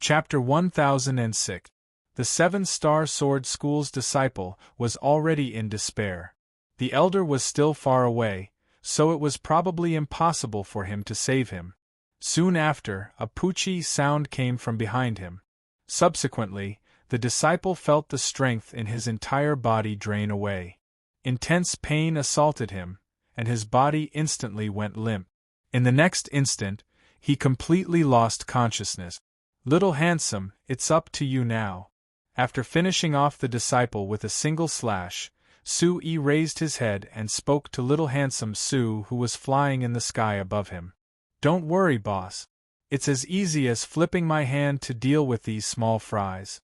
Chapter 1006. The Seven-Star Sword School's disciple was already in despair. The elder was still far away, so it was probably impossible for him to save him. Soon after, a poochie sound came from behind him. Subsequently, the disciple felt the strength in his entire body drain away. Intense pain assaulted him, and his body instantly went limp. In the next instant, he completely lost consciousness. "Little Handsome, it's up to you now." After finishing off the disciple with a single slash, Sue raised his head and spoke to Little Handsome Sue, who was flying in the sky above him. "Don't worry, boss. It's as easy as flipping my hand to deal with these small fries."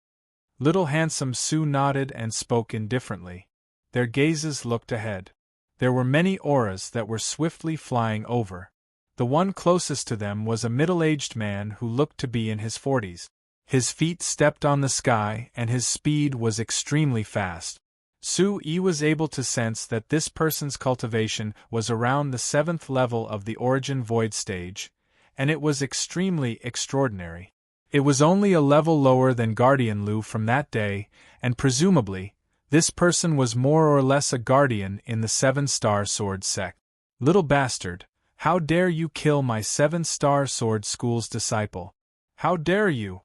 Little Handsome Sue nodded and spoke indifferently. Their gazes looked ahead. There were many auras that were swiftly flying over. The one closest to them was a middle-aged man who looked to be in his 40s. His feet stepped on the sky and his speed was extremely fast. Sue was able to sense that this person's cultivation was around the 7th level of the Origin Void stage, and it was extremely extraordinary. It was only a level lower than Guardian Lu from that day, and presumably, this person was more or less a guardian in the Seven-Star Sword sect. "Little bastard, how dare you kill my Seven-Star Sword School's disciple? How dare you?"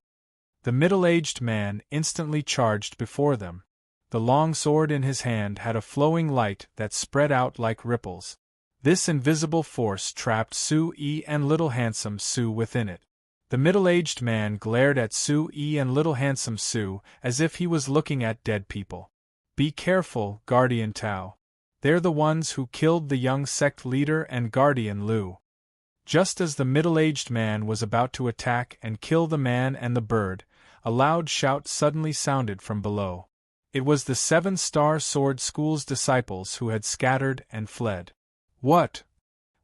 The middle-aged man instantly charged before them. The long sword in his hand had a flowing light that spread out like ripples. This invisible force trapped Sue and Little Handsome Sue within it. The middle-aged man glared at Sue and Little Handsome Sue as if he was looking at dead people. "Be careful, Guardian Tao. They're the ones who killed the young sect leader and Guardian Lu." Just as the middle-aged man was about to attack and kill the man and the bird, a loud shout suddenly sounded from below. It was the Seven-Star Sword School's disciples who had scattered and fled. "What?"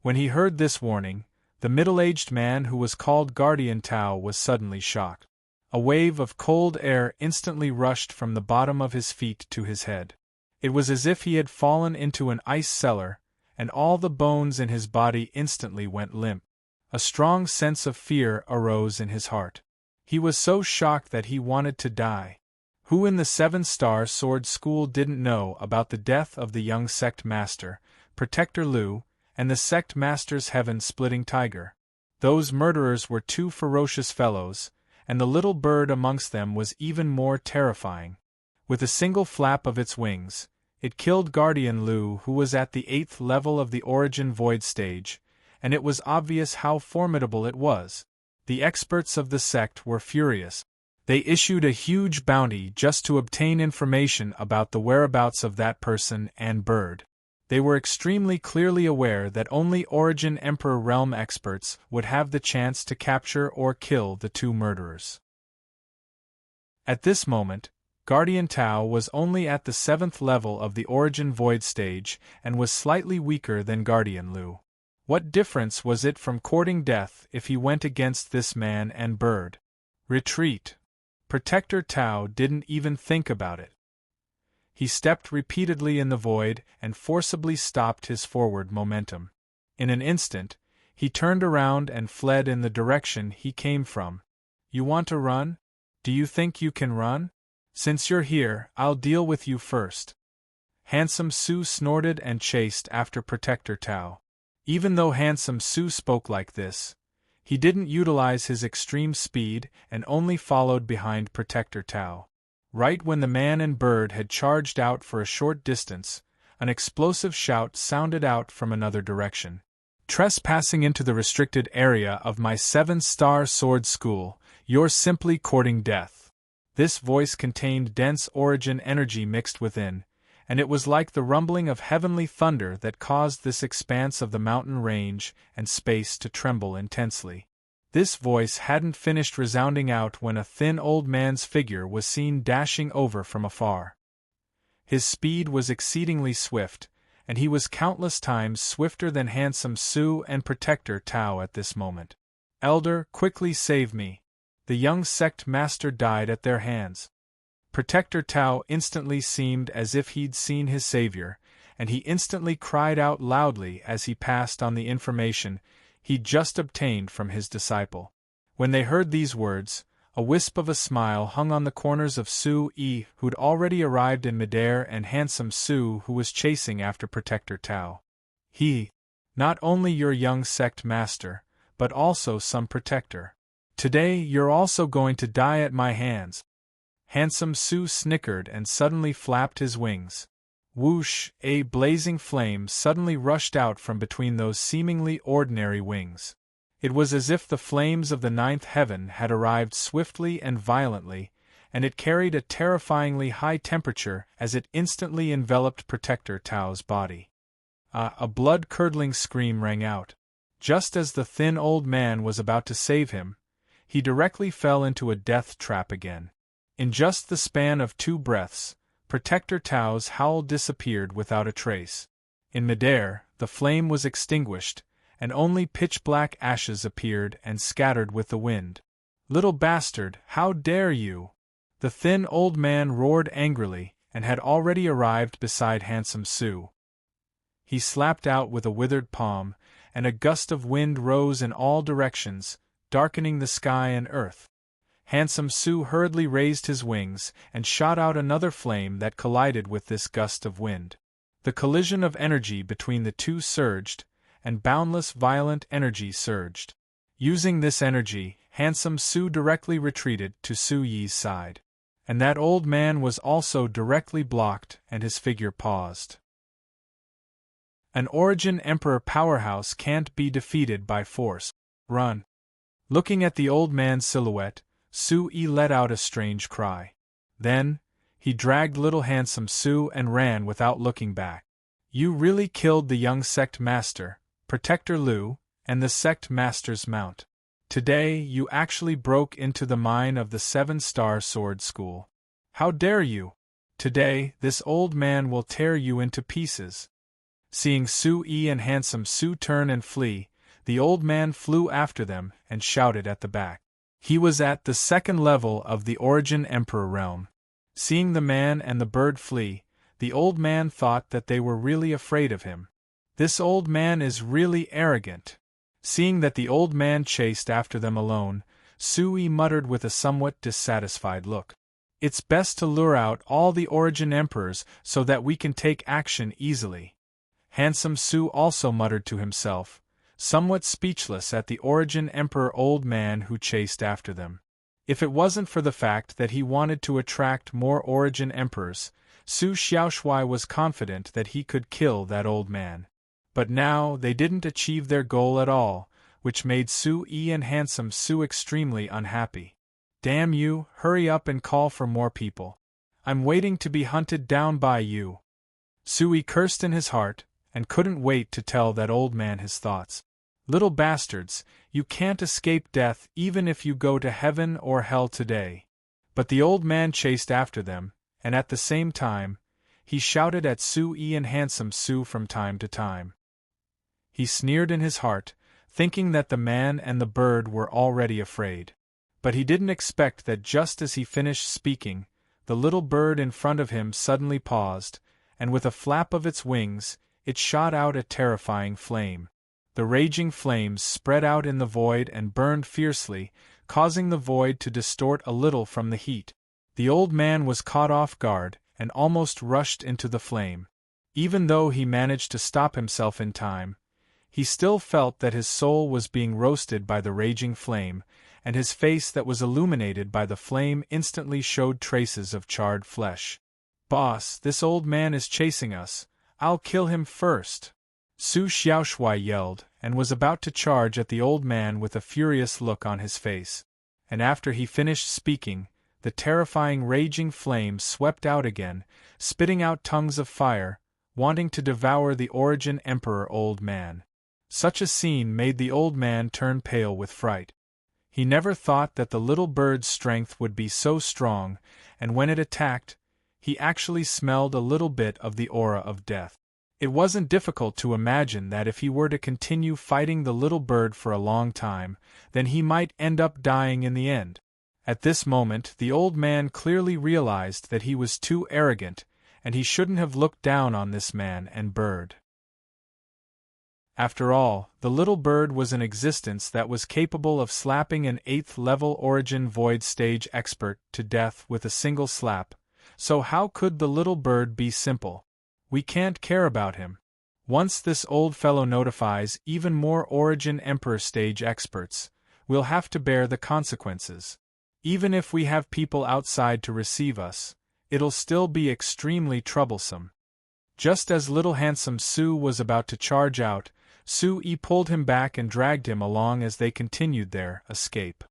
When he heard this warning, the middle-aged man who was called Guardian Tao was suddenly shocked. A wave of cold air instantly rushed from the bottom of his feet to his head. It was as if he had fallen into an ice cellar, and all the bones in his body instantly went limp. A strong sense of fear arose in his heart. He was so shocked that he wanted to die. Who in the Seven-Star Sword School didn't know about the death of the young sect master, Protector Lu, and the sect master's heaven-splitting tiger? Those murderers were two ferocious fellows, and the little bird amongst them was even more terrifying. With a single flap of its wings, it killed Guardian Lu, who was at the 8th level of the Origin Void stage, and it was obvious how formidable it was. The experts of the sect were furious. They issued a huge bounty just to obtain information about the whereabouts of that person and bird. They were extremely clearly aware that only Origin Emperor Realm experts would have the chance to capture or kill the two murderers. At this moment, Guardian Tao was only at the 7th level of the Origin Void stage and was slightly weaker than Guardian Lu. What difference was it from courting death if he went against this man and bird? Retreat. Protector Tao didn't even think about it. He stepped repeatedly in the void and forcibly stopped his forward momentum. In an instant, he turned around and fled in the direction he came from. "You want to run? Do you think you can run? Since you're here, I'll deal with you first." Handsome Sue snorted and chased after Protector Tao. Even though Handsome Sue spoke like this, he didn't utilize his extreme speed and only followed behind Protector Tao. Right when the man and bird had charged out for a short distance, an explosive shout sounded out from another direction. "Trespassing into the restricted area of my Seven-Star Sword School, you're simply courting death." This voice contained dense origin energy mixed within, and it was like the rumbling of heavenly thunder that caused this expanse of the mountain range and space to tremble intensely. This voice hadn't finished resounding out when a thin old man's figure was seen dashing over from afar. His speed was exceedingly swift, and he was countless times swifter than Handsome Sue and Protector Tao at this moment. "Elder, quickly save me. The young sect master died at their hands." Protector Tao instantly seemed as if he'd seen his savior, and he instantly cried out loudly as he passed on the information he'd just obtained from his disciple. When they heard these words, A wisp of a smile hung on the corners of Su-yi, who'd already arrived in midair, and handsome Su, who was chasing after Protector Tao. Not only your young sect master, but also some protector. Today you're also going to die at my hands. Handsome Su snickered and suddenly flapped his wings. Whoosh! A blazing flame suddenly rushed out from between those seemingly ordinary wings. It was as if the flames of the ninth heaven had arrived swiftly and violently, and it carried a terrifyingly high temperature as it instantly enveloped Protector Tao's body. A blood-curdling scream rang out. Just as the thin old man was about to save him, he directly fell into a death trap again. In just the span of 2 breaths, Protector Tao's howl disappeared without a trace. In midair, the flame was extinguished, and only pitch-black ashes appeared and scattered with the wind. "Little bastard, how dare you!" The thin old man roared angrily, and had already arrived beside handsome Su. He slapped out with a withered palm, and a gust of wind rose in all directions, darkening the sky and earth. Handsome Su hurriedly raised his wings and shot out another flame that collided with this gust of wind. The collision of energy between the two surged, and boundless violent energy surged. Using this energy, handsome Su directly retreated to Su-yi's side. And that old man was also directly blocked, and his figure paused. An Origin Emperor powerhouse can't be defeated by force. Run. Looking at the old man's silhouette, Su-yi let out a strange cry. Then, he dragged little handsome Su and ran without looking back. "You really killed the young sect master, Protector Lu, and the sect master's mount. Today you actually broke into the mine of the 7-star sword school. How dare you! Today this old man will tear you into pieces." Seeing Su-yi and handsome Su turn and flee, the old man flew after them and shouted at the back. He was at the 2nd level of the Origin Emperor realm. Seeing the man and the bird flee, the old man thought that they were really afraid of him. This old man is really arrogant. Seeing that the old man chased after them alone, Su-yi muttered with a somewhat dissatisfied look. "It's best to lure out all the Origin Emperors so that we can take action easily." Handsome Su also muttered to himself, somewhat speechless at the Origin Emperor old man who chased after them. If it wasn't for the fact that he wanted to attract more Origin Emperors, Su Xiaoshui was confident that he could kill that old man. But now they didn't achieve their goal at all, which made Su-yi and handsome Su extremely unhappy. "Damn you, hurry up and call for more people. I'm waiting to be hunted down by you." Su-yi cursed in his heart, and couldn't wait to tell that old man his thoughts. "Little bastards, you can't escape death even if you go to heaven or hell today." But the old man chased after them, and at the same time, he shouted at Su-yi and handsome Su from time to time. He sneered in his heart, thinking that the man and the bird were already afraid. But he didn't expect that just as he finished speaking, the little bird in front of him suddenly paused, and with a flap of its wings, it shot out a terrifying flame. The raging flames spread out in the void and burned fiercely, causing the void to distort a little from the heat. The old man was caught off guard, and almost rushed into the flame. Even though he managed to stop himself in time, he still felt that his soul was being roasted by the raging flame, and his face that was illuminated by the flame instantly showed traces of charred flesh. "Boss, this old man is chasing us. I'll kill him first!" Su Xiaoshui yelled, and was about to charge at the old man with a furious look on his face. And after he finished speaking, the terrifying raging flame swept out again, spitting out tongues of fire, wanting to devour the Origin Emperor old man. Such a scene made the old man turn pale with fright. He never thought that the little bird's strength would be so strong, and when it attacked, he actually smelled a little bit of the aura of death. It wasn't difficult to imagine that if he were to continue fighting the little bird for a long time, then he might end up dying in the end. At this moment the old man clearly realized that he was too arrogant, and he shouldn't have looked down on this man and bird. After all, the little bird was an existence that was capable of slapping an 8th-level Origin Void stage expert to death with a single slap, so how could the little bird be simple? We can't care about him. Once this old fellow notifies even more Origin Emperor stage experts, we'll have to bear the consequences. Even if we have people outside to receive us, it'll still be extremely troublesome. Just as little handsome Sue was about to charge out, Sue-E pulled him back and dragged him along as they continued their escape.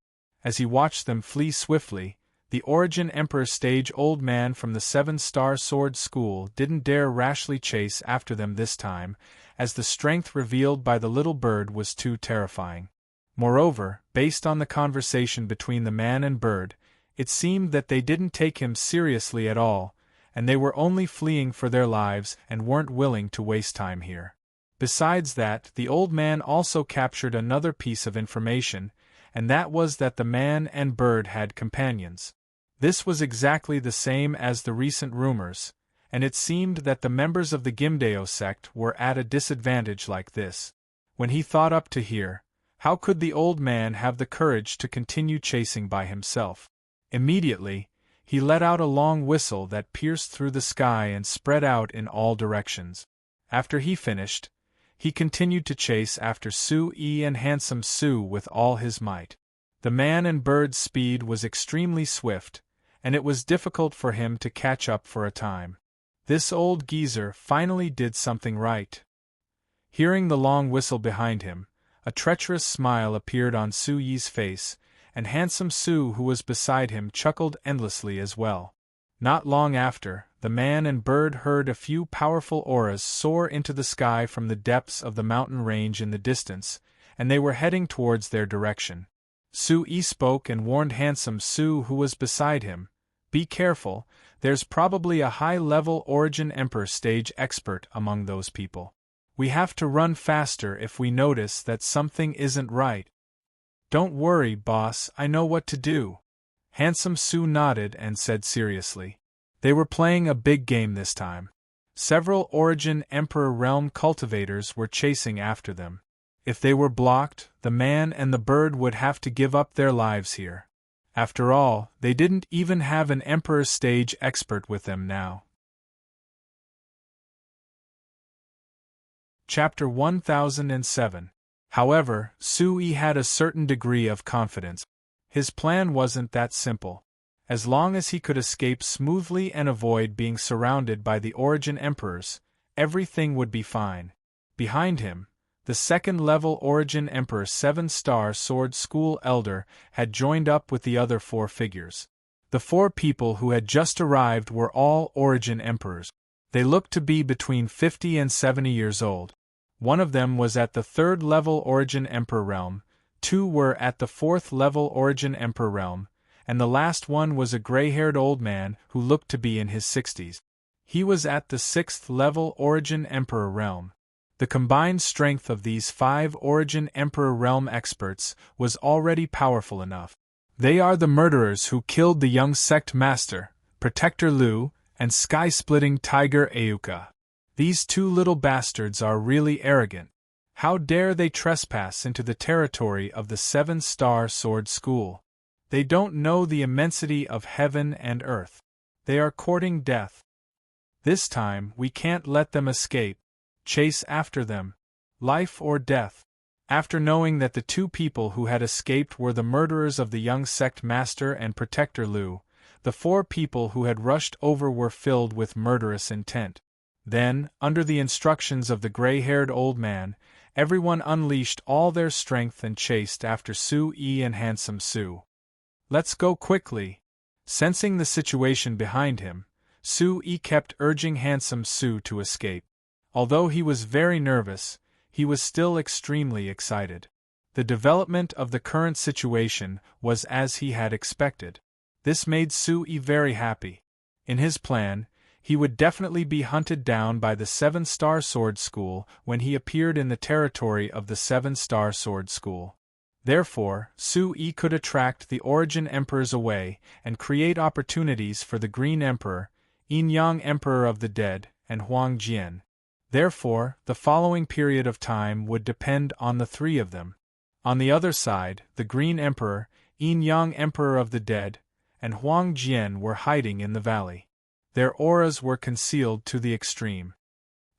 As he watched them flee swiftly, the Origin Emperor stage old man from the 7-star sword school didn't dare rashly chase after them this time, as the strength revealed by the little bird was too terrifying. Moreover, based on the conversation between the man and bird, it seemed that they didn't take him seriously at all, and they were only fleeing for their lives and weren't willing to waste time here. Besides that, the old man also captured another piece of information, and that was that the man and bird had companions. This was exactly the same as the recent rumors, and it seemed that the members of the Gimdeo sect were at a disadvantage like this. When he thought up to here, how could the old man have the courage to continue chasing by himself? Immediately, he let out a long whistle that pierced through the sky and spread out in all directions. After he finished, he continued to chase after Sue-E and Handsome Sue with all his might. The man and bird's speed was extremely swift, and it was difficult for him to catch up for a time. This old geezer finally did something right. Hearing the long whistle behind him, a treacherous smile appeared on Sue-Ye's face, and Handsome Sue, who was beside him, chuckled endlessly as well. Not long after, the man and bird heard a few powerful auras soar into the sky from the depths of the mountain range in the distance, and they were heading towards their direction. Sue-E spoke and warned Handsome Sue, who was beside him, "Be careful, there's probably a high-level Origin Emperor stage expert among those people. We have to run faster if we notice that something isn't right." "Don't worry, boss, I know what to do." Handsome Sue nodded and said seriously. They were playing a big game this time. Several Origin Emperor realm cultivators were chasing after them. If they were blocked, the man and the bird would have to give up their lives here. After all, they didn't even have an Emperor stage expert with them now. Chapter 1007. However, Sue-E had a certain degree of confidence. His plan wasn't that simple. As long as he could escape smoothly and avoid being surrounded by the Origin Emperors, everything would be fine. Behind him, the 2nd-level Origin Emperor 7-star Sword School Elder had joined up with the other 4 figures. The 4 people who had just arrived were all Origin Emperors. They looked to be between 50 and 70 years old. One of them was at the 3rd-level Origin Emperor realm, 2 were at the 4th-level Origin Emperor realm, and the last one was a gray-haired old man who looked to be in his 60s. He was at the 6th-level Origin Emperor realm. The combined strength of these 5 Origin Emperor realm experts was already powerful enough. They are the murderers who killed the young sect master, Protector Lu, and sky-splitting Tiger Ayuka. These 2 little bastards are really arrogant. How dare they trespass into the territory of the 7-star sword school? They don't know the immensity of heaven and earth. They are courting death. This time we can't let them escape. Chase after them. Life or death. After knowing that the 2 people who had escaped were the murderers of the young sect master and Protector Lu, the 4 people who had rushed over were filled with murderous intent. Then, under the instructions of the gray-haired old man, everyone unleashed all their strength and chased after Sue-E and Handsome Sue. "Let's go quickly." Sensing the situation behind him, Sue-E kept urging Handsome Sue to escape. Although he was very nervous, he was still extremely excited. The development of the current situation was as he had expected. This made Sue-E very happy. In his plan, he would definitely be hunted down by the 7-star sword school when he appeared in the territory of the 7-star sword school. Therefore, Sue-E could attract the Origin Emperors away and create opportunities for the Green Emperor, Yin Yang Emperor of the Dead, and Huang Jian. Therefore, the following period of time would depend on the three of them. On the other side, the Green Emperor, Yin Yang Emperor of the Dead, and Huang Jian were hiding in the valley. Their auras were concealed to the extreme.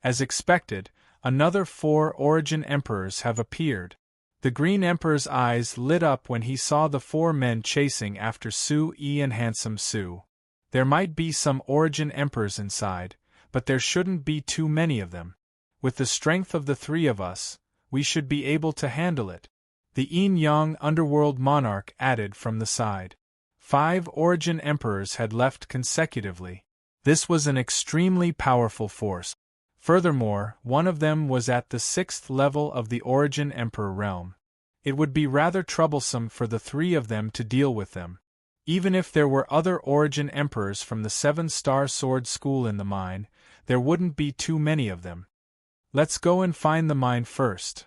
As expected, another 4 Origin Emperors have appeared. The Green Emperor's eyes lit up when he saw the 4 men chasing after Su Yi and Handsome Su. There might be some Origin Emperors inside, but there shouldn't be too many of them. With the strength of the 3 of us, we should be able to handle it. The Yin-Yang Underworld Monarch added from the side. 5 Origin Emperors had left consecutively. This was an extremely powerful force. Furthermore, one of them was at the 6th level of the Origin Emperor realm. It would be rather troublesome for the 3 of them to deal with them. Even if there were other Origin Emperors from the 7-star sword school in the mine, there wouldn't be too many of them. Let's go and find the mine first.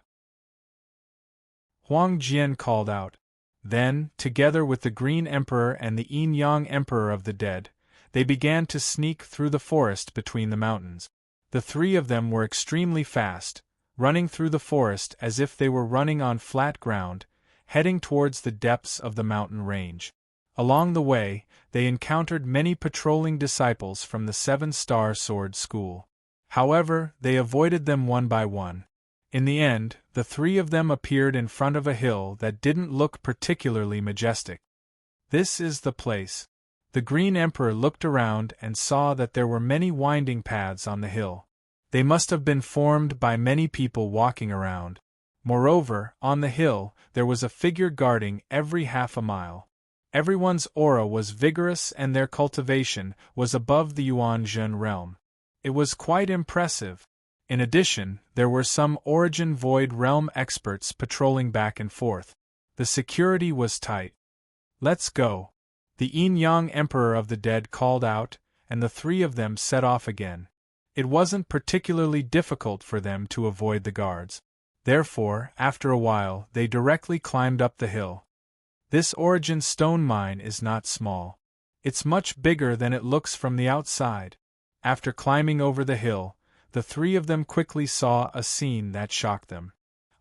Huang Jian called out. Then, together with the Green Emperor and the Yin-Yang Emperor of the Dead, they began to sneak through the forest between the mountains. The 3 of them were extremely fast, running through the forest as if they were running on flat ground, heading towards the depths of the mountain range. Along the way, they encountered many patrolling disciples from the 7-star sword school. However, they avoided them one by one. In the end, the 3 of them appeared in front of a hill that didn't look particularly majestic. This is the place. The Green Emperor looked around and saw that there were many winding paths on the hill. They must have been formed by many people walking around. Moreover, on the hill, there was a figure guarding every half a mile. Everyone's aura was vigorous and their cultivation was above the Yuanzhen realm. It was quite impressive. In addition, there were some Origin Void realm experts patrolling back and forth. The security was tight. Let's go. The Yin-Yang Emperor of the Dead called out, and the 3 of them set off again. It wasn't particularly difficult for them to avoid the guards. Therefore, after a while, they directly climbed up the hill. This Origin stone mine is not small. It's much bigger than it looks from the outside. After climbing over the hill, the 3 of them quickly saw a scene that shocked them.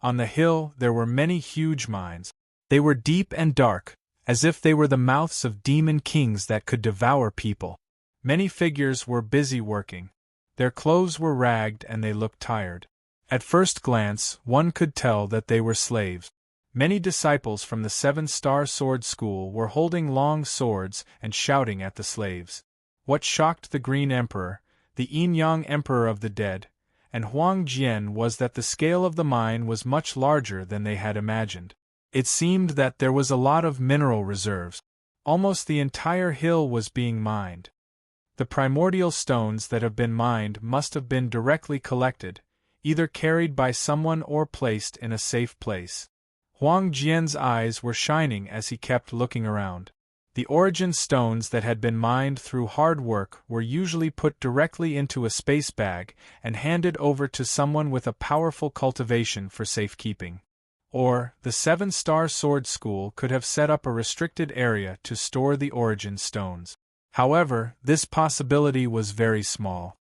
On the hill there were many huge mines. They were deep and dark, as if they were the mouths of demon kings that could devour people. Many figures were busy working. Their clothes were ragged and they looked tired. At first glance, one could tell that they were slaves. Many disciples from the 7-star sword school were holding long swords and shouting at the slaves. What shocked the Green Emperor, the Yin-Yang Emperor of the Dead, and Huang Jian was that the scale of the mine was much larger than they had imagined. It seemed that there was a lot of mineral reserves. Almost the entire hill was being mined. The primordial stones that have been mined must have been directly collected, either carried by someone or placed in a safe place. Huang Jian's eyes were shining as he kept looking around. The Origin stones that had been mined through hard work were usually put directly into a space bag and handed over to someone with a powerful cultivation for safekeeping. Or, the 7-star sword school could have set up a restricted area to store the Origin stones. However, this possibility was very small.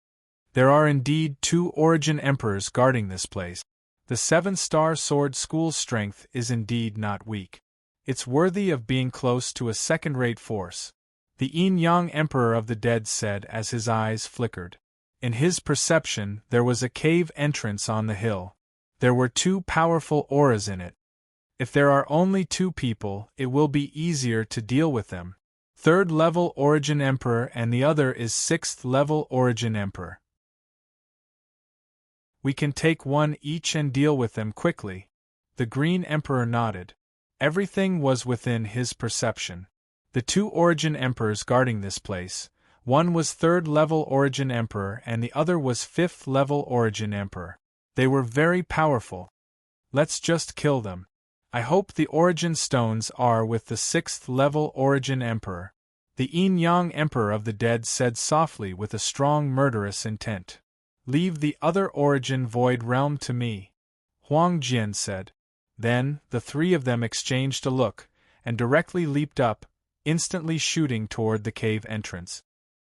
There are indeed 2 Origin Emperors guarding this place. The 7-star sword school's strength is indeed not weak. It's worthy of being close to a second-rate force, the Yin-Yang Emperor of the Dead said as his eyes flickered. In his perception, there was a cave entrance on the hill. There were 2 powerful auras in it. If there are only 2 people, it will be easier to deal with them. 3rd-level Origin Emperor and the other is 6th-level Origin Emperor. We can take one each and deal with them quickly. The Green Emperor nodded. Everything was within his perception. The 2 Origin Emperors guarding this place, one was 3rd-level Origin Emperor and the other was 5th-level Origin Emperor. They were very powerful. Let's just kill them. I hope the Origin stones are with the 6th-level Origin Emperor. The Yin-Yang Emperor of the Dead said softly with a strong murderous intent. Leave the other Origin Void realm to me, Huang Jian said. Then, the 3 of them exchanged a look, and directly leaped up, instantly shooting toward the cave entrance.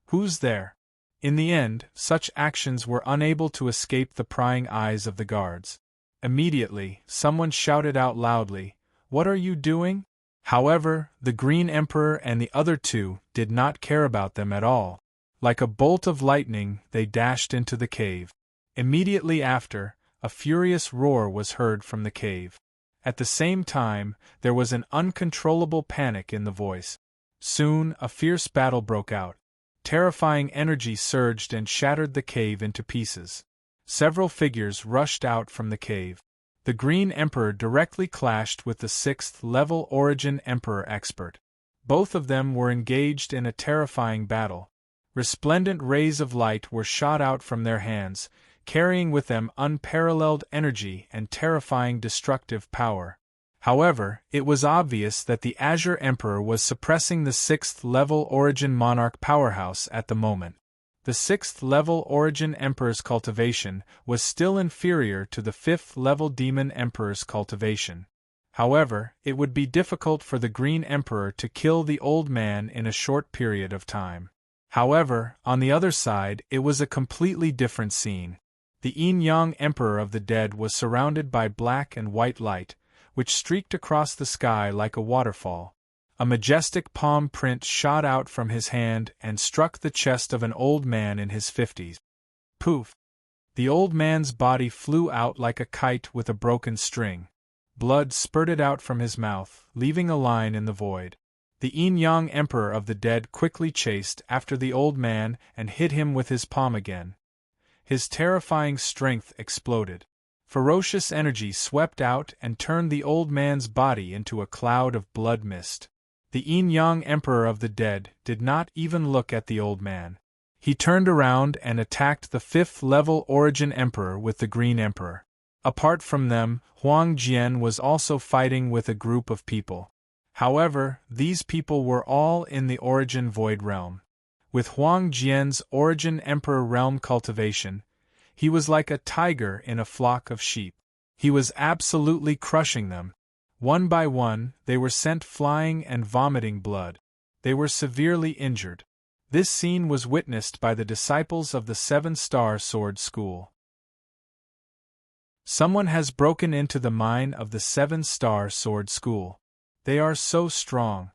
Who's there? In the end, such actions were unable to escape the prying eyes of the guards. Immediately, someone shouted out loudly, "What are you doing?" However, the Green Emperor and the other two did not care about them at all. Like a bolt of lightning, they dashed into the cave. Immediately after, a furious roar was heard from the cave. At the same time, there was an uncontrollable panic in the voice. Soon, a fierce battle broke out. Terrifying energy surged and shattered the cave into pieces. Several figures rushed out from the cave. The Green Emperor directly clashed with the 6th-level Origin Emperor expert. Both of them were engaged in a terrifying battle. Resplendent rays of light were shot out from their hands, carrying with them unparalleled energy and terrifying destructive power. However, it was obvious that the Azure Emperor was suppressing the 6th-level Origin Monarch powerhouse at the moment. The 6th-level Origin Emperor's cultivation was still inferior to the 5th-level Demon Emperor's cultivation. However, it would be difficult for the Green Emperor to kill the old man in a short period of time. However, on the other side, it was a completely different scene. The Yin-Yang Emperor of the Dead was surrounded by black and white light, which streaked across the sky like a waterfall. A majestic palm print shot out from his hand and struck the chest of an old man in his 50s. Poof! The old man's body flew out like a kite with a broken string. Blood spurted out from his mouth, leaving a line in the void. The Yin-Yang Emperor of the Dead quickly chased after the old man and hit him with his palm again. His terrifying strength exploded. Ferocious energy swept out and turned the old man's body into a cloud of blood mist. The Yin-Yang Emperor of the Dead did not even look at the old man. He turned around and attacked the 5th-level Origin Emperor with the Green Emperor. Apart from them, Huang Jian was also fighting with a group of people. However, these people were all in the Origin Void Realm. With Huang Jian's Origin Emperor Realm cultivation, he was like a tiger in a flock of sheep. He was absolutely crushing them. One by one, they were sent flying and vomiting blood. They were severely injured. This scene was witnessed by the disciples of the 7-Star Sword School. Someone has broken into the mine of the 7-Star Sword School. They are so strong.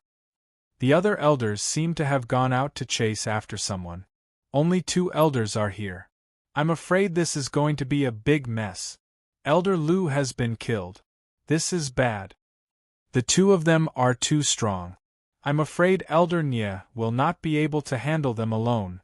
The other elders seem to have gone out to chase after someone. Only 2 elders are here. I'm afraid this is going to be a big mess. Elder Lu has been killed. This is bad. The 2 of them are too strong. I'm afraid Elder Nye will not be able to handle them alone.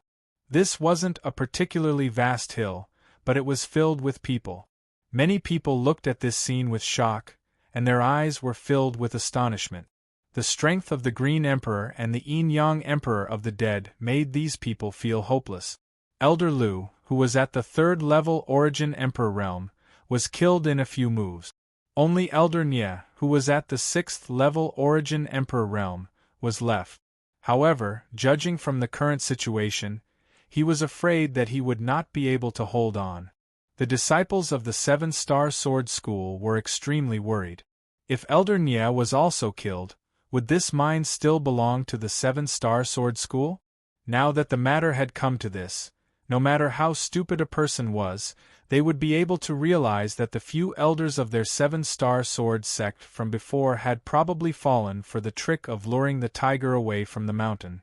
This wasn't a particularly vast hill, but it was filled with people. Many people looked at this scene with shock, and their eyes were filled with astonishment. The strength of the Green Emperor and the Yin-Yang Emperor of the Dead made these people feel hopeless. Elder Lu, who was at the 3rd-level Origin Emperor realm, was killed in a few moves. Only Elder Nye, who was at the 6th-level Origin Emperor realm, was left. However, judging from the current situation, he was afraid that he would not be able to hold on. The disciples of the 7-Star Sword School were extremely worried. If Elder Nye was also killed, would this mine still belong to the 7-Star Sword School? Now that the matter had come to this, no matter how stupid a person was, they would be able to realize that the few elders of their 7-Star Sword sect from before had probably fallen for the trick of luring the tiger away from the mountain.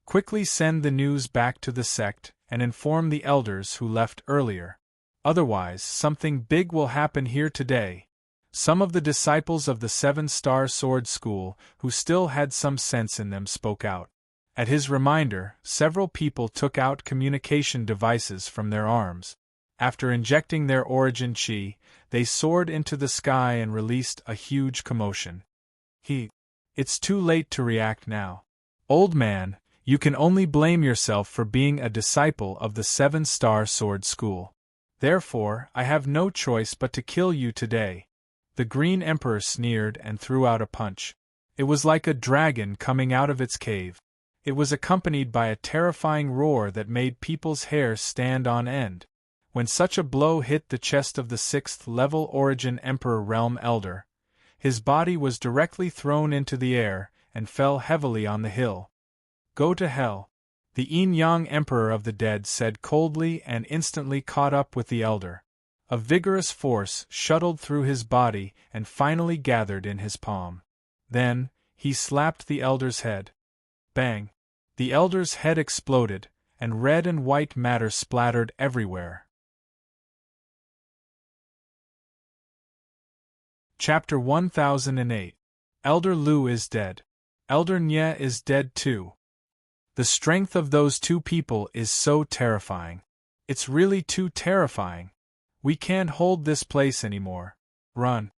Quickly send the news back to the sect and inform the elders who left earlier. Otherwise, something big will happen here today. Some of the disciples of the 7-Star Sword School, who still had some sense in them, spoke out. At his reminder, several people took out communication devices from their arms. After injecting their origin chi, they soared into the sky and released a huge commotion. It's too late to react now. Old man, you can only blame yourself for being a disciple of the 7-Star Sword School. Therefore, I have no choice but to kill you today. The Green Emperor sneered and threw out a punch. It was like a dragon coming out of its cave. It was accompanied by a terrifying roar that made people's hair stand on end. When such a blow hit the chest of the 6th-level Origin Emperor Realm Elder, his body was directly thrown into the air and fell heavily on the hill. Go to hell. the yin-yang emperor of the dead said coldly and instantly caught up with the elder. A vigorous force shuttled through his body and finally gathered in his palm. Then, he slapped the elder's head. Bang! The elder's head exploded, and red and white matter splattered everywhere. Chapter 1008. Elder Lu is dead. Elder Nye is dead too. The strength of those two people is so terrifying. It's really too terrifying. We can't hold this place anymore. Run.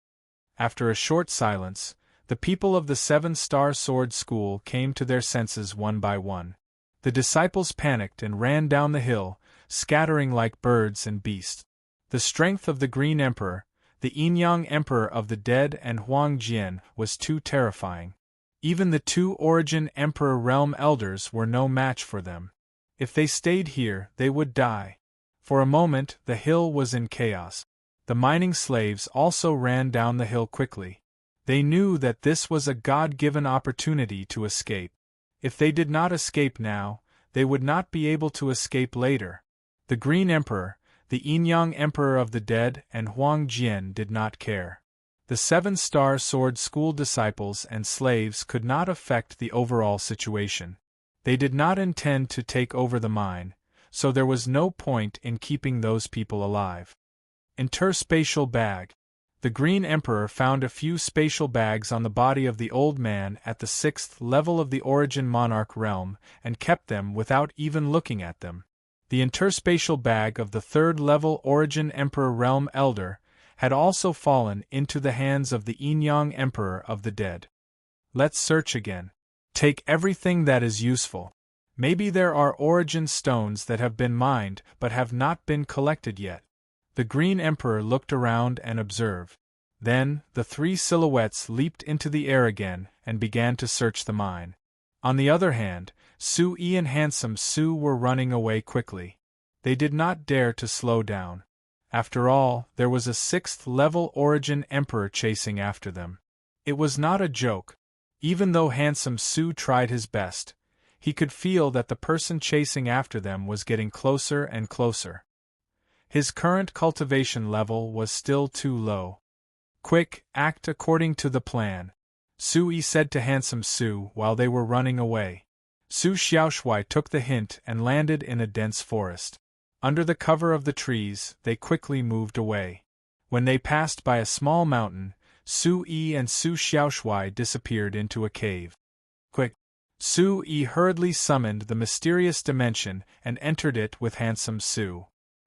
After a short silence, the people of the 7-Star Sword School came to their senses one by one. The disciples panicked and ran down the hill, scattering like birds and beasts. The strength of the Green Emperor, the Yin-Yang Emperor of the dead, and Huang Jian was too terrifying. Even the 2 Origin Emperor Realm Elders were no match for them. If they stayed here, they would die. For a moment, the hill was in chaos. The mining slaves also ran down the hill quickly. They knew that this was a God-given opportunity to escape. If they did not escape now, they would not be able to escape later. The Green Emperor, the Yin-Yang Emperor of the dead, and Huang Jian did not care. The 7-Star Sword School disciples and slaves could not affect the overall situation. They did not intend to take over the mine, so there was no point in keeping those people alive. Interspatial bag. The Green Emperor found a few spatial bags on the body of the old man at the 6th level of the Origin Monarch realm and kept them without even looking at them. The interspatial bag of the 3rd level Origin Emperor Realm Elder had also fallen into the hands of the Yin-Yang Emperor of the dead. Let's search again. Take everything that is useful. Maybe there are origin stones that have been mined but have not been collected yet. The Green Emperor looked around and observed. Then, the 3 silhouettes leaped into the air again and began to search the mine. On the other hand, Su-Yi and Handsome Su were running away quickly. They did not dare to slow down. After all, there was a 6th level Origin Emperor chasing after them. It was not a joke. Even though Handsome Su tried his best, he could feel that the person chasing after them was getting closer and closer. His current cultivation level was still too low. Quick, act according to the plan, Su-Yi said to Handsome Su while they were running away. Su Xiaoshui took the hint and landed in a dense forest. Under the cover of the trees, they quickly moved away. When they passed by a small mountain, Su-Yi and Su Xiaoshui disappeared into a cave. Quick! Su-Yi hurriedly summoned the mysterious dimension and entered it with Handsome Su.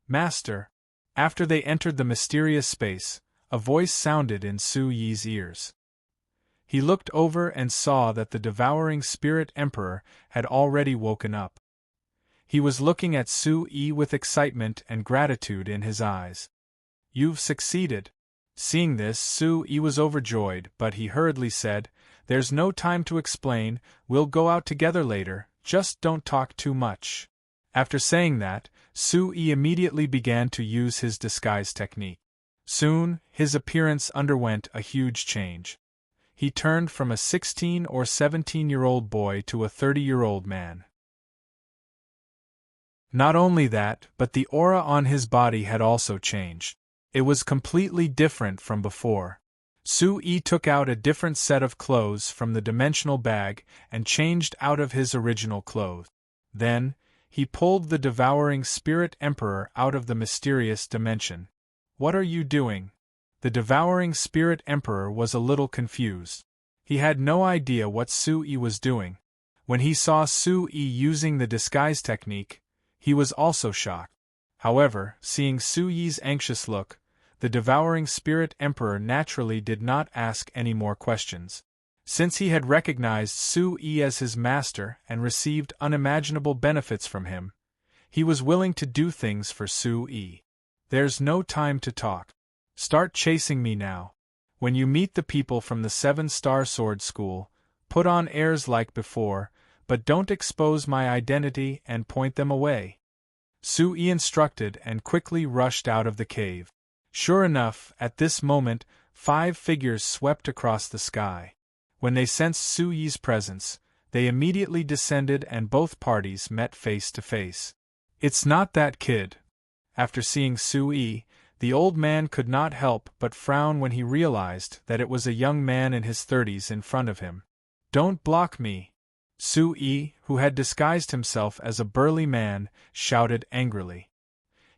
Master! After they entered the mysterious space, a voice sounded in Su-Yi's ears. He looked over and saw that the devouring Spirit Emperor had already woken up. He was looking at Su-Yi with excitement and gratitude in his eyes. You've succeeded. Seeing this, Su-Yi was overjoyed, but he hurriedly said, There's no time to explain, we'll go out together later, just don't talk too much. After saying that, Su-Yi immediately began to use his disguise technique. Soon, his appearance underwent a huge change. He turned from a 16 or 17-year-old boy to a 30-year-old man. Not only that, but the aura on his body had also changed. It was completely different from before. Su-Yi took out a different set of clothes from the dimensional bag and changed out of his original clothes. Then, he pulled the devouring Spirit Emperor out of the mysterious dimension. What are you doing? The devouring Spirit Emperor was a little confused. He had no idea what Su-Yi was doing. When he saw Su-Yi using the disguise technique, he was also shocked. However, seeing Su-Yi's anxious look, the devouring Spirit Emperor naturally did not ask any more questions. Since he had recognized Su-Yi as his master and received unimaginable benefits from him, he was willing to do things for Su-Yi. There's no time to talk. Start chasing me now. When you meet the people from the 7-Star Sword School, put on airs like before, but don't expose my identity and point them away. Su-Yi instructed and quickly rushed out of the cave. Sure enough, at this moment, 5 figures swept across the sky. When they sensed Su-Yi's presence, They immediately descended and both parties met face to face. "It's not that kid." After seeing Sui, the old man could not help but frown when he realized that it was a young man in his 30s in front of him. "Don't block me!" Sui, who had disguised himself as a burly man, shouted angrily.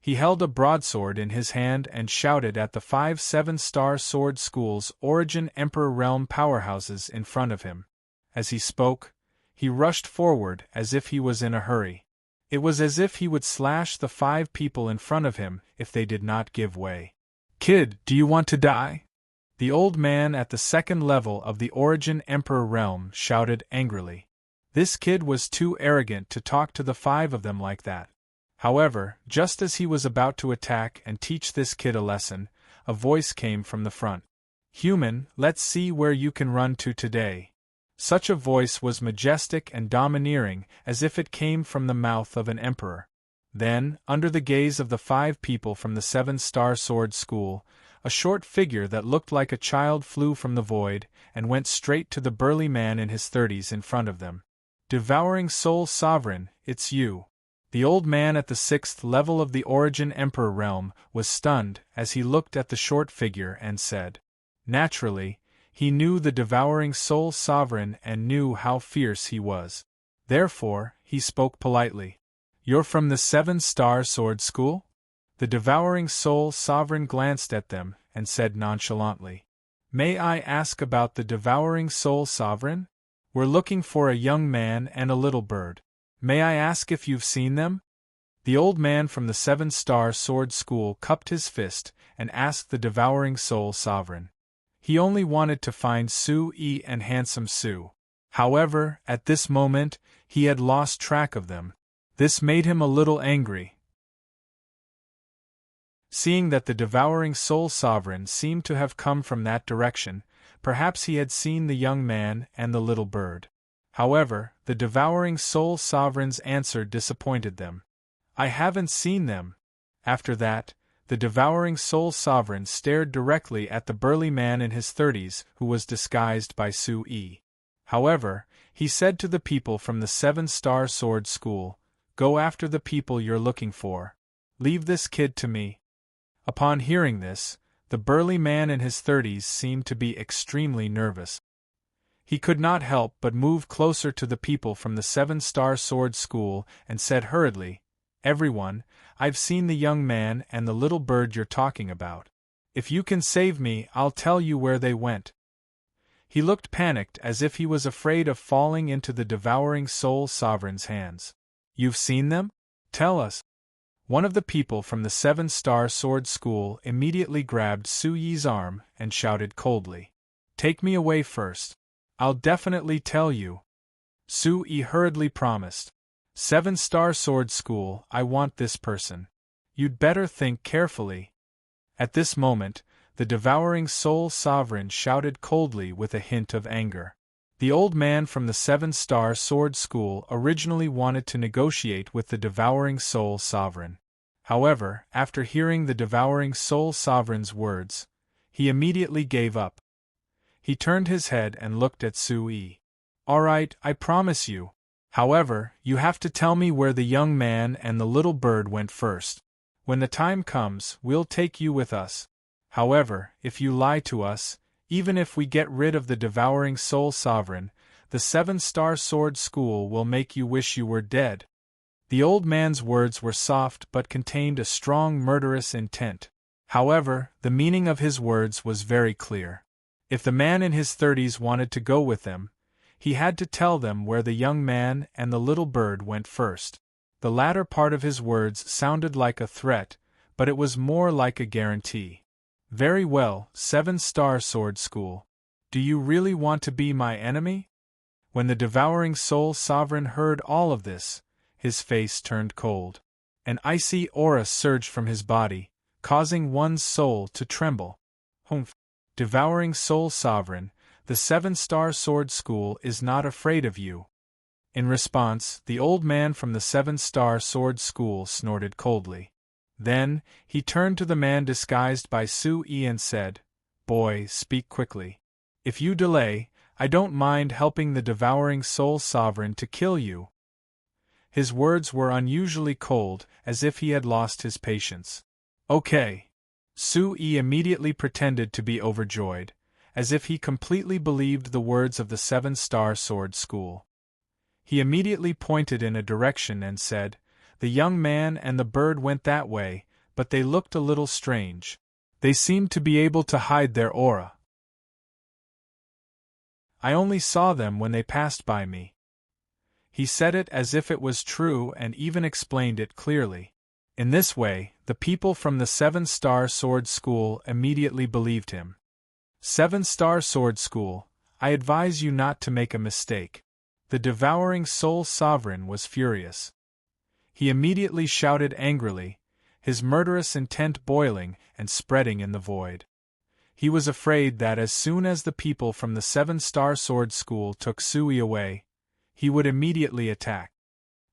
He held a broadsword in his hand and shouted at the 5 7-star sword schools Origin Emperor Realm powerhouses in front of him. As he spoke, he rushed forward as if he was in a hurry. It was as if he would slash the 5 people in front of him if they did not give way. "Kid, do you want to die?" The old man at the 2nd level of the Origin Emperor Realm shouted angrily. This kid was too arrogant to talk to the 5 of them like that. However, just as he was about to attack and teach this kid a lesson, a voice came from the front. "Human, let's see where you can run to today." Such a voice was majestic and domineering, as if it came from the mouth of an emperor. Then, under the gaze of the 5 people from the 7-star sword school, a short figure that looked like a child flew from the void and went straight to the burly man in his 30s in front of them. "Devouring Soul Sovereign, it's you." The old man at the 6th level of the Origin Emperor Realm was stunned as he looked at the short figure and said. Naturally, he knew the Devouring Soul Sovereign and knew how fierce he was. Therefore, he spoke politely. "You're from the 7-star sword school?" The Devouring Soul Sovereign glanced at them and said nonchalantly. "May I ask about the Devouring Soul Sovereign? We're looking for a young man and a little bird. May I ask if you've seen them?" The old man from the 7-star sword school cupped his fist and asked the Devouring Soul Sovereign. He only wanted to find Sue and Handsome Sue. However, at this moment, he had lost track of them. This made him a little angry. Seeing that the Devouring Soul Sovereign seemed to have come from that direction, perhaps he had seen the young man and the little bird. However, the Devouring Soul Sovereign's answer disappointed them. "I haven't seen them." After that, the Devouring Soul Sovereign stared directly at the burly man in his 30s who was disguised by Sue. However, he said to the people from the 7-star sword school, "Go after the people you're looking for. Leave this kid to me." Upon hearing this, the burly man in his 30s seemed to be extremely nervous. He could not help but move closer to the people from the 7-star sword school and said hurriedly, "Everyone, I've seen the young man and the little bird you're talking about. If you can save me, I'll tell you where they went." He looked panicked as if he was afraid of falling into the Devouring Soul Sovereign's hands. "You've seen them? Tell us." One of the people from the 7-star sword school immediately grabbed Suyi's arm and shouted coldly, "Take me away first. I'll definitely tell you." Sui hurriedly promised. 7-star sword school, I want this person. You'd better think carefully." At this moment, the Devouring Soul Sovereign shouted coldly with a hint of anger. The old man from the 7-star sword school originally wanted to negotiate with the Devouring Soul Sovereign. However, after hearing the Devouring Soul Sovereign's words, he immediately gave up. He turned his head and looked at Sui. "All right, I promise you. However, you have to tell me where the young man and the little bird went first. When the time comes, we'll take you with us. However, if you lie to us, even if we get rid of the Devouring Soul Sovereign, the 7-star sword school will make you wish you were dead." The old man's words were soft but contained a strong murderous intent. However, the meaning of his words was very clear. If the man in his 30s wanted to go with them, he had to tell them where the young man and the little bird went first. The latter part of his words sounded like a threat, but it was more like a guarantee. "Very well, 7-star sword school. Do you really want to be my enemy?" When the Devouring Soul Sovereign heard all of this, his face turned cold. An icy aura surged from his body, causing one's soul to tremble. "Humph! Devouring Soul Sovereign, the 7-star sword school is not afraid of you." In response, the old man from the 7-star sword school snorted coldly. Then, he turned to the man disguised by Sue and said, "Boy, speak quickly. If you delay, I don't mind helping the devouring soul sovereign to kill you. His words were unusually cold, as if he had lost his patience. Okay. Sui immediately pretended to be overjoyed, as if he completely believed the words of the Seven-Star Sword School. He immediately pointed in a direction and said, "The young man and the bird went that way, but they looked a little strange. They seemed to be able to hide their aura. I only saw them when they passed by me." He said it as if it was true and even explained it clearly. In this way, the people from the Seven-Star Sword School immediately believed him. Seven-Star Sword School, I advise you not to make a mistake. The devouring soul sovereign was furious. He immediately shouted angrily, his murderous intent boiling and spreading in the void. He was afraid that as soon as the people from the Seven-Star Sword School took Sui away, he would immediately attack.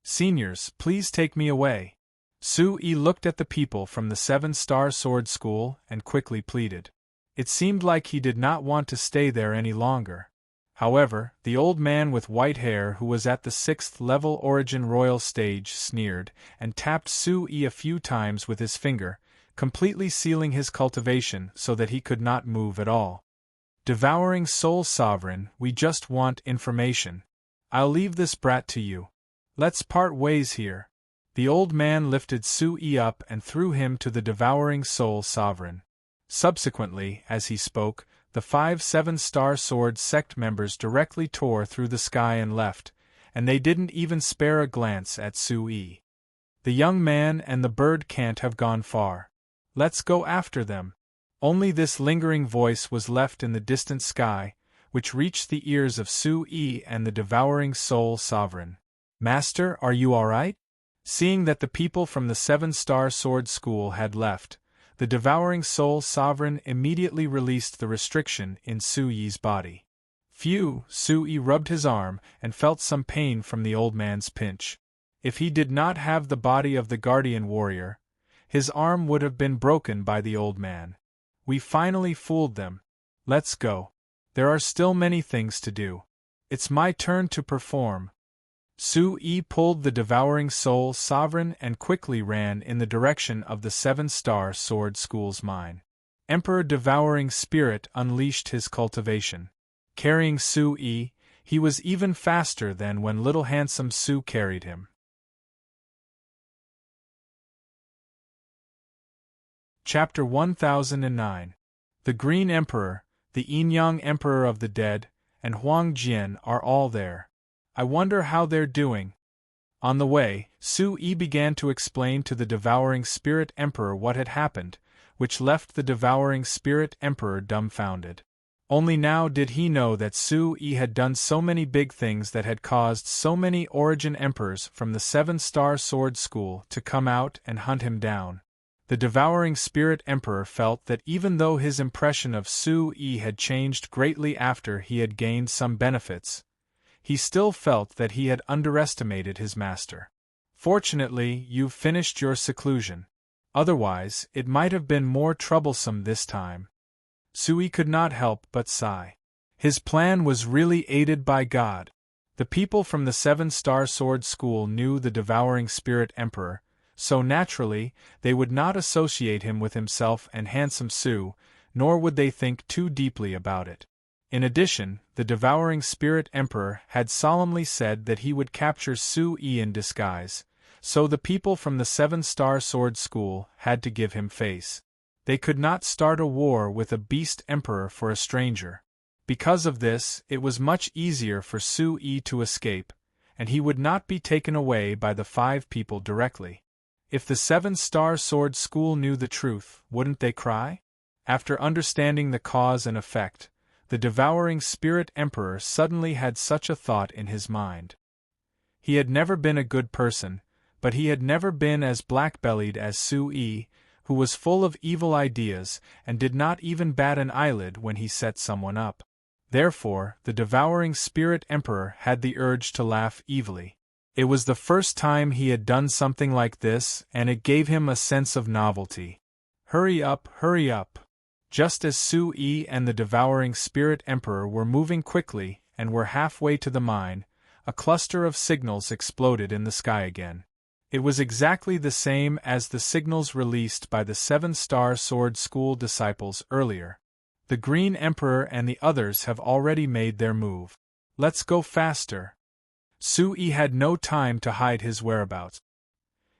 "Seniors, please take me away." Sui looked at the people from the Seven-Star Sword School and quickly pleaded. It seemed like he did not want to stay there any longer. However, the old man with white hair who was at the 6th level Origin Royal stage sneered and tapped Sui a few times with his finger, completely sealing his cultivation so that he could not move at all. "Devouring Soul Sovereign, we just want information. I'll leave this brat to you. Let's part ways here." The old man lifted Sui up and threw him to the Devouring Soul Sovereign. Subsequently, as he spoke, the 5 Seven-Star Sword sect members directly tore through the sky and left, and they didn't even spare a glance at Sui. "The young man and the bird can't have gone far. Let's go after them." Only this lingering voice was left in the distant sky, which reached the ears of Sui and the Devouring Soul Sovereign. "Master, are you all right?" Seeing that the people from the Seven-Star Sword School had left, the Devouring Soul Sovereign immediately released the restriction in Sui's body. Phew! Sui rubbed his arm and felt some pain from the old man's pinch. If he did not have the body of the Guardian Warrior, his arm would have been broken by the old man. "We finally fooled them. Let's go. There are still many things to do. It's my turn to perform." Sui pulled the Devouring Soul Sovereign and quickly ran in the direction of the Seven-Star Sword School's mine. Emperor Devouring Spirit unleashed his cultivation. Carrying Sui, he was even faster than when little handsome Su carried him. Chapter 1009. The Green Emperor, the Yin-Yang Emperor of the Dead, and Huang Jian are all there. I wonder how they're doing. On the way, Sui began to explain to the Devouring Spirit Emperor what had happened, which left the Devouring Spirit Emperor dumbfounded. Only now did he know that Sui had done so many big things that had caused so many Origin Emperors from the Seven-Star Sword School to come out and hunt him down. The Devouring Spirit Emperor felt that even though his impression of Sui had changed greatly after he had gained some benefits, he still felt that he had underestimated his master. "Fortunately, you've finished your seclusion. Otherwise, it might have been more troublesome this time." Sui could not help but sigh. His plan was really aided by God. The people from the Seven-Star Sword School knew the Devouring Spirit Emperor, so naturally, they would not associate him with himself and handsome Su, nor would they think too deeply about it. In addition, the Devouring Spirit Emperor had solemnly said that he would capture Sui in disguise, so the people from the Seven-Star Sword School had to give him face. They could not start a war with a beast emperor for a stranger. Because of this, it was much easier for Sui to escape, and he would not be taken away by the 5 people directly. If the Seven-Star Sword School knew the truth, wouldn't they cry? After understanding the cause and effect, the Devouring Spirit Emperor suddenly had such a thought in his mind. He had never been a good person, but he had never been as black-bellied as Sui, who was full of evil ideas and did not even bat an eyelid when he set someone up. Therefore, the Devouring Spirit Emperor had the urge to laugh evilly. It was the first time he had done something like this, and it gave him a sense of novelty. Hurry up, Just as Su Yi and the devouring spirit emperor were moving quickly and were halfway to the mine, a cluster of signals exploded in the sky again. It was exactly the same as the signals released by the 7-star sword school disciples earlier. The Green Emperor and the others have already made their move. Let's go faster. Su Yi had no time to hide his whereabouts.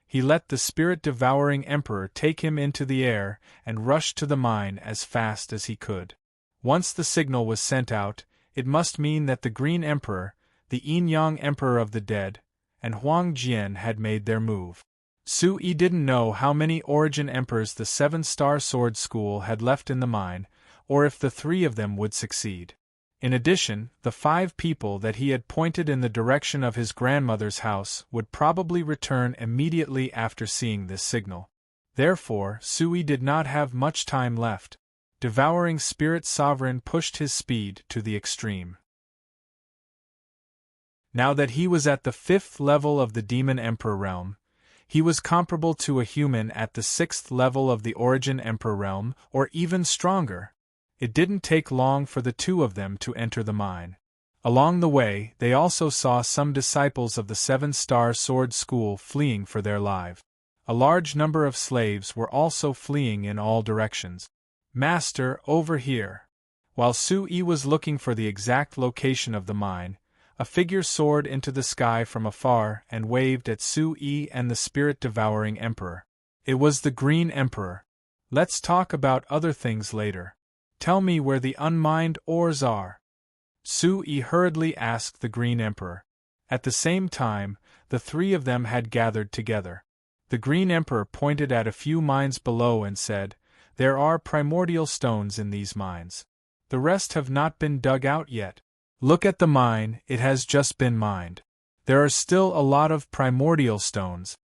He let the spirit-devouring emperor take him into the air and rushed to the mine as fast as he could. Once the signal was sent out, it must mean that the Green Emperor, the Yin-Yang Emperor of the Dead, and Huang Jian had made their move. Su Yi didn't know how many Origin Emperors the 7-star sword school had left in the mine, or if the 3 of them would succeed. In addition, the 5 people that he had pointed in the direction of his grandmother's house would probably return immediately after seeing this signal. Therefore, Su Yi did not have much time left. Devouring Spirit Sovereign pushed his speed to the extreme. Now that he was at the 5th level of the Demon Emperor realm, he was comparable to a human at the 6th level of the Origin Emperor realm, or even stronger. It didn't take long for the 2 of them to enter the mine. Along the way, they also saw some disciples of the 7-star sword school fleeing for their lives. A large number of slaves were also fleeing in all directions. "Master, over here!" While Su Yi was looking for the exact location of the mine, a figure soared into the sky from afar and waved at Su Yi and the spirit-devouring emperor. It was the Green Emperor. "Let's talk about other things later. Tell me where the unmined ores are." Su Yi hurriedly asked the Green Emperor. At the same time, the 3 of them had gathered together. The Green Emperor pointed at a few mines below and said, "There are primordial stones in these mines. The rest have not been dug out yet. Look at the mine, it has just been mined. There are still a lot of primordial stones."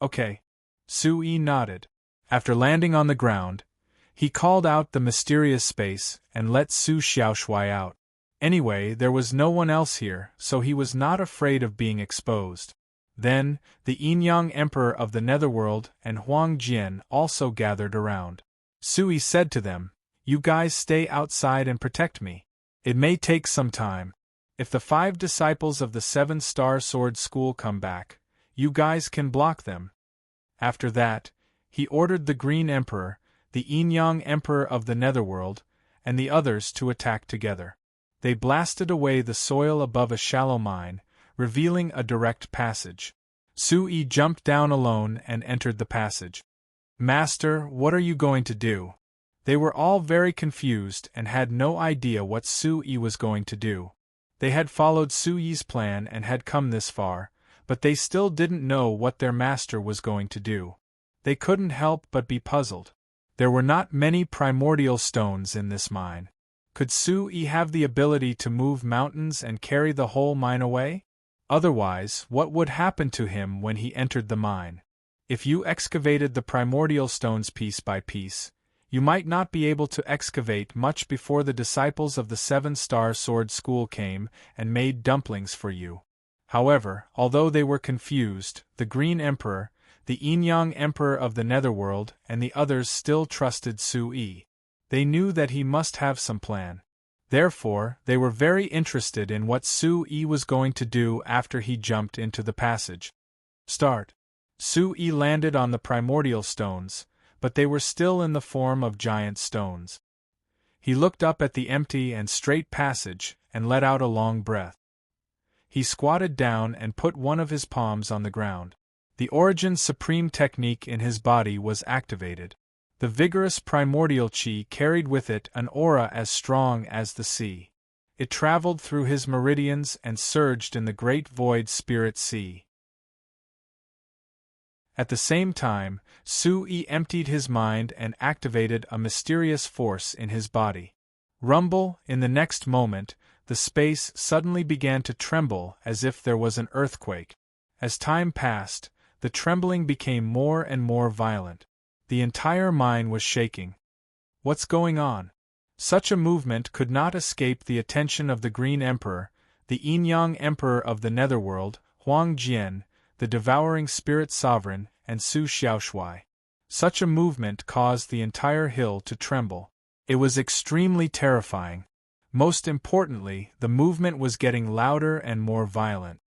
"Okay." Su Yi nodded. After landing on the ground, he called out the mysterious space and let Su Xiaoshui out. Anyway, there was no one else here, so he was not afraid of being exposed. Then, the Yin-Yang Emperor of the Netherworld and Huang Jian also gathered around. Su Yi said to them, "You guys stay outside and protect me. It may take some time. If the 5 disciples of the 7-star sword school come back, you guys can block them." After that, he ordered the Green Emperor, the Yin-Yang Emperor of the Netherworld, and the others to attack together. They blasted away the soil above a shallow mine, revealing a direct passage. Su Yi jumped down alone and entered the passage. "Master, what are you going to do?" They were all very confused and had no idea what Su Yi was going to do. They had followed Su Yi's plan and had come this far, but they still didn't know what their master was going to do. They couldn't help but be puzzled. There were not many primordial stones in this mine. Could Su Yi have the ability to move mountains and carry the whole mine away? Otherwise, what would happen to him when he entered the mine? If you excavated the primordial stones piece by piece, you might not be able to excavate much before the disciples of the 7-star sword school came and made dumplings for you. However, although they were confused, the Green Emperor, the Yin-Yang Emperor of the Netherworld, and the others still trusted Su Yi. They knew that he must have some plan. Therefore, they were very interested in what Su Yi was going to do after he jumped into the passage. Start. Su Yi landed on the primordial stones, but they were still in the form of giant stones. He looked up at the empty and straight passage and let out a long breath. He squatted down and put one of his palms on the ground. The Origin Supreme technique in his body was activated. The vigorous primordial chi carried with it an aura as strong as the sea. It traveled through his meridians and surged in the great void spirit sea. At the same time, Su Yi emptied his mind and activated a mysterious force in his body. Rumble, in the next moment, the space suddenly began to tremble as if there was an earthquake. As time passed, the trembling became more and more violent. The entire mine was shaking. What's going on? Such a movement could not escape the attention of the Green Emperor, the Yin-Yang Emperor of the Netherworld, Huang Jian, the Devouring Spirit Sovereign, and Su Xiaoshui. Such a movement caused the entire hill to tremble. It was extremely terrifying. Most importantly, the movement was getting louder and more violent.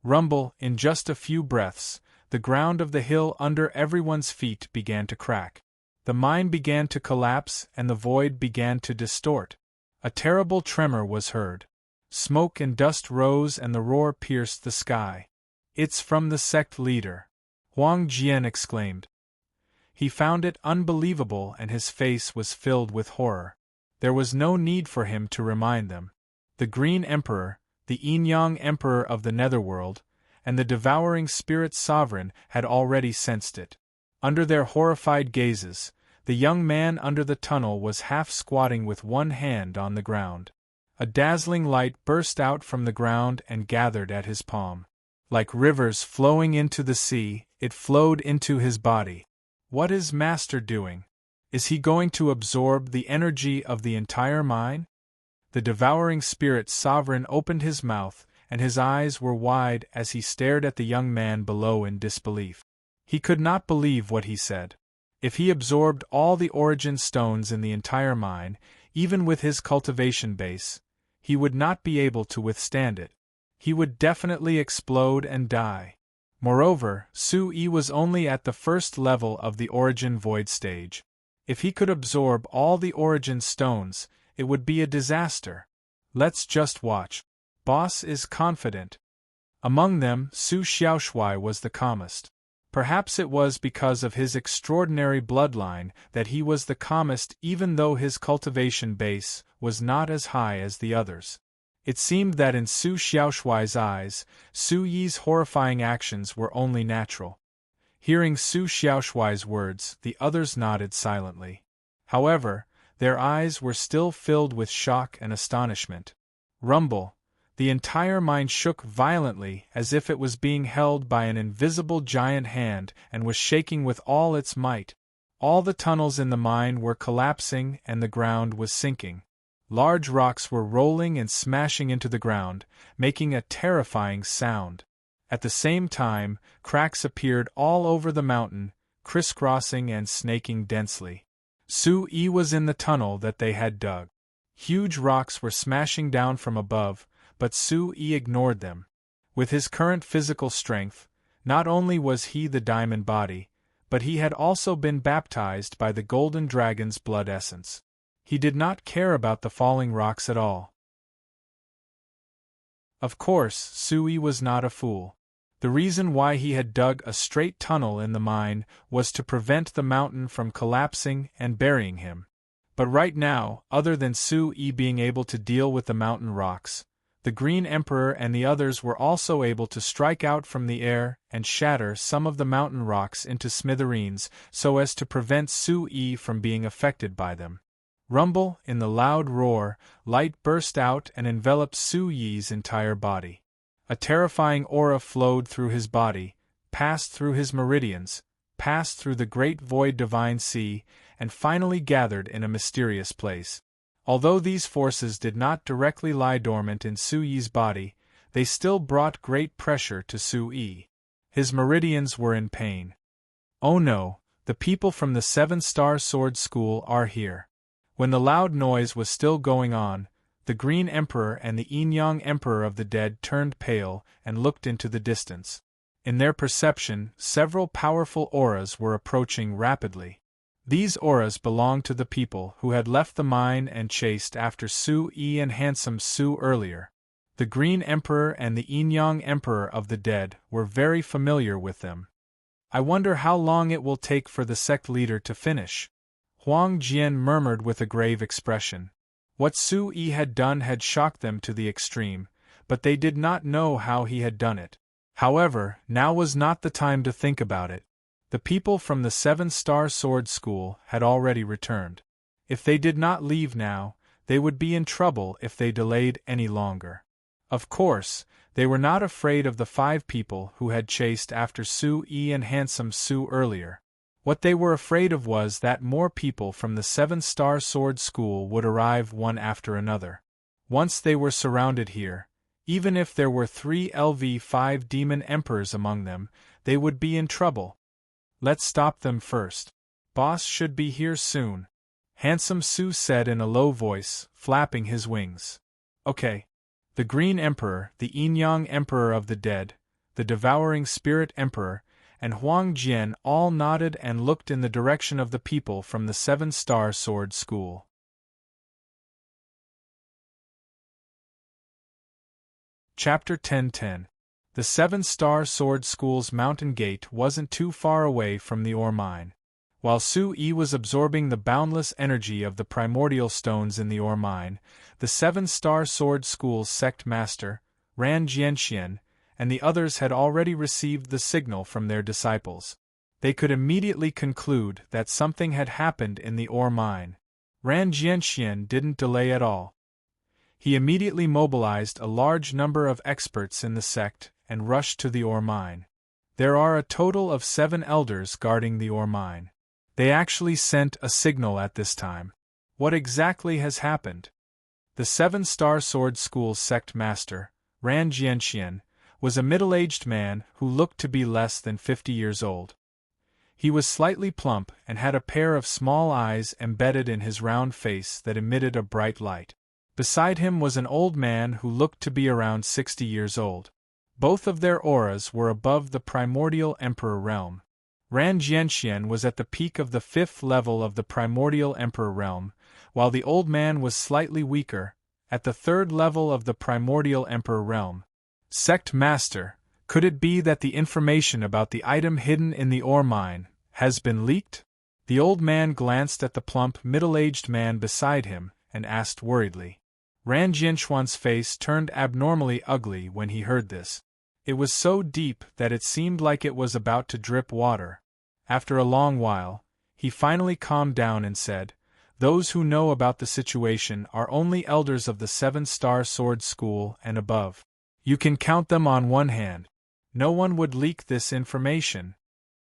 Rumble, in just a few breaths, the ground of the hill under everyone's feet began to crack. The mine began to collapse and the void began to distort. A terrible tremor was heard. Smoke and dust rose and the roar pierced the sky. "It's from the sect leader," Huang Jian exclaimed. He found it unbelievable and his face was filled with horror. There was no need for him to remind them. The Green Emperor, the Yin-Yang Emperor of the Netherworld, and the Devouring Spirit Sovereign had already sensed it. Under their horrified gazes, the young man under the tunnel was half squatting with one hand on the ground. A dazzling light burst out from the ground and gathered at his palm. Like rivers flowing into the sea, it flowed into his body. What is Master doing? Is he going to absorb the energy of the entire mine? The Devouring Spirit Sovereign opened his mouth, and his eyes were wide as he stared at the young man below in disbelief. He could not believe what he said. If he absorbed all the origin stones in the entire mine, even with his cultivation base, he would not be able to withstand it. He would definitely explode and die. Moreover, Su-Yi was only at the first level of the origin void stage. If he could absorb all the origin stones, it would be a disaster. Let's just watch. Boss is confident. Among them, Su Xiaoshui was the calmest. Perhaps it was because of his extraordinary bloodline that he was the calmest even though his cultivation base was not as high as the others. It seemed that in Su Xiaoshui's eyes, Su Yi's horrifying actions were only natural. Hearing Su Xiaoshui's words, the others nodded silently. However, their eyes were still filled with shock and astonishment. Rumble. The entire mine shook violently as if it was being held by an invisible giant hand and was shaking with all its might. All the tunnels in the mine were collapsing and the ground was sinking. Large rocks were rolling and smashing into the ground, making a terrifying sound. At the same time, cracks appeared all over the mountain, crisscrossing and snaking densely. Su-Yi was in the tunnel that they had dug. Huge rocks were smashing down from above, but Su-Yi ignored them. With his current physical strength, not only was he the diamond body, but he had also been baptized by the golden dragon's blood essence. He did not care about the falling rocks at all. Of course, Su-Yi was not a fool. The reason why he had dug a straight tunnel in the mine was to prevent the mountain from collapsing and burying him. But right now, other than Su-Yi being able to deal with the mountain rocks, the Green Emperor and the others were also able to strike out from the air and shatter some of the mountain rocks into smithereens so as to prevent Su-Yi from being affected by them. Rumble, in the loud roar, light burst out and enveloped Su-Yi's entire body. A terrifying aura flowed through his body, passed through his meridians, passed through the great void divine sea, and finally gathered in a mysterious place. Although these forces did not directly lie dormant in Su-Yi's body, they still brought great pressure to Su-Yi. His meridians were in pain. Oh no, the people from the 7-Star Sword School are here. When the loud noise was still going on, the Green Emperor and the Yin-Yang Emperor of the Dead turned pale and looked into the distance. In their perception, several powerful auras were approaching rapidly. These auras belonged to the people who had left the mine and chased after Su-Yi and Handsome Su earlier. The Green Emperor and the Yin-Yang Emperor of the Dead were very familiar with them. I wonder how long it will take for the sect leader to finish. Huang Jian murmured with a grave expression. What Su-Yi had done had shocked them to the extreme, but they did not know how he had done it. However, now was not the time to think about it. The people from the 7-Star Sword School had already returned. If they did not leave now, they would be in trouble if they delayed any longer. Of course, they were not afraid of the 5 people who had chased after Su-Yi and Handsome Su earlier. What they were afraid of was that more people from the 7-Star Sword School would arrive one after another. Once they were surrounded here, even if there were 3 LV5 demon emperors among them, they would be in trouble. Let's stop them first. Boss should be here soon. Handsome Su said in a low voice, flapping his wings. Okay. The Green Emperor, the Yin-Yang Emperor of the Dead, the Devouring Spirit Emperor, and Huang Jian all nodded and looked in the direction of the people from the Seven-Star Sword School. Chapter 10:10. The Seven-Star Sword School's mountain gate wasn't too far away from the ore mine. While Su Yi was absorbing the boundless energy of the primordial stones in the ore mine, the Seven-Star Sword School's sect master, Ran Jianxian, and the others had already received the signal from their disciples. They could immediately conclude that something had happened in the ore mine. Ran Jianxian didn't delay at all. He immediately mobilized a large number of experts in the sect and rushed to the ore mine. There are a total of 7 elders guarding the ore mine. They actually sent a signal at this time. What exactly has happened? The Seven-Star Sword School's sect master, Ran Jianxian, was a middle-aged man who looked to be less than 50 years old. He was slightly plump and had a pair of small eyes embedded in his round face that emitted a bright light. Beside him was an old man who looked to be around 60 years old. Both of their auras were above the primordial emperor realm. Ran Jianxian was at the peak of the 5th level of the primordial emperor realm, while the old man was slightly weaker, at the 3rd level of the primordial emperor realm. Sect Master, could it be that the information about the item hidden in the ore mine has been leaked? The old man glanced at the plump, middle-aged man beside him and asked worriedly. Ran Jianxuan's face turned abnormally ugly when he heard this. It was so deep that it seemed like it was about to drip water. After a long while, he finally calmed down and said, "Those who know about the situation are only elders of the Seven-Star Sword School and above. You can count them on one hand. No one would leak this information."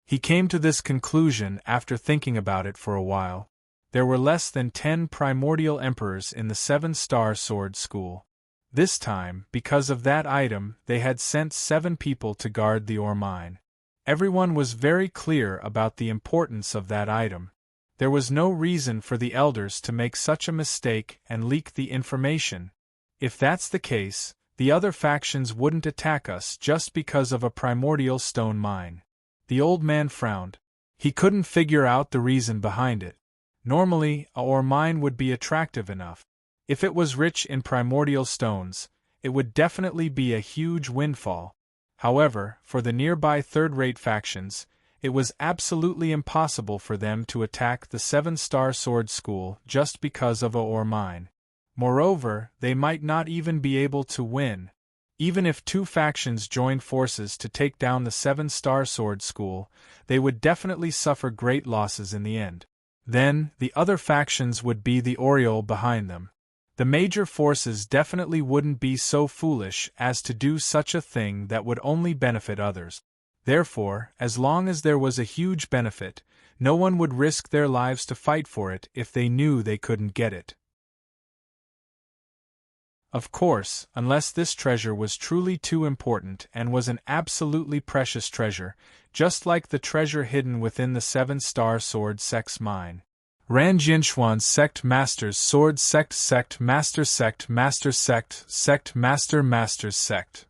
He came to this conclusion after thinking about it for a while. There were less than 10 primordial emperors in the Seven-Star Sword School. This time, because of that item, they had sent 7 people to guard the ore mine. Everyone was very clear about the importance of that item. There was no reason for the elders to make such a mistake and leak the information. If that's the case, the other factions wouldn't attack us just because of a primordial stone mine. The old man frowned. He couldn't figure out the reason behind it. Normally, a ore mine would be attractive enough. If it was rich in primordial stones, it would definitely be a huge windfall. However, for the nearby third-rate factions, it was absolutely impossible for them to attack the Seven-Star Sword School just because of a ore mine. Moreover, they might not even be able to win. Even if 2 factions joined forces to take down the Seven-Star Sword School, they would definitely suffer great losses in the end. Then, the other factions would be the aureole behind them. The major forces definitely wouldn't be so foolish as to do such a thing that would only benefit others. Therefore, as long as there was a huge benefit, no one would risk their lives to fight for it if they knew they couldn't get it. Of course, unless this treasure was truly too important and was an absolutely precious treasure, just like the treasure hidden within the Seven-Star Sword Sect's mine. Ran Jianxuan's sect master's sword sect master sect master's sect.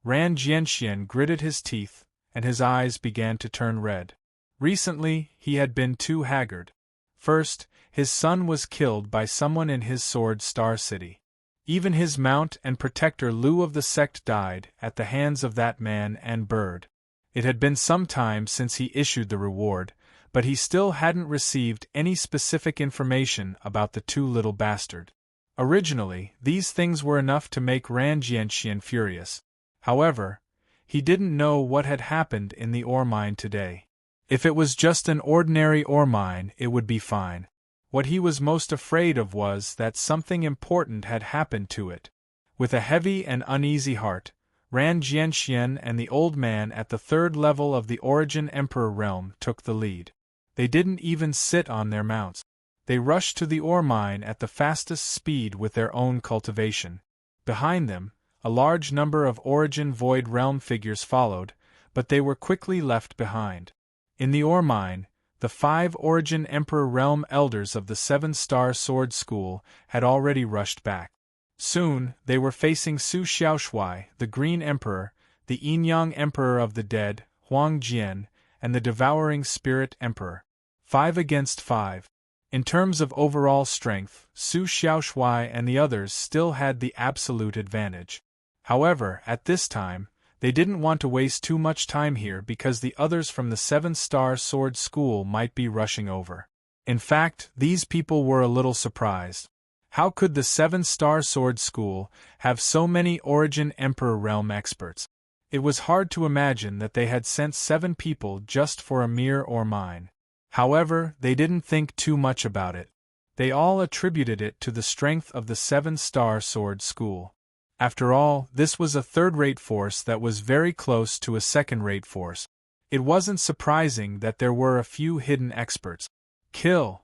Ran Jianxian gritted his teeth, and his eyes began to turn red. Recently, he had been too haggard. First, his son was killed by someone in his Sword Star City. Even his mount and protector Lu of the sect died at the hands of that man and bird. It had been some time since he issued the reward, but he still hadn't received any specific information about the 2 little bastards. Originally, these things were enough to make Ran Jianxian furious. However, he didn't know what had happened in the ore mine today. If it was just an ordinary ore mine, it would be fine. What he was most afraid of was that something important had happened to it. With a heavy and uneasy heart, Ran Jianxian and the old man at the 3rd level of the Origin Emperor realm took the lead. They didn't even sit on their mounts. They rushed to the ore mine at the fastest speed with their own cultivation. Behind them, a large number of Origin Void Realm figures followed, but they were quickly left behind. In the ore mine, The 5 Origin Emperor Realm Elders of the 7-Star Sword School had already rushed back. Soon, they were facing Su Xiaoshui, the Green Emperor, the Yin-Yang Emperor of the Dead, Huang Jian, and the Devouring Spirit Emperor. 5 against 5. In terms of overall strength, Su Xiaoshui and the others still had the absolute advantage. However, at this time, they didn't want to waste too much time here because the others from the 7-Star Sword School might be rushing over. In fact, these people were a little surprised. How could the 7-Star Sword School have so many Origin Emperor Realm experts? It was hard to imagine that they had sent 7 people just for a mere Ormine. However, they didn't think too much about it. They all attributed it to the strength of the 7-Star Sword School. After all, this was a third-rate force that was very close to a second-rate force. It wasn't surprising that there were a few hidden experts. Kill!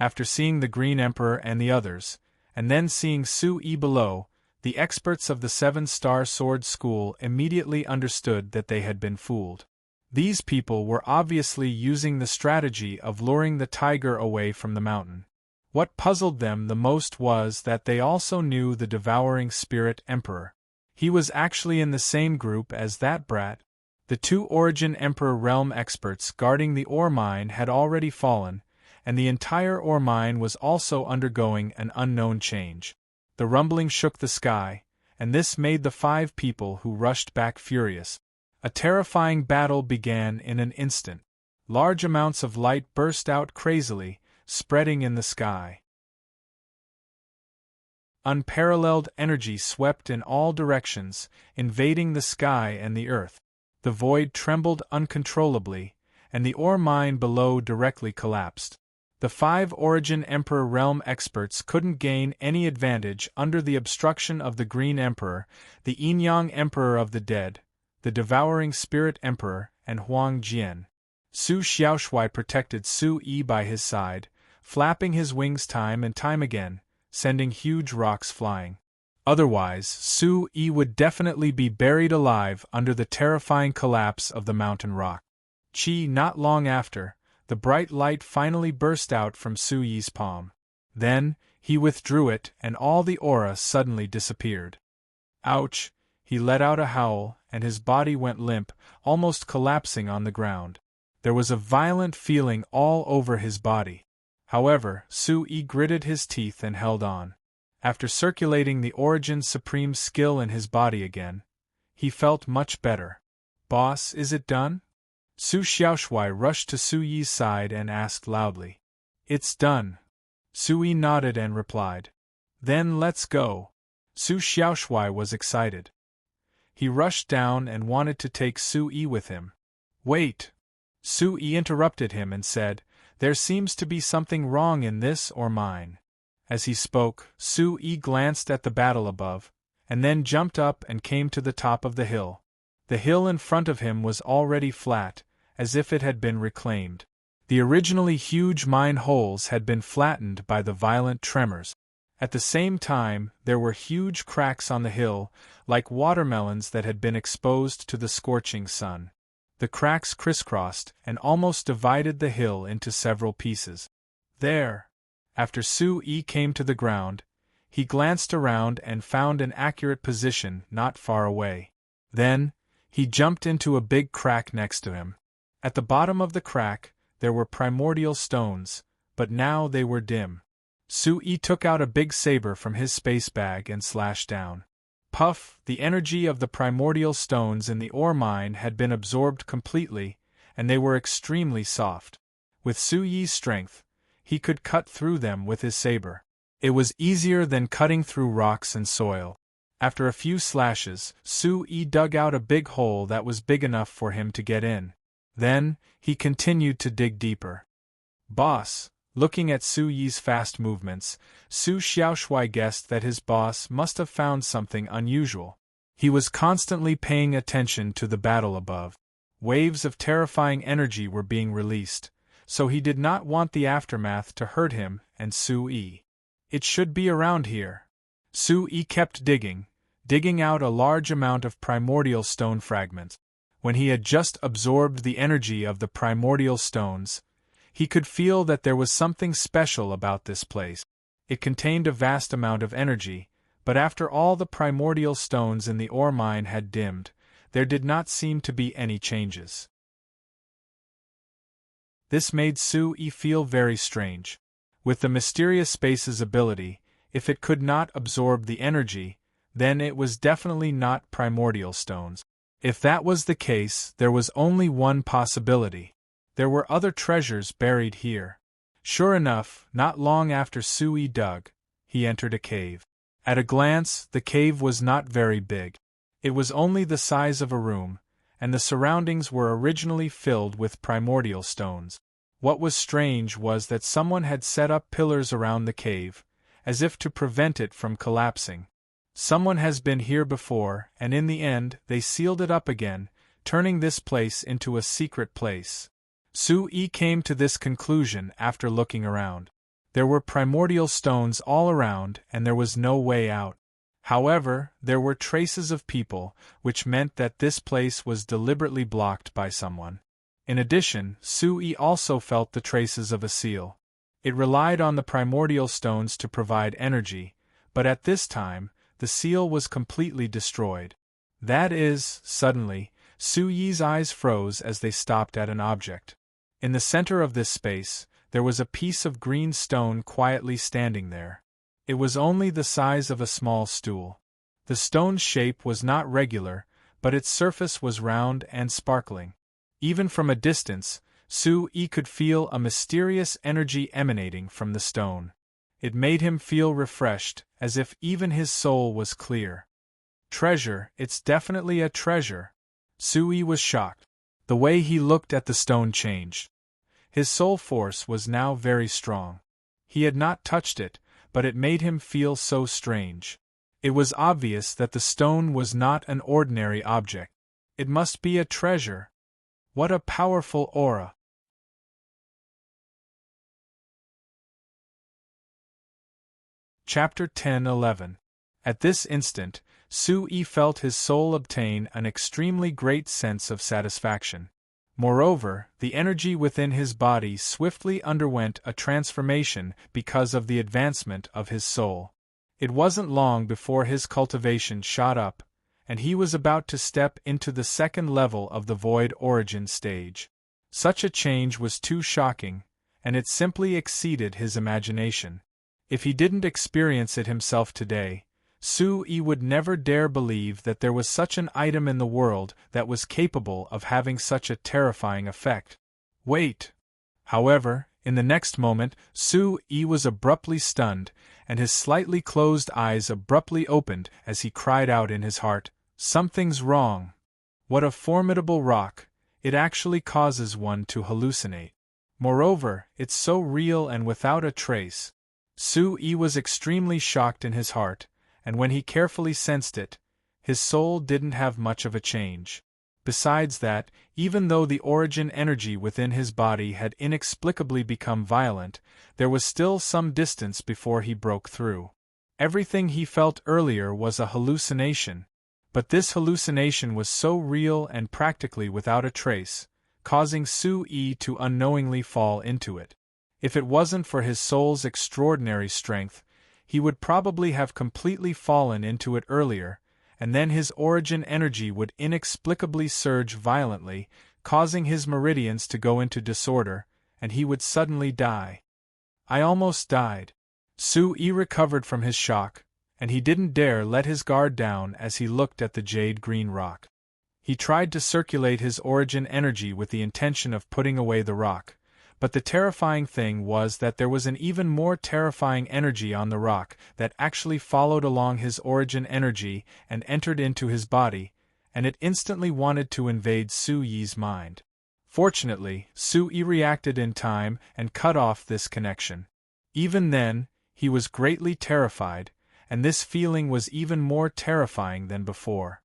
After seeing the Green Emperor and the others, and then seeing Su Yi below, the experts of the 7-Star Sword School immediately understood that they had been fooled. These people were obviously using the strategy of luring the tiger away from the mountain. What puzzled them the most was that they also knew the Devouring Spirit Emperor. He was actually in the same group as that brat. The 2 Origin Emperor Realm experts guarding the ore mine had already fallen, and the entire ore mine was also undergoing an unknown change. The rumbling shook the sky, and this made the 5 people who rushed back furious. A terrifying battle began in an instant. Large amounts of light burst out crazily, spreading in the sky. Unparalleled energy swept in all directions, invading the sky and the earth. The void trembled uncontrollably, and the ore mine below directly collapsed. The 5 Origin Emperor Realm experts couldn't gain any advantage under the obstruction of the Green Emperor, the Yin-Yang Emperor of the Dead, the Devouring Spirit Emperor, and Huang Jian. Su Xiaoshui protected Su Yi by his side, flapping his wings time and time again, sending huge rocks flying. Otherwise, Su Yi would definitely be buried alive under the terrifying collapse of the mountain rock. Not long after, the bright light finally burst out from Su Yi's palm. Then, he withdrew it and all the aura suddenly disappeared. Ouch! He let out a howl, and his body went limp, almost collapsing on the ground. There was a violent feeling all over his body. However, Su Yi gritted his teeth and held on. After circulating the Origin Supreme skill in his body again, he felt much better. "Boss, is it done?" Su Xiaoshui rushed to Su Yi's side and asked loudly. "It's done." Su Yi nodded and replied. "Then let's go." Su Xiaoshui was excited. He rushed down and wanted to take Su Yi with him. "Wait!" Su Yi interrupted him and said, "There seems to be something wrong in this or mine." As he spoke, Su Yi glanced at the battle above, and then jumped up and came to the top of the hill. The hill in front of him was already flat, as if it had been reclaimed. The originally huge mine holes had been flattened by the violent tremors. At the same time, there were huge cracks on the hill, like watermelons that had been exposed to the scorching sun. The cracks crisscrossed and almost divided the hill into several pieces. There! After Su Yi came to the ground, he glanced around and found an accurate position not far away. Then, he jumped into a big crack next to him. At the bottom of the crack, there were primordial stones, but now they were dim. Su Yi took out a big saber from his space bag and slashed down. Puff! The energy of the primordial stones in the ore mine had been absorbed completely, and they were extremely soft. With Su Yi's strength, he could cut through them with his saber. It was easier than cutting through rocks and soil. After a few slashes, Su Yi dug out a big hole that was big enough for him to get in. Then, he continued to dig deeper. "Boss!" Looking at Su Yi's fast movements, Su Xiaoshui guessed that his boss must have found something unusual. He was constantly paying attention to the battle above. Waves of terrifying energy were being released, so he did not want the aftermath to hurt him and Su Yi. "It should be around here." Su Yi kept digging out a large amount of primordial stone fragments. When he had just absorbed the energy of the primordial stones, He could feel that there was something special about this place. It contained a vast amount of energy, but after all the primordial stones in the ore mine had dimmed, there did not seem to be any changes. This made Sui feel very strange. With the mysterious space's ability, if it could not absorb the energy, then it was definitely not primordial stones. If that was the case, there was only one possibility. There were other treasures buried here. Sure enough, not long after Sui dug, he entered a cave. At a glance, the cave was not very big. It was only the size of a room, and the surroundings were originally filled with primordial stones. What was strange was that someone had set up pillars around the cave, as if to prevent it from collapsing. Someone has been here before, and in the end, they sealed it up again, turning this place into a secret place. Sui came to this conclusion after looking around. There were primordial stones all around, and there was no way out. However, there were traces of people, which meant that this place was deliberately blocked by someone. In addition, Sui also felt the traces of a seal. It relied on the primordial stones to provide energy, but at this time, the seal was completely destroyed. That is, suddenly, Sui's eyes froze as they stopped at an object. In the center of this space, there was a piece of green stone quietly standing there. It was only the size of a small stool. The stone's shape was not regular, but its surface was round and sparkling. Even from a distance, Sui could feel a mysterious energy emanating from the stone. It made him feel refreshed, as if even his soul was clear. Treasure, it's definitely a treasure. Sui was shocked. The way he looked at the stone changed. His soul force was now very strong. He had not touched it, but it made him feel so strange. It was obvious that the stone was not an ordinary object. It must be a treasure. What a powerful aura! Chapter 10-11. At this instant, Sui felt his soul obtain an extremely great sense of satisfaction. Moreover, the energy within his body swiftly underwent a transformation because of the advancement of his soul. It wasn't long before his cultivation shot up, and he was about to step into the second level of the void origin stage. Such a change was too shocking, and it simply exceeded his imagination. If he didn't experience it himself today, Sui would never dare believe that there was such an item in the world that was capable of having such a terrifying effect. Wait! However, in the next moment, Sui was abruptly stunned, and his slightly closed eyes abruptly opened as he cried out in his heart, "Something's wrong! What a formidable rock! It actually causes one to hallucinate. Moreover, it's so real and without a trace." Sui was extremely shocked in his heart, and when he carefully sensed it, his soul didn't have much of a change. Besides that, even though the origin energy within his body had inexplicably become violent, there was still some distance before he broke through. Everything he felt earlier was a hallucination, but this hallucination was so real and practically without a trace, causing Sui to unknowingly fall into it. If it wasn't for his soul's extraordinary strength, he would probably have completely fallen into it earlier, and then his origin energy would inexplicably surge violently, causing his meridians to go into disorder, and he would suddenly die. I almost died. Sui recovered from his shock, and he didn't dare let his guard down as he looked at the jade-green rock. He tried to circulate his origin energy with the intention of putting away the rock, but the terrifying thing was that there was an even more terrifying energy on the rock that actually followed along his origin energy and entered into his body, and it instantly wanted to invade Sui's mind. Fortunately, Sui reacted in time and cut off this connection. Even then, he was greatly terrified, and this feeling was even more terrifying than before.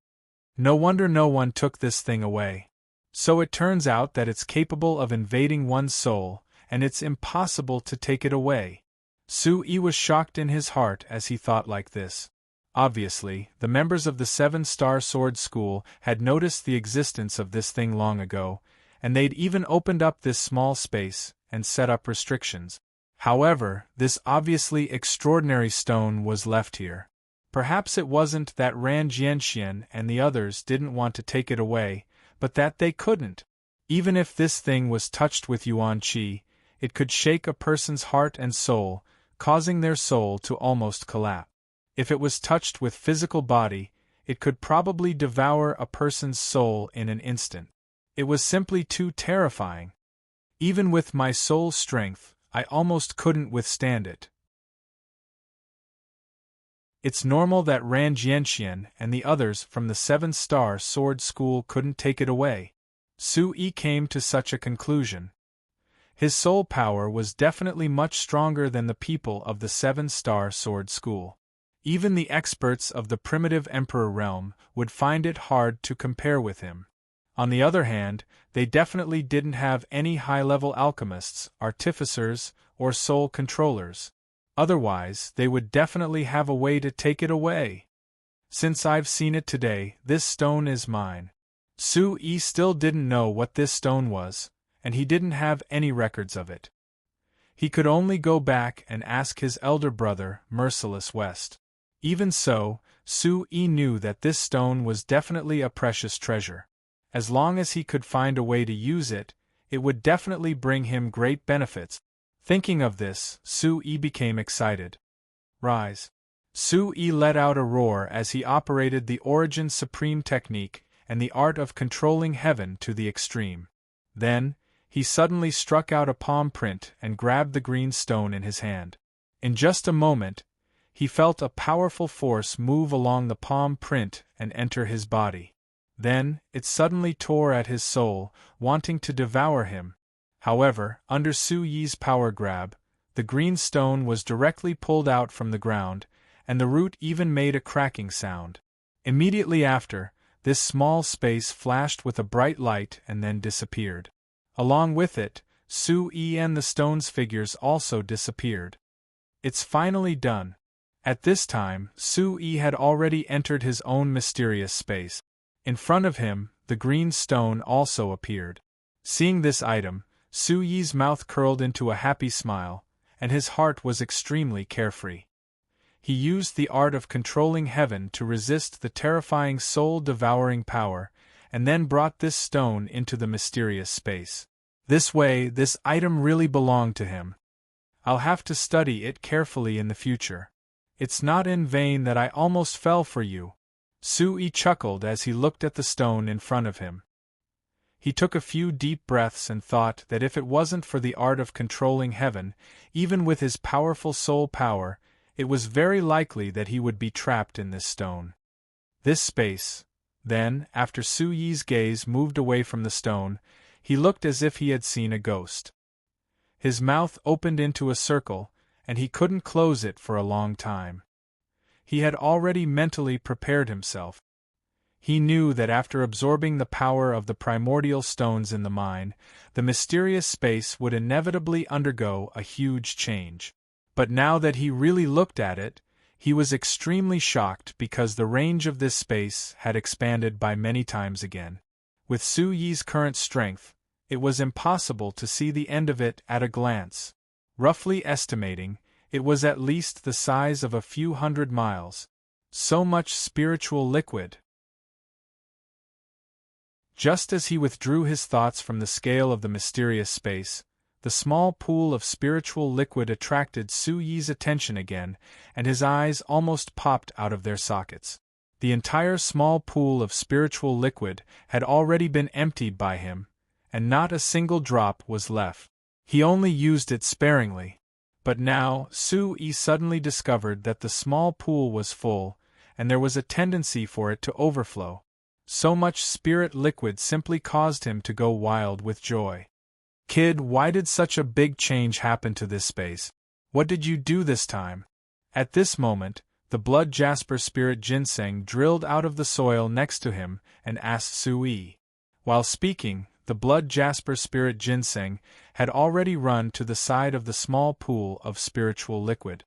No wonder no one took this thing away. So it turns out that it's capable of invading one's soul, and it's impossible to take it away. Sui was shocked in his heart as he thought like this. Obviously, the members of the 7-Star Sword School had noticed the existence of this thing long ago, and they'd even opened up this small space, and set up restrictions. However, this obviously extraordinary stone was left here. Perhaps it wasn't that Ran Jianxian and the others didn't want to take it away, but that they couldn't. Even if this thing was touched with Yuan Qi, it could shake a person's heart and soul, causing their soul to almost collapse. If it was touched with physical body, it could probably devour a person's soul in an instant. It was simply too terrifying. Even with my soul's strength, I almost couldn't withstand it. It's normal that Ran Jianxian and the others from the 7-star sword school couldn't take it away. Su Yi came to such a conclusion. His soul power was definitely much stronger than the people of the 7-star sword school. Even the experts of the primitive emperor realm would find it hard to compare with him. On the other hand, they definitely didn't have any high-level alchemists, artificers, or soul controllers. Otherwise, they would definitely have a way to take it away. Since I've seen it today, this stone is mine. Su Yi still didn't know what this stone was, and he didn't have any records of it. He could only go back and ask his elder brother, Merciless West. Even so, Su Yi knew that this stone was definitely a precious treasure. As long as he could find a way to use it, it would definitely bring him great benefits. Thinking of this, Su Yi became excited. Rise. Su Yi let out a roar as he operated the Origin Supreme technique and the art of controlling heaven to the extreme. Then, he suddenly struck out a palm print and grabbed the green stone in his hand. In just a moment, he felt a powerful force move along the palm print and enter his body. Then, it suddenly tore at his soul, wanting to devour him. However, under Su Yi's power grab, the green stone was directly pulled out from the ground, and the root even made a cracking sound. Immediately after, this small space flashed with a bright light and then disappeared. Along with it, Su Yi and the stone's figures also disappeared. It's finally done. At this time, Su Yi had already entered his own mysterious space. In front of him, the green stone also appeared. Seeing this item, Su Yi's mouth curled into a happy smile, and his heart was extremely carefree. He used the art of controlling heaven to resist the terrifying soul-devouring power, and then brought this stone into the mysterious space. This way, this item really belonged to him. I'll have to study it carefully in the future. It's not in vain that I almost fell for you. Su Yi chuckled as he looked at the stone in front of him. He took a few deep breaths and thought that if it wasn't for the art of controlling heaven, even with his powerful soul power, it was very likely that he would be trapped in this stone. This space. Then, after Su Yi's gaze moved away from the stone, he looked as if he had seen a ghost. His mouth opened into a circle, and he couldn't close it for a long time. He had already mentally prepared himself. He knew that after absorbing the power of the primordial stones in the mine, the mysterious space would inevitably undergo a huge change. But now that he really looked at it, he was extremely shocked because the range of this space had expanded by many times again. With Su Yi's current strength, it was impossible to see the end of it at a glance. Roughly estimating, it was at least the size of a few hundred miles. So much spiritual liquid. Just as he withdrew his thoughts from the scale of the mysterious space, the small pool of spiritual liquid attracted Su Yi's attention again, and his eyes almost popped out of their sockets. The entire small pool of spiritual liquid had already been emptied by him, and not a single drop was left. He only used it sparingly. But now, Su Yi suddenly discovered that the small pool was full, and there was a tendency for it to overflow. So much spirit liquid simply caused him to go wild with joy. Kid, why did such a big change happen to this space? What did you do this time? At this moment, the blood jasper spirit ginseng drilled out of the soil next to him and asked Su Yi. While speaking, the blood jasper spirit ginseng had already run to the side of the small pool of spiritual liquid.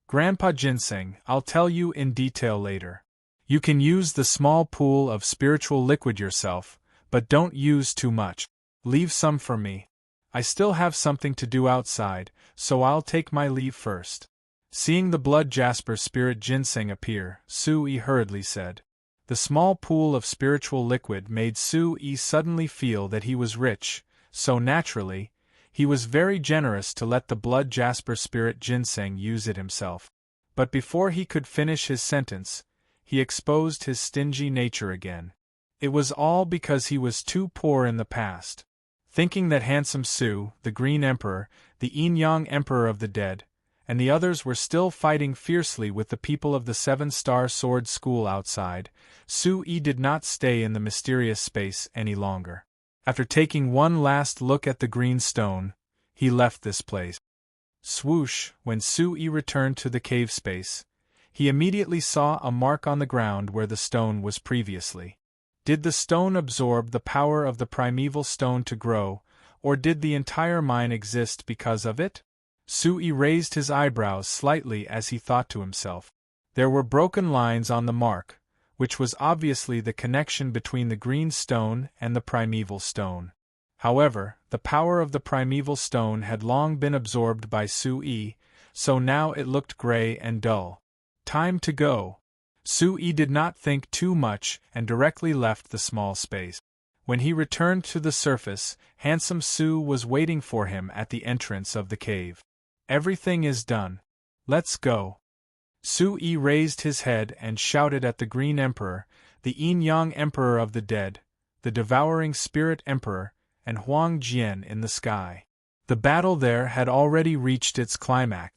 Grandpa Ginseng, I'll tell you in detail later. You can use the small pool of spiritual liquid yourself, but don't use too much. Leave some for me. I still have something to do outside, so I'll take my leave first. Seeing the blood jasper spirit ginseng appear, Sui hurriedly said. The small pool of spiritual liquid made Sui suddenly feel that he was rich, so naturally, he was very generous to let the blood jasper spirit ginseng use it himself. But before he could finish his sentence, he exposed his stingy nature again. It was all because he was too poor in the past. Thinking that handsome Su, the Green Emperor, the Yin-Yang Emperor of the Dead, and the others were still fighting fiercely with the people of the Seven-Star Sword School outside, Sui did not stay in the mysterious space any longer. After taking one last look at the green stone, he left this place. Swoosh! When Sui returned to the cave space, he immediately saw a mark on the ground where the stone was previously. Did the stone absorb the power of the primeval stone to grow, or did the entire mine exist because of it? Sui raised his eyebrows slightly as he thought to himself. There were broken lines on the mark, which was obviously the connection between the green stone and the primeval stone. However, the power of the primeval stone had long been absorbed by Sui, so now it looked gray and dull. Time to go. Sui did not think too much and directly left the small space. When he returned to the surface, handsome Su was waiting for him at the entrance of the cave. Everything is done. Let's go. Sui raised his head and shouted at the Green Emperor, the Yin-Yang Emperor of the Dead, the Devouring Spirit Emperor, and Huang Jian in the sky. The battle there had already reached its climax.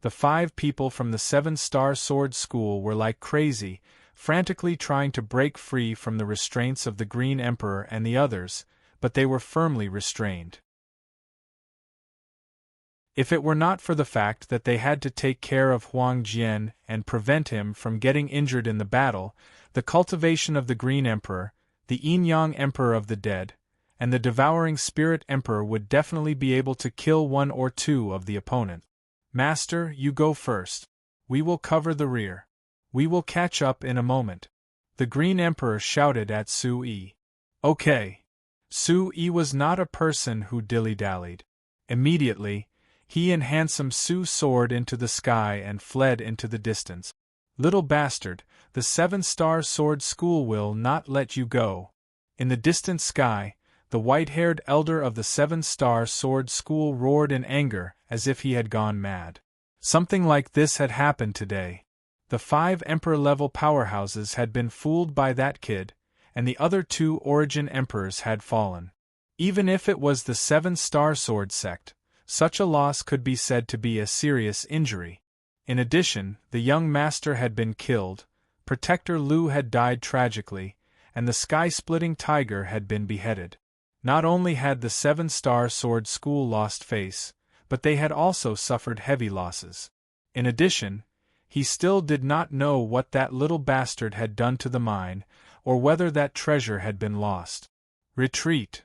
The 5 people from the Seven-Star Sword School were like crazy, frantically trying to break free from the restraints of the Green Emperor and the others, but they were firmly restrained. If it were not for the fact that they had to take care of Huang Jian and prevent him from getting injured in the battle, the cultivation of the Green Emperor, the Yin-Yang Emperor of the Dead, and the Devouring Spirit Emperor would definitely be able to kill 1 or 2 of the opponents. Master, you go first. We will cover the rear. We will catch up in a moment. The Green Emperor shouted at Sui. Okay. Sui was not a person who dilly-dallied. Immediately, he and handsome Su soared into the sky and fled into the distance. Little bastard, the Seven-Star Sword School will not let you go. In the distant sky, the white-haired elder of the Seven-Star Sword School roared in anger as if he had gone mad. Something like this had happened today. The 5 Emperor-level powerhouses had been fooled by that kid, and the other 2 Origin Emperors had fallen. Even if it was the Seven-Star Sword sect, such a loss could be said to be a serious injury. In addition, the young master had been killed, Protector Lu had died tragically, and the sky-splitting tiger had been beheaded. Not only had the Seven-Star Sword School lost face, but they had also suffered heavy losses. In addition, he still did not know what that little bastard had done to the mine, or whether that treasure had been lost. Retreat.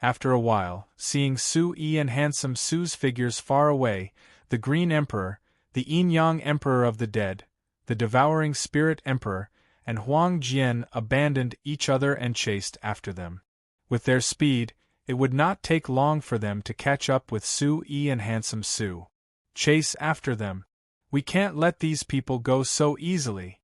After a while, seeing Sui and handsome Su's figures far away, the Green Emperor, the Yin-Yang Emperor of the Dead, the Devouring Spirit Emperor, and Huang Jian abandoned each other and chased after them. With their speed, it would not take long for them to catch up with Sui and handsome Su. Chase after them. We can't let these people go so easily.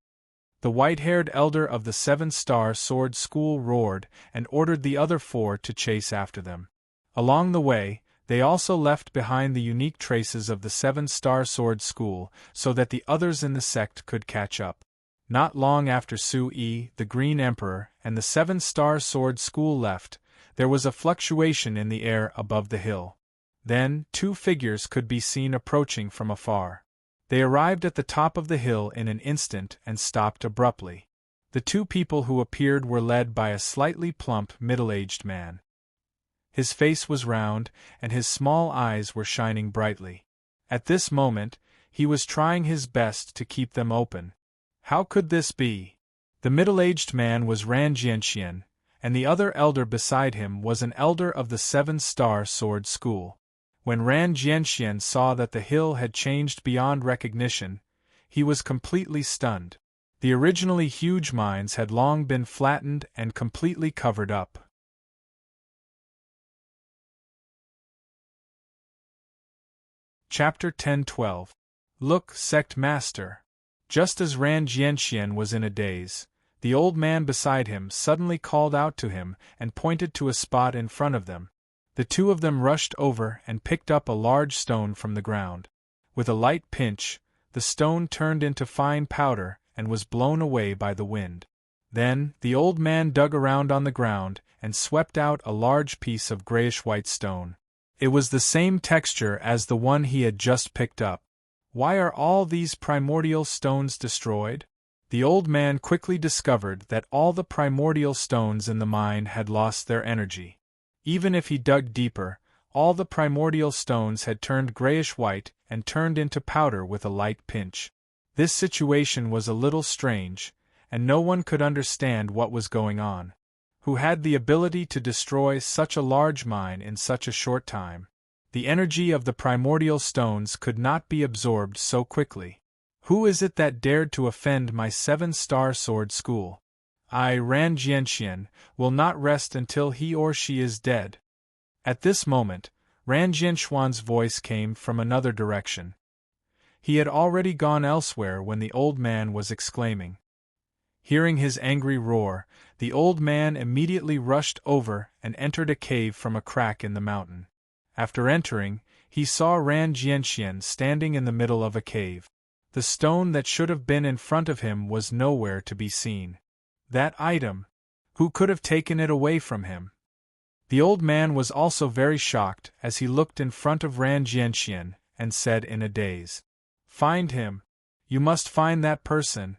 The white-haired elder of the Seven-Star Sword School roared and ordered the other 4 to chase after them. Along the way, they also left behind the unique traces of the Seven-Star Sword School so that the others in the sect could catch up. Not long after Sui, the Green Emperor, and the Seven-Star Sword School left, there was a fluctuation in the air above the hill. Then, 2 figures could be seen approaching from afar. They arrived at the top of the hill in an instant and stopped abruptly. The 2 people who appeared were led by a slightly plump, middle-aged man. His face was round, and his small eyes were shining brightly. At this moment, he was trying his best to keep them open. How could this be? The middle-aged man was Ran Jianxian, and the other elder beside him was an elder of the Seven-Star Sword School. When Ran Jianxian saw that the hill had changed beyond recognition, he was completely stunned. The originally huge mines had long been flattened and completely covered up. Chapter 10-12. Look, Sect Master. Just as Ran Jianxian was in a daze, the old man beside him suddenly called out to him and pointed to a spot in front of them. The two of them rushed over and picked up a large stone from the ground. With a light pinch, the stone turned into fine powder and was blown away by the wind. Then, the old man dug around on the ground and swept out a large piece of grayish-white stone. It was the same texture as the one he had just picked up. Why are all these primordial stones destroyed? The old man quickly discovered that all the primordial stones in the mine had lost their energy. Even if he dug deeper, all the primordial stones had turned grayish-white and turned into powder with a light pinch. This situation was a little strange, and no one could understand what was going on. Who had the ability to destroy such a large mine in such a short time? The energy of the primordial stones could not be absorbed so quickly. Who is it that dared to offend my 7-star sword school? I, Ran Jianxian, will not rest until he or she is dead. At this moment, Ran Jianxuan's voice came from another direction. He had already gone elsewhere when the old man was exclaiming. Hearing his angry roar, the old man immediately rushed over and entered a cave from a crack in the mountain. After entering, he saw Ran Jianxian standing in the middle of a cave. The stone that should have been in front of him was nowhere to be seen. That item! Who could have taken it away from him? The old man was also very shocked as he looked in front of Ran Jianxian and said in a daze, "Find him! You must find that person!"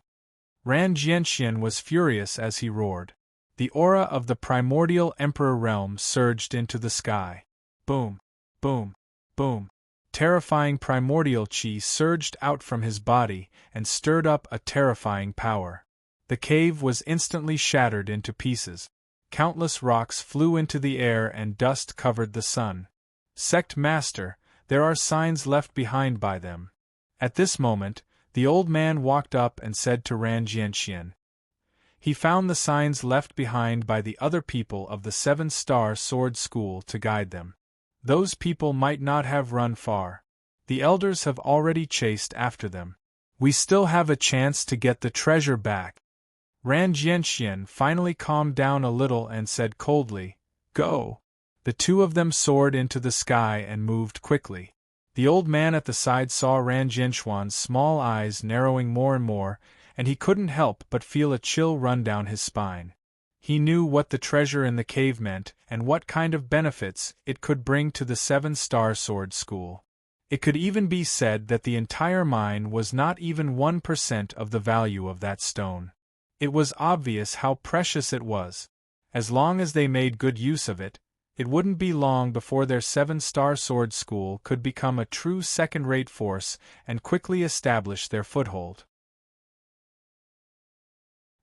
Ran Jianxian was furious as he roared. The aura of the primordial emperor realm surged into the sky. Boom! Boom! Boom! Terrifying primordial chi surged out from his body and stirred up a terrifying power. The cave was instantly shattered into pieces. Countless rocks flew into the air and dust covered the sun. Sect Master, there are signs left behind by them. At this moment, the old man walked up and said to Ran Jianxian. He found the signs left behind by the other people of the 7-star sword school to guide them. Those people might not have run far. The elders have already chased after them. We still have a chance to get the treasure back. Ran Jianxian finally calmed down a little and said coldly, "Go." The two of them soared into the sky and moved quickly. The old man at the side saw Ran Jianxuan's small eyes narrowing more and more, and he couldn't help but feel a chill run down his spine. He knew what the treasure in the cave meant and what kind of benefits it could bring to the 7-star sword school. It could even be said that the entire mine was not even 1% of the value of that stone. It was obvious how precious it was. As long as they made good use of it, it wouldn't be long before their 7-star sword school could become a true second-rate force and quickly establish their foothold.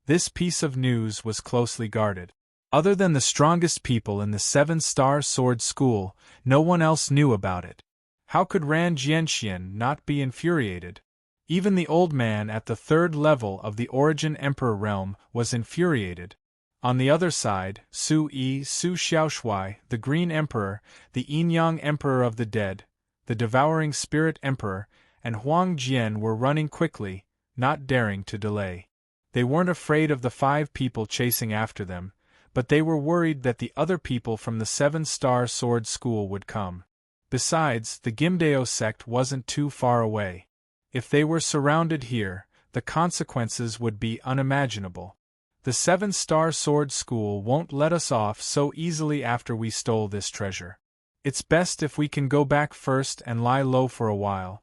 This piece of news was closely guarded. Other than the strongest people in the 7-star sword school, no one else knew about it. How could Ran Jianxian not be infuriated? Even the old man at the 3rd level of the Origin Emperor realm was infuriated. On the other side, Su Xiaoshui, the Green Emperor, the Yin-Yang Emperor of the Dead, the Devouring Spirit Emperor, and Huang Jian were running quickly, not daring to delay. They weren't afraid of the 5 people chasing after them, but they were worried that the other people from the 7-star sword school would come. Besides, the Gimdeo sect wasn't too far away. If they were surrounded here, the consequences would be unimaginable. The 7-star sword school won't let us off so easily after we stole this treasure. It's best if we can go back first and lie low for a while.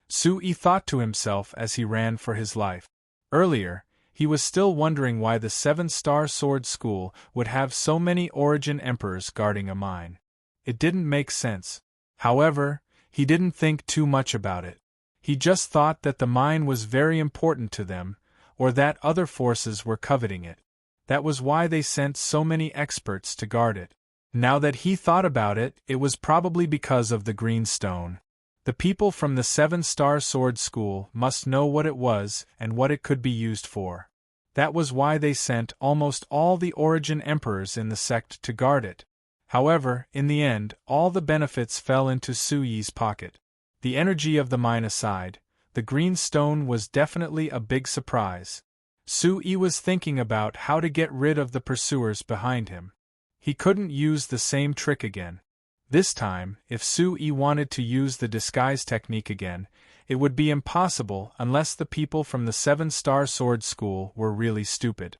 Su-yi thought to himself as he ran for his life. Earlier, he was still wondering why the 7-star sword school would have so many Origin Emperors guarding a mine. It didn't make sense. However, he didn't think too much about it. He just thought that the mine was very important to them, or that other forces were coveting it. That was why they sent so many experts to guard it. Now that he thought about it, it was probably because of the green stone. The people from the 7-star sword school must know what it was and what it could be used for. That was why they sent almost all the Origin Emperors in the sect to guard it. However, in the end, all the benefits fell into Su Yi's pocket. The energy of the mine aside, the green stone was definitely a big surprise. Sui was thinking about how to get rid of the pursuers behind him. He couldn't use the same trick again. This time, if Sui wanted to use the disguise technique again, it would be impossible unless the people from the 7-Star Sword School were really stupid.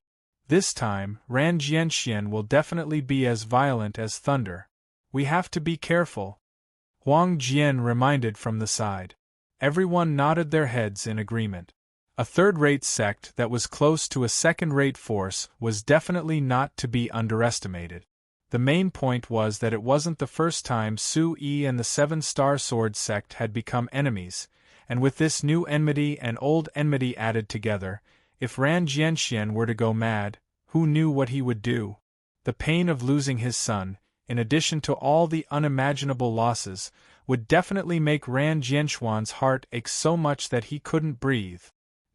This time, Ran Jianxian will definitely be as violent as thunder. We have to be careful, Huang Jian reminded from the side. Everyone nodded their heads in agreement. A third-rate sect that was close to a second-rate force was definitely not to be underestimated. The main point was that it wasn't the first time Sui and the 7-Star Sword sect had become enemies, and with this new enmity and old enmity added together, if Ran Jianxian were to go mad, who knew what he would do? The pain of losing his son, in addition to all the unimaginable losses, would definitely make Ran Jianxuan's heart ache so much that he couldn't breathe.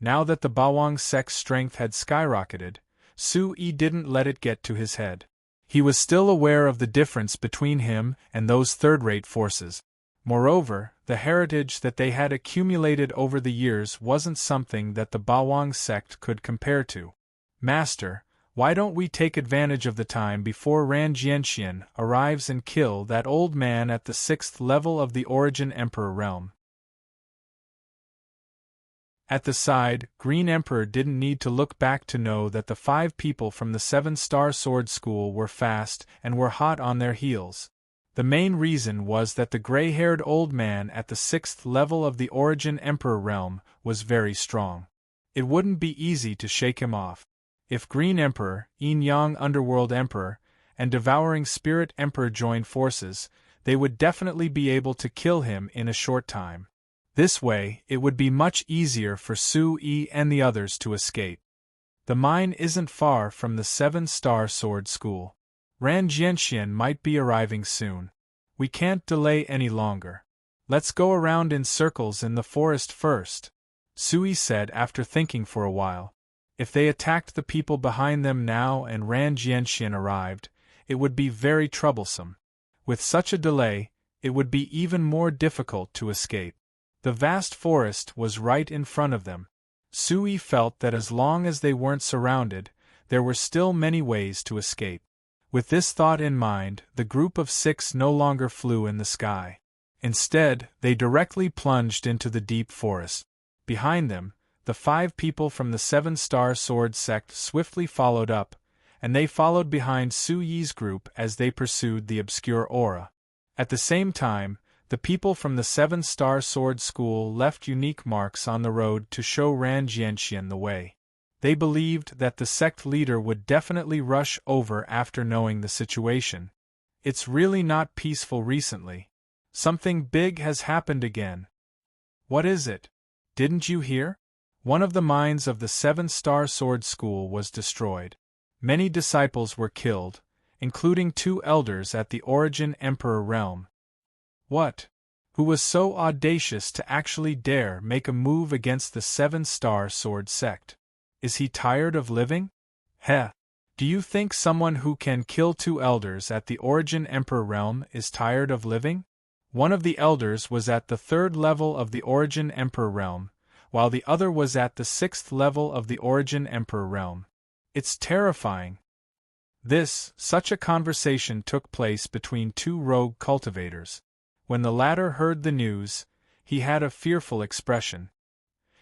Now that the Bawang sect's strength had skyrocketed, Sui didn't let it get to his head. He was still aware of the difference between him and those third-rate forces. Moreover, the heritage that they had accumulated over the years wasn't something that the Bawang sect could compare to. Master, why don't we take advantage of the time before Ran Jianxian arrives and kill that old man at the 6th level of the Origin Emperor realm? At the side, Green Emperor didn't need to look back to know that the 5 people from the 7-Star Sword School were fast and were hot on their heels. The main reason was that the gray-haired old man at the 6th level of the Origin Emperor realm was very strong. It wouldn't be easy to shake him off. If Green Emperor, Yin-Yang Underworld Emperor, and Devouring Spirit Emperor joined forces, they would definitely be able to kill him in a short time. This way, it would be much easier for Sui and the others to escape. The mine isn't far from the 7-Star Sword School. Ran Jianxian might be arriving soon. We can't delay any longer. Let's go around in circles in the forest first, Sui said after thinking for a while. If they attacked the people behind them now and Ran Jianxian arrived, it would be very troublesome. With such a delay, it would be even more difficult to escape. The vast forest was right in front of them. Sui felt that as long as they weren't surrounded, there were still many ways to escape. With this thought in mind, the group of 6 no longer flew in the sky. Instead, they directly plunged into the deep forest. Behind them, the 5 people from the 7-Star Sword sect swiftly followed up, and they followed behind Sui's group as they pursued the obscure aura. At the same time, the people from the 7-Star Sword School left unique marks on the road to show Ran Jianxian the way. They believed that the sect leader would definitely rush over after knowing the situation. It's really not peaceful recently. Something big has happened again. What is it? Didn't you hear? One of the mines of the 7-Star Sword School was destroyed. Many disciples were killed, including 2 elders at the Origin Emperor realm. What? Who was so audacious to actually dare make a move against the 7-Star Sword sect? Is he tired of living? Heh. Do you think someone who can kill 2 elders at the Origin Emperor realm is tired of living? One of the elders was at the 3rd level of the Origin Emperor realm, while the other was at the 6th level of the Origin Emperor realm. It's terrifying. Such a conversation took place between 2 rogue cultivators. When the latter heard the news, he had a fearful expression.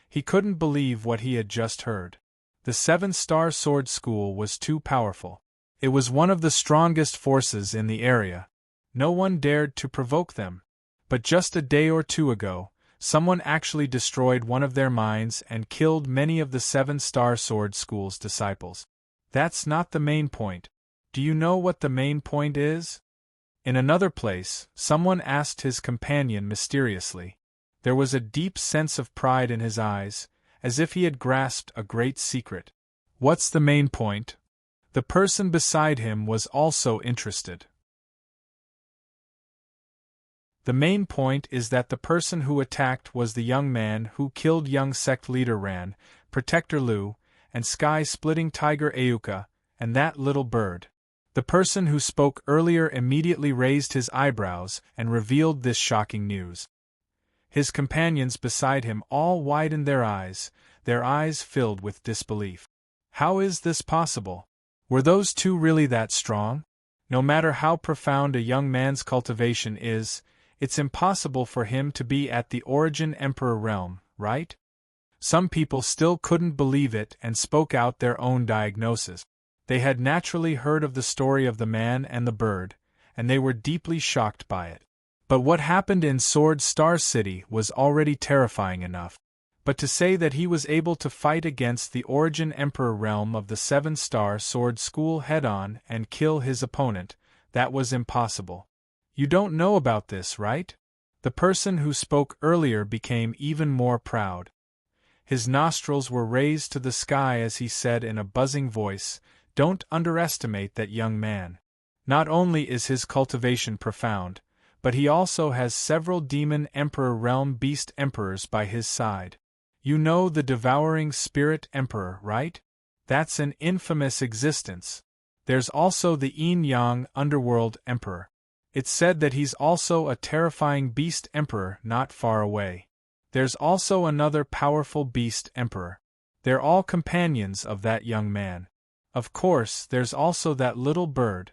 He couldn't believe what he had just heard. The 7-Star Sword School was too powerful. It was one of the strongest forces in the area. No one dared to provoke them. But just a day or 2 ago, someone actually destroyed one of their mines and killed many of the 7-Star Sword School's disciples. That's not the main point. Do you know what the main point is? In another place, someone asked his companion mysteriously. There was a deep sense of pride in his eyes, as if he had grasped a great secret. What's the main point? The person beside him was also interested. The main point is that the person who attacked was the young man who killed young sect leader Ran, Protector Lu, and sky-splitting tiger Ayuka, and that little bird. The person who spoke earlier immediately raised his eyebrows and revealed this shocking news. His companions beside him all widened their eyes filled with disbelief. How is this possible? Were those two really that strong? No matter how profound a young man's cultivation is, it's impossible for him to be at the origin emperor realm, right? Some people still couldn't believe it and spoke out their own diagnosis. They had naturally heard of the story of the man and the bird, and they were deeply shocked by it. But what happened in Sword Star City was already terrifying enough. But to say that he was able to fight against the origin emperor realm of the 7-star sword school head-on and kill his opponent, that was impossible. You don't know about this, right? The person who spoke earlier became even more proud. His nostrils were raised to the sky as he said in a buzzing voice, "Don't underestimate that young man. Not only is his cultivation profound, but he also has several demon emperor realm beast emperors by his side. You know the devouring spirit emperor, right? That's an infamous existence. There's also the yin-yang underworld emperor. It's said that he's also a terrifying beast emperor not far away. There's also another powerful beast emperor. They're all companions of that young man. Of course, there's also that little bird."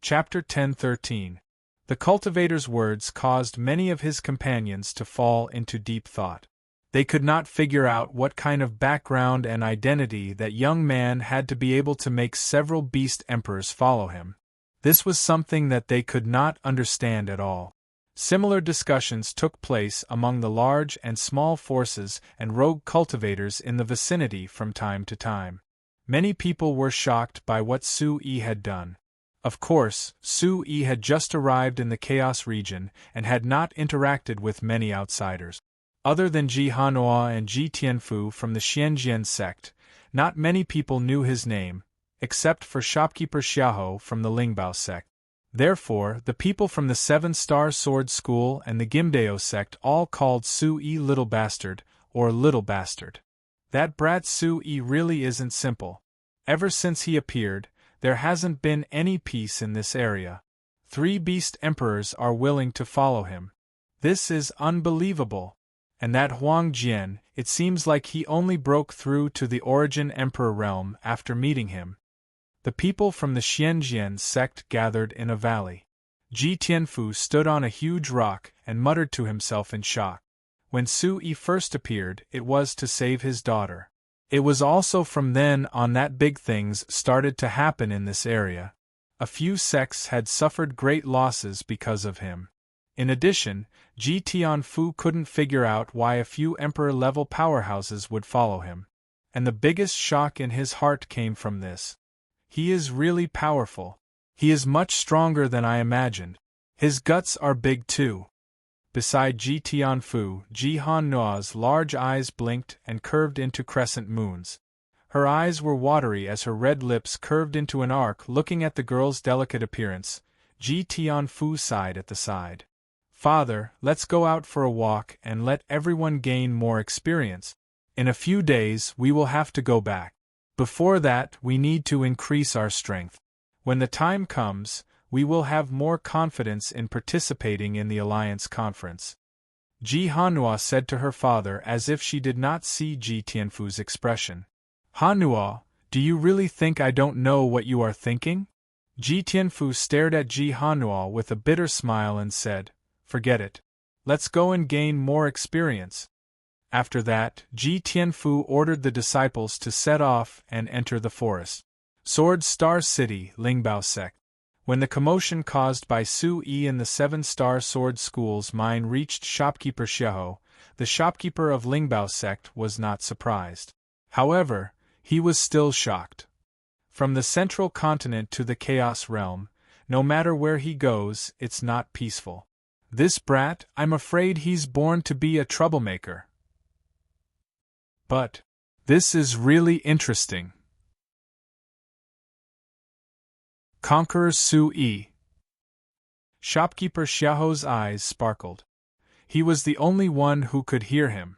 Chapter 10:13. The cultivator's words caused many of his companions to fall into deep thought. They could not figure out what kind of background and identity that young man had to be able to make several beast emperors follow him. This was something that they could not understand at all. Similar discussions took place among the large and small forces and rogue cultivators in the vicinity from time to time. Many people were shocked by what Su-Yi had done. Of course, Su-Yi had just arrived in the Chaos region and had not interacted with many outsiders. Other than Ji Hanhua and Ji Tianfu from the Xianjian sect, not many people knew his name, except for shopkeeper Xiaohou from the Lingbao sect. Therefore, the people from the 7-star sword school and the Gimdeo sect all called Su-Yi Little Bastard, or Little Bastard. That brat Su-Yi really isn't simple. Ever since he appeared, there hasn't been any peace in this area. 3 beast emperors are willing to follow him. This is unbelievable. And that Huang Jian, it seems like he only broke through to the origin emperor realm after meeting him. The people from the Xianjian sect gathered in a valley. Ji Tianfu stood on a huge rock and muttered to himself in shock. When Su-Yi first appeared, it was to save his daughter. It was also from then on that big things started to happen in this area. A few sects had suffered great losses because of him. In addition, Ji Tianfu couldn't figure out why a few emperor-level powerhouses would follow him. And the biggest shock in his heart came from this. He is really powerful. He is much stronger than I imagined. His guts are big too. Beside Ji Tianfu, Ji Hanhua's large eyes blinked and curved into crescent moons. Her eyes were watery as her red lips curved into an arc. Looking at the girl's delicate appearance, Ji Tianfu sighed at the side. "Father, let's go out for a walk and let everyone gain more experience. In a few days we will have to go back. Before that, we need to increase our strength. When the time comes, we will have more confidence in participating in the Alliance Conference." Ji Hanhua said to her father as if she did not see Ji Tianfu's expression. "Hanhua, do you really think I don't know what you are thinking?" Ji Tianfu stared at Ji Hanhua with a bitter smile and said, "Forget it. Let's go and gain more experience." After that, Ji Tianfu ordered the disciples to set off and enter the forest. Sword Star City, Lingbao sect. When the commotion caused by Su-Yi in the 7-star sword school's mine reached shopkeeper Xiaohou, the shopkeeper of Lingbao sect was not surprised. However, he was still shocked. From the central continent to the Chaos realm, no matter where he goes, it's not peaceful. This brat, I'm afraid he's born to be a troublemaker. But this is really interesting. Conqueror Su-Yi. Shopkeeper Xiaohou's eyes sparkled. He was the only one who could hear him.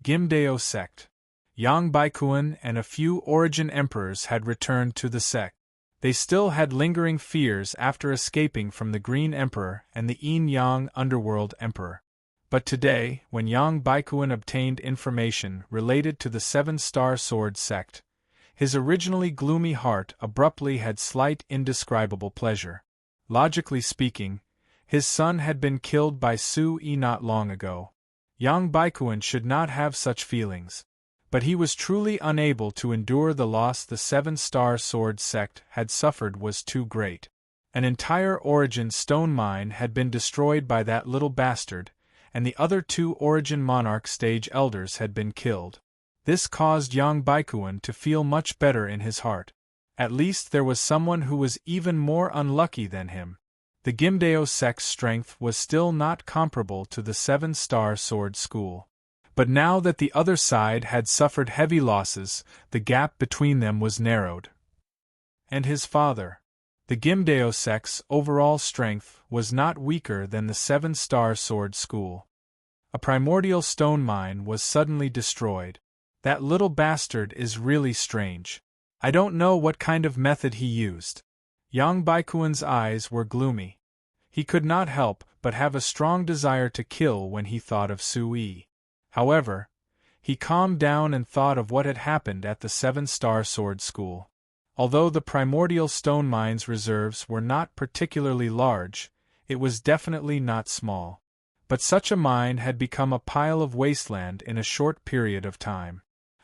Gimdeo sect. Yang Baikuan and a few origin emperors had returned to the sect. They still had lingering fears after escaping from the Green Emperor and the Yin-Yang Underworld Emperor. But today, when Yang Baikuan obtained information related to the Seven-Star Sword sect, his originally gloomy heart abruptly had slight indescribable pleasure. Logically speaking, his son had been killed by Su Yi not long ago. Yang Baikuan should not have such feelings. But he was truly unable to endure the loss the Seven-Star Sword sect had suffered was too great. An entire Origin stone mine had been destroyed by that little bastard, and the other 2 Origin Monarch stage elders had been killed. This caused Yang Baikuan to feel much better in his heart. At least there was someone who was even more unlucky than him. The Gimdeo sect's strength was still not comparable to the Seven-Star Sword School. But now that the other side had suffered heavy losses, the gap between them was narrowed. And his father. The Gimdeo sect's overall strength was not weaker than the Seven-Star Sword School. A primordial stone mine was suddenly destroyed. That little bastard is really strange. I don't know what kind of method he used. Yang Baikuan's eyes were gloomy. He could not help but have a strong desire to kill when he thought of Su Yi. However, he calmed down and thought of what had happened at the Seven-Star Sword School. Although the primordial stone mine's reserves were not particularly large, it was definitely not small. But such a mine had become a pile of wasteland in a short period of time.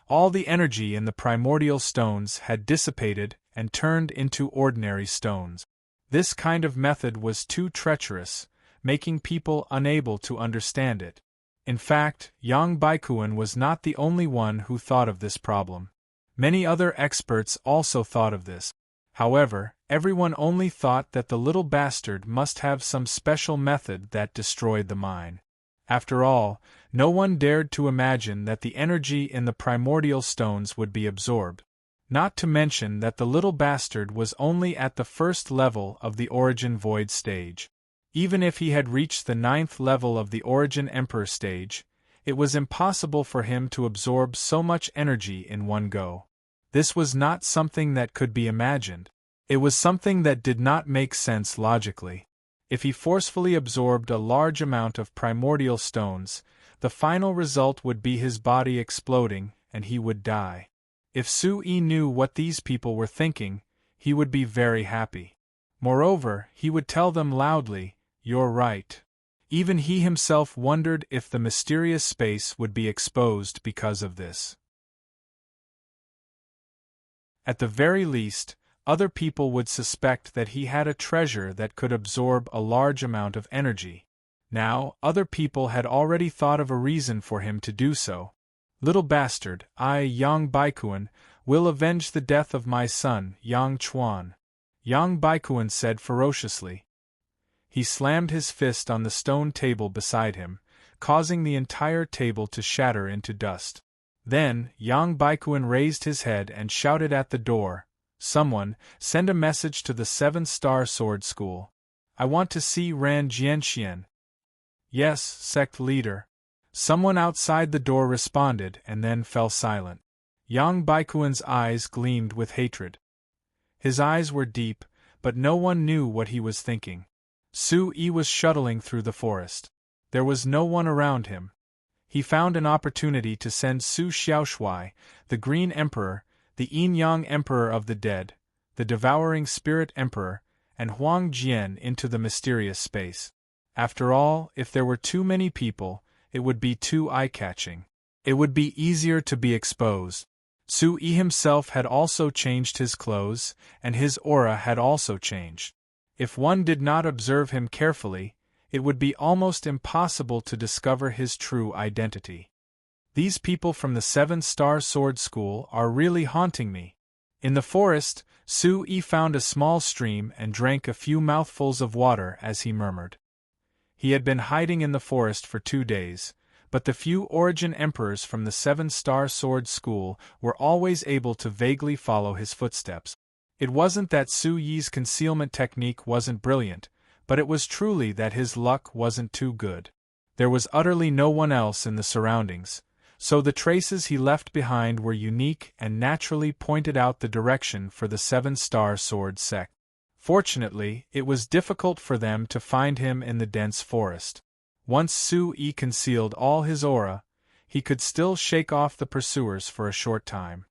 All the energy in the primordial stones had dissipated and turned into ordinary stones. This kind of method was too treacherous, making people unable to understand it. In fact, Yang Baikuan was not the only one who thought of this problem. Many other experts also thought of this. However, everyone only thought that the little bastard must have some special method that destroyed the mine. After all, no one dared to imagine that the energy in the primordial stones would be absorbed. Not to mention that the little bastard was only at the first level of the Origin Void stage. Even if he had reached the 9th level of the Origin Emperor stage, it was impossible for him to absorb so much energy in one go. This was not something that could be imagined. It was something that did not make sense logically. If he forcefully absorbed a large amount of primordial stones, the final result would be his body exploding, and he would die. If Su Yi knew what these people were thinking, he would be very happy. Moreover, he would tell them loudly, "You're right." Even he himself wondered if the mysterious space would be exposed because of this. At the very least, other people would suspect that he had a treasure that could absorb a large amount of energy. Now, other people had already thought of a reason for him to do so. "Little bastard, I, Yang Baikuan, will avenge the death of my son, Yang Chuan," Yang Baikuan said ferociously. He slammed his fist on the stone table beside him, causing the entire table to shatter into dust. Then, Yang Baikuan raised his head and shouted at the door, "Someone, send a message to the Seven-Star Sword School. I want to see Ran Jianxian." "Yes, sect leader." Someone outside the door responded and then fell silent. Yang Baikuan's eyes gleamed with hatred. His eyes were deep, but no one knew what he was thinking. Su Yi was shuttling through the forest. There was no one around him. He found an opportunity to send Su Xiaoshui, the Green Emperor, the Yin-Yang Emperor of the Dead, the Devouring Spirit Emperor, and Huang Jian into the mysterious space. After all, if there were too many people, it would be too eye-catching. It would be easier to be exposed. Su Yi himself had also changed his clothes, and his aura had also changed. If one did not observe him carefully, it would be almost impossible to discover his true identity. These people from the Seven-Star Sword School are really haunting me. In the forest, Su Yi found a small stream and drank a few mouthfuls of water as he murmured. He had been hiding in the forest for 2 days, but the few Origin Emperors from the Seven-Star Sword School were always able to vaguely follow his footsteps. It wasn't that Su Yi's concealment technique wasn't brilliant, but it was truly that his luck wasn't too good. There was utterly no one else in the surroundings, so the traces he left behind were unique and naturally pointed out the direction for the Seven-Star Sword sect. Fortunately, it was difficult for them to find him in the dense forest. Once Sui concealed all his aura, he could still shake off the pursuers for a short time.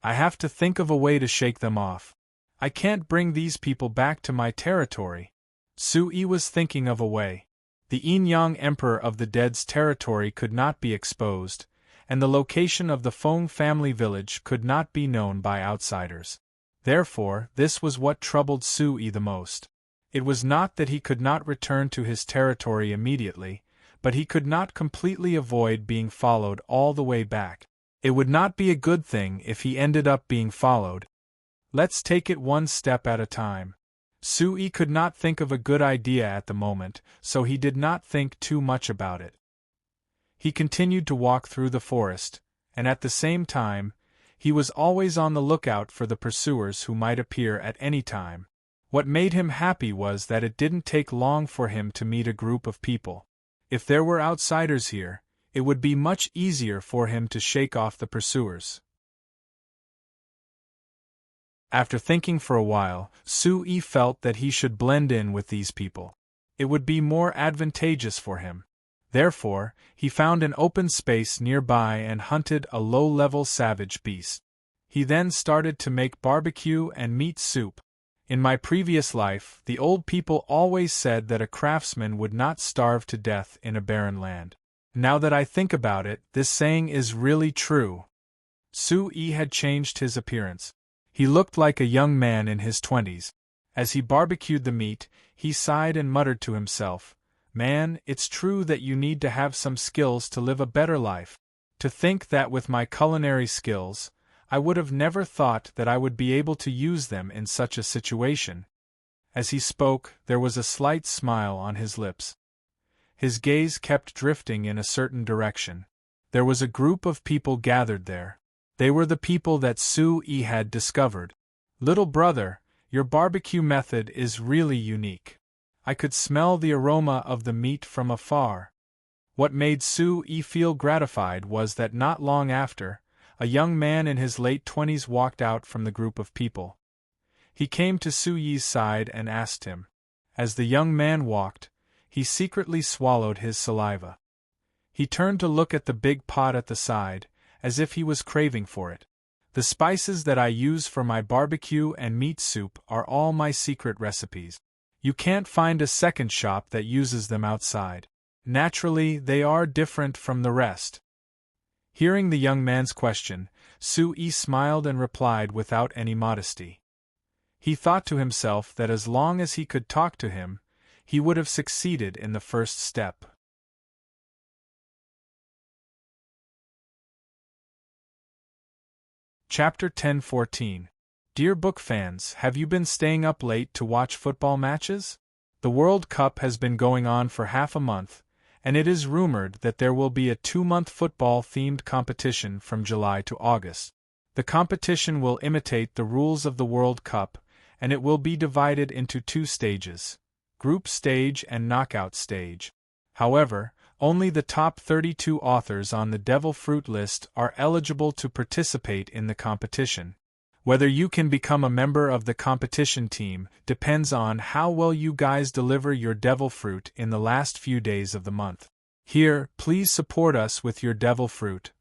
I have to think of a way to shake them off. I can't bring these people back to my territory. Sui was thinking of a way. The Yin-Yang Emperor of the Dead's territory could not be exposed, and the location of the Feng family village could not be known by outsiders. Therefore, this was what troubled Sui the most. It was not that he could not return to his territory immediately, but he could not completely avoid being followed all the way back. It would not be a good thing if he ended up being followed. Let's take it one step at a time. Sui could not think of a good idea at the moment, so he did not think too much about it. He continued to walk through the forest, and at the same time, he was always on the lookout for the pursuers who might appear at any time. What made him happy was that it didn't take long for him to meet a group of people. If there were outsiders here, it would be much easier for him to shake off the pursuers. After thinking for a while, Sui felt that he should blend in with these people. It would be more advantageous for him. Therefore, he found an open space nearby and hunted a low-level savage beast. He then started to make barbecue and meat soup. In my previous life, the old people always said that a craftsman would not starve to death in a barren land. Now that I think about it, this saying is really true. Sui had changed his appearance. He looked like a young man in his 20s. As he barbecued the meat, he sighed and muttered to himself, "Man, it's true that you need to have some skills to live a better life. To think that with my culinary skills, I would have never thought that I would be able to use them in such a situation." As he spoke, there was a slight smile on his lips. His gaze kept drifting in a certain direction. There was a group of people gathered there. They were the people that Sui had discovered. "Little brother, your barbecue method is really unique. I could smell the aroma of the meat from afar." What made Sui feel gratified was that not long after, a young man in his late 20s walked out from the group of people. He came to Sui's side and asked him. As the young man walked, he secretly swallowed his saliva. He turned to look at the big pot at the side, as if he was craving for it. "The spices that I use for my barbecue and meat soup are all my secret recipes. You can't find a second shop that uses them outside. Naturally, they are different from the rest." Hearing the young man's question, Sui smiled and replied without any modesty. He thought to himself that as long as he could talk to him, he would have succeeded in the first step. Chapter 10:14. Dear book fans, have you been staying up late to watch football matches? The World Cup has been going on for half a month, and it is rumored that there will be a 2-month football-themed competition from July to August. The competition will imitate the rules of the World Cup, and it will be divided into 2 stages: group stage and knockout stage. However, only the top 32 authors on the Devil Fruit list are eligible to participate in the competition. Whether you can become a member of the competition team depends on how well you guys deliver your Devil Fruit in the last few days of the month. Here, please support us with your Devil Fruit.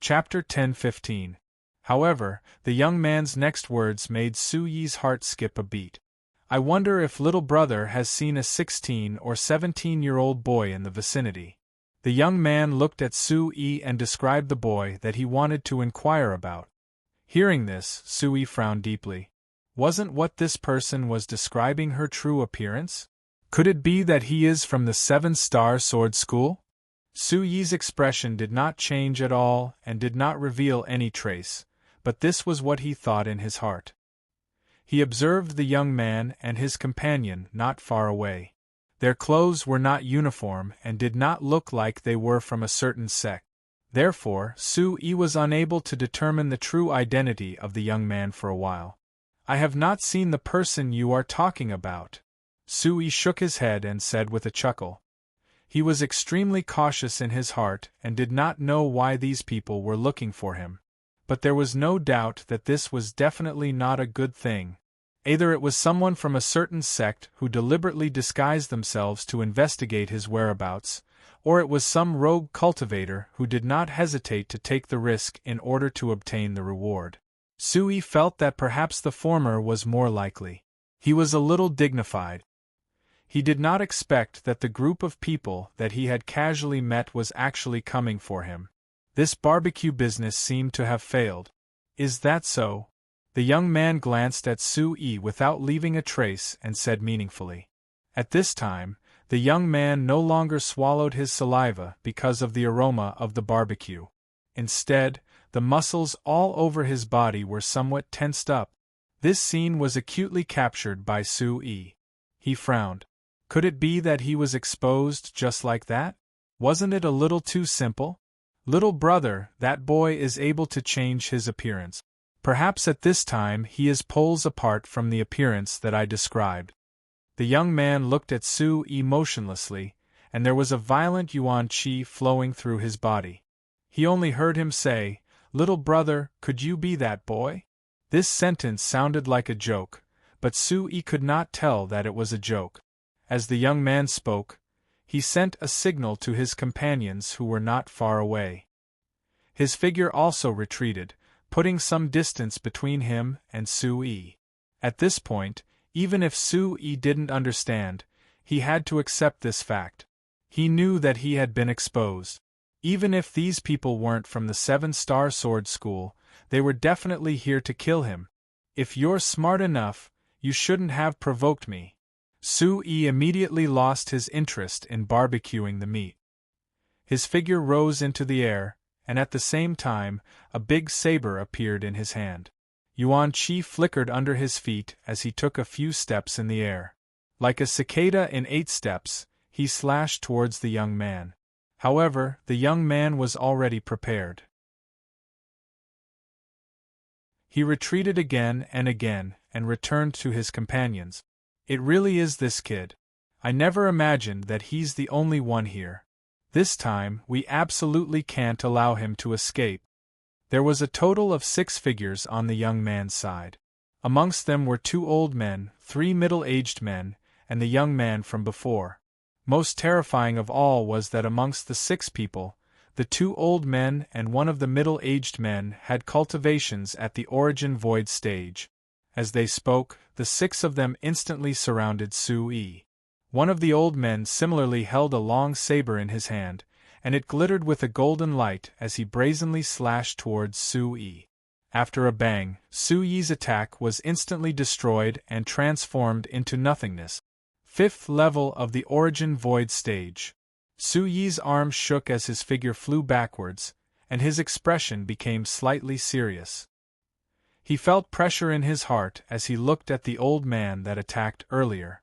Chapter 10:15. However, the young man's next words made Sui's heart skip a beat. I wonder if little brother has seen a 16 or 17-year-old boy in the vicinity. The young man looked at Sui and described the boy that he wanted to inquire about. Hearing this, Sui frowned deeply. Wasn't what this person was describing her true appearance? Could it be that he is from the 7-Star Sword School? Sui's expression did not change at all and did not reveal any trace, but this was what he thought in his heart. He observed the young man and his companion not far away. Their clothes were not uniform and did not look like they were from a certain sect. Therefore, Sui was unable to determine the true identity of the young man for a while. I have not seen the person you are talking about. Sui shook his head and said with a chuckle. He was extremely cautious in his heart and did not know why these people were looking for him. But there was no doubt that this was definitely not a good thing. Either it was someone from a certain sect who deliberately disguised themselves to investigate his whereabouts, or it was some rogue cultivator who did not hesitate to take the risk in order to obtain the reward. Sui felt that perhaps the former was more likely. He was a little dignified. He did not expect that the group of people that he had casually met was actually coming for him. This barbecue business seemed to have failed. Is that so? The young man glanced at Sui without leaving a trace and said meaningfully. At this time, the young man no longer swallowed his saliva because of the aroma of the barbecue. Instead, the muscles all over his body were somewhat tensed up. This scene was acutely captured by Sui. He frowned. Could it be that he was exposed just like that? Wasn't it a little too simple? Little brother, that boy is able to change his appearance. Perhaps at this time he is poles apart from the appearance that I described. The young man looked at Sui motionlessly, and there was a violent yuan qi flowing through his body. He only heard him say, "Little brother, could you be that boy?" This sentence sounded like a joke, but Sui could not tell that it was a joke. As the young man spoke, he sent a signal to his companions who were not far away. His figure also retreated, putting some distance between him and Sui. At this point, even if Sui didn't understand, he had to accept this fact. He knew that he had been exposed. Even if these people weren't from the 7-Star Sword School, they were definitely here to kill him. If you're smart enough, you shouldn't have provoked me. Sui immediately lost his interest in barbecuing the meat. His figure rose into the air, and at the same time, a big saber appeared in his hand. Yuan Qi flickered under his feet as he took a few steps in the air. Like a cicada in 8 steps, he slashed towards the young man. However, the young man was already prepared. He retreated again and returned to his companions. It really is this kid. I never imagined that he's the only one here. This time, we absolutely can't allow him to escape. There was a total of 6 figures on the young man's side. Amongst them were 2 old men, 3 middle-aged men, and the young man from before. Most terrifying of all was that amongst the 6 people, the 2 old men and one of the middle-aged men had cultivations at the origin void stage. As they spoke, the 6 of them instantly surrounded Sui. One of the old men similarly held a long saber in his hand, and it glittered with a golden light as he brazenly slashed towards Sui. After a bang, Sui's attack was instantly destroyed and transformed into nothingness. 5th level of the origin void stage. Sui's arm shook as his figure flew backwards, and his expression became slightly serious. He felt pressure in his heart as he looked at the old man that attacked earlier.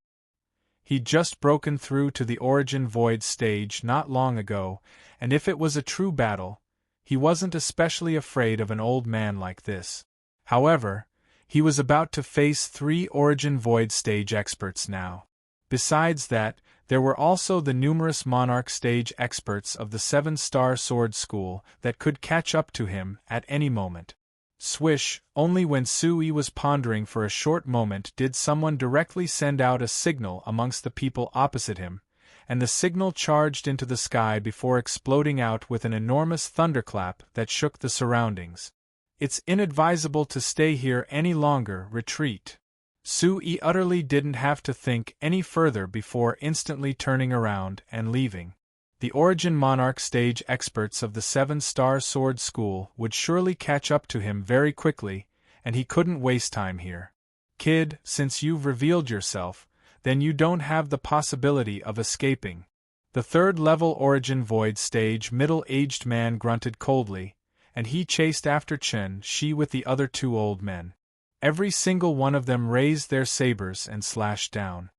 He'd just broken through to the origin void stage not long ago, and if it was a true battle, he wasn't especially afraid of an old man like this. However, he was about to face 3 origin void stage experts now. Besides that, there were also the numerous monarch stage experts of the 7-Star Sword School that could catch up to him at any moment. Swish, only when Sui was pondering for a short moment did someone directly send out a signal amongst the people opposite him, and the signal charged into the sky before exploding out with an enormous thunderclap that shook the surroundings. "It's inadvisable to stay here any longer, retreat." Sui utterly didn't have to think any further before instantly turning around and leaving. The Origin Monarch stage experts of the 7-Star Sword School would surely catch up to him very quickly, and he couldn't waste time here. "Kid, since you've revealed yourself, then you don't have the possibility of escaping." The 3rd-level Origin Void stage middle-aged man grunted coldly, and he chased after Chen Shi with the other 2 old men. Every single one of them raised their sabers and slashed down.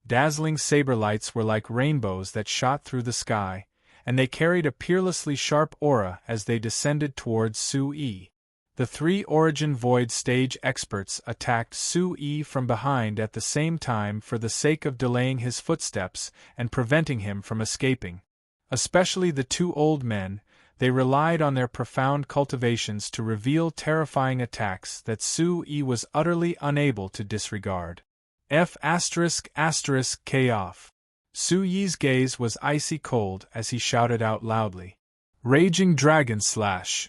Dazzling saber lights were like rainbows that shot through the sky, and they carried a peerlessly sharp aura as they descended towards Sui. The three Origin Void stage experts attacked Su-Yi from behind at the same time for the sake of delaying his footsteps and preventing him from escaping. Especially the two old men, they relied on their profound cultivations to reveal terrifying attacks that Su-Yi was utterly unable to disregard. K off. Su-Yi's gaze was icy cold as he shouted out loudly. Raging Dragon Slash!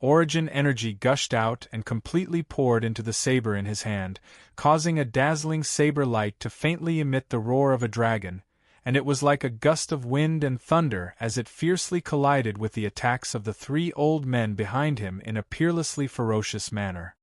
Origin energy gushed out and completely poured into the saber in his hand, causing a dazzling saber light to faintly emit the roar of a dragon, and it was like a gust of wind and thunder as it fiercely collided with the attacks of the three old men behind him in a peerlessly ferocious manner.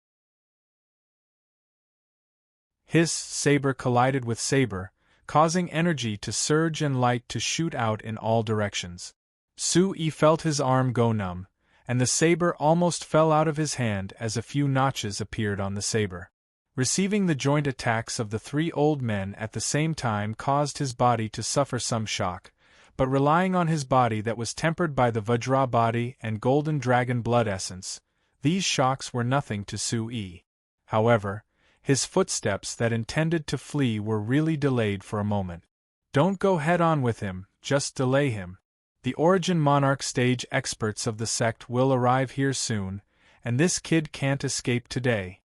Hiss! Saber collided with saber, causing energy to surge and light to shoot out in all directions. Su-Yi felt his arm go numb, and the saber almost fell out of his hand as a few notches appeared on the saber. Receiving the joint attacks of the three old men at the same time caused his body to suffer some shock, but relying on his body that was tempered by the Vajra body and golden dragon blood essence, these shocks were nothing to Su-Yi. However, his footsteps that intended to flee were really delayed for a moment. Don't go head-on with him, just delay him. The Origin Monarch stage experts of the sect will arrive here soon, and this kid can't escape today.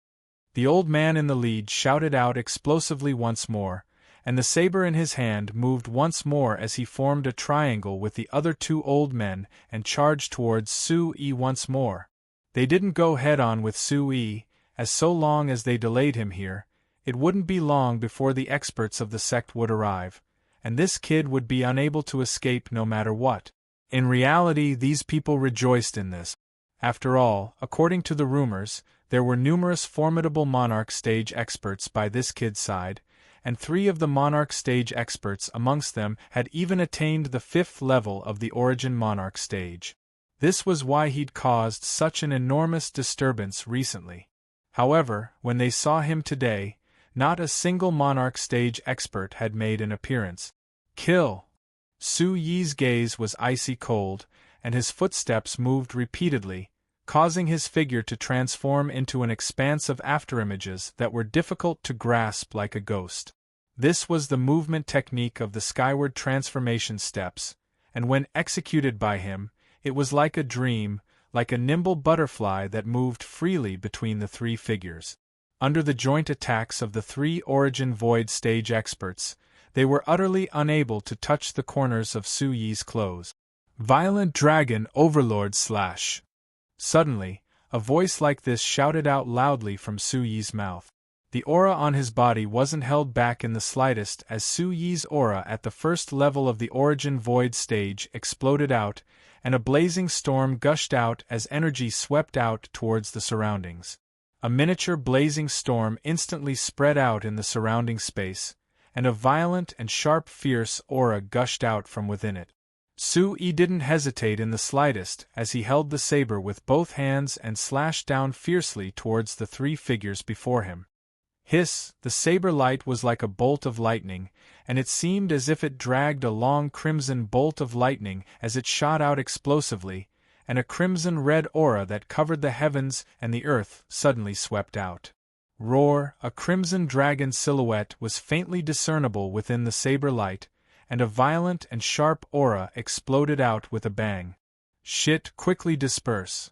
The old man in the lead shouted out explosively once more, and the saber in his hand moved once more as he formed a triangle with the other two old men and charged towards Su-Yi once more. They didn't go head-on with Su-Yi, as so long as they delayed him here, it wouldn't be long before the experts of the sect would arrive, and this kid would be unable to escape no matter what. In reality, these people rejoiced in this. After all, according to the rumors, there were numerous formidable Monarch stage experts by this kid's side, and 3 of the Monarch stage experts amongst them had even attained the 5th level of the Origin Monarch stage. This was why he'd caused such an enormous disturbance recently. However, when they saw him today, not a single Monarch stage expert had made an appearance. Kill! Su-Yi's gaze was icy cold, and his footsteps moved repeatedly, causing his figure to transform into an expanse of afterimages that were difficult to grasp like a ghost. This was the movement technique of the skyward transformation steps, and when executed by him, it was like a dream, like a nimble butterfly that moved freely between the 3 figures. Under the joint attacks of the 3 Origin Void stage experts, they were utterly unable to touch the corners of Su-Yi's clothes. Violent Dragon Overlord Slash! Suddenly, a voice like this shouted out loudly from Su-Yi's mouth. The aura on his body wasn't held back in the slightest as Su-Yi's aura at the first level of the Origin Void stage exploded out, and a blazing storm gushed out as energy swept out towards the surroundings. A miniature blazing storm instantly spread out in the surrounding space, and a violent and sharp fierce aura gushed out from within it. Su-Yi didn't hesitate in the slightest as he held the saber with both hands and slashed down fiercely towards the 3 figures before him. Hiss! The saber light was like a bolt of lightning, and it seemed as if it dragged a long crimson bolt of lightning as it shot out explosively, and a crimson-red aura that covered the heavens and the earth suddenly swept out. Roar! A crimson dragon silhouette was faintly discernible within the saber light, and a violent and sharp aura exploded out with a bang. Shit! Quickly disperse!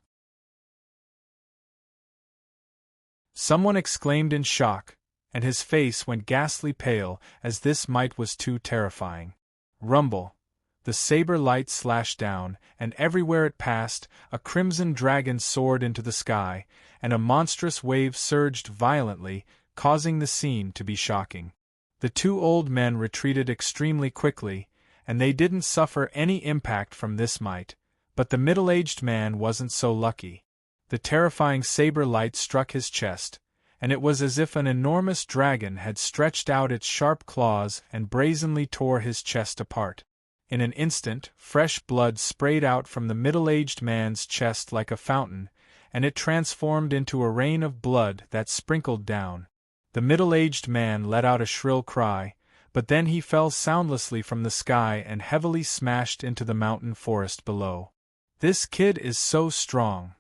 Someone exclaimed in shock, and his face went ghastly pale as this might was too terrifying. Rumble! The saber light slashed down, and everywhere it passed, a crimson dragon soared into the sky, and a monstrous wave surged violently, causing the scene to be shocking. The 2 old men retreated extremely quickly, and they didn't suffer any impact from this might, but the middle-aged man wasn't so lucky. The terrifying saber light struck his chest, and it was as if an enormous dragon had stretched out its sharp claws and brazenly tore his chest apart. In an instant, fresh blood sprayed out from the middle-aged man's chest like a fountain, and it transformed into a rain of blood that sprinkled down. The middle-aged man let out a shrill cry, but then he fell soundlessly from the sky and heavily smashed into the mountain forest below. This kid is so strong.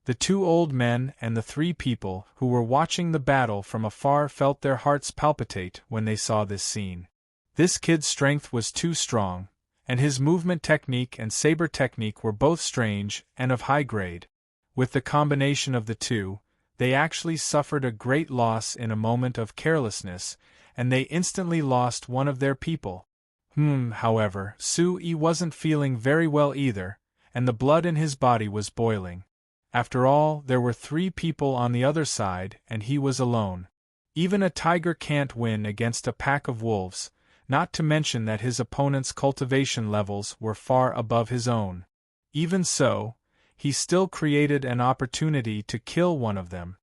The two old men and the three people who were watching the battle from afar felt their hearts palpitate when they saw this scene. This kid's strength was too strong, and his movement technique and saber technique were both strange and of high grade. With the combination of the two, they actually suffered a great loss in a moment of carelessness, and they instantly lost one of their people. However, Sui wasn't feeling very well either, and the blood in his body was boiling. After all, there were 3 people on the other side, and he was alone. Even a tiger can't win against a pack of wolves, not to mention that his opponent's cultivation levels were far above his own. Even so, he still created an opportunity to kill one of them.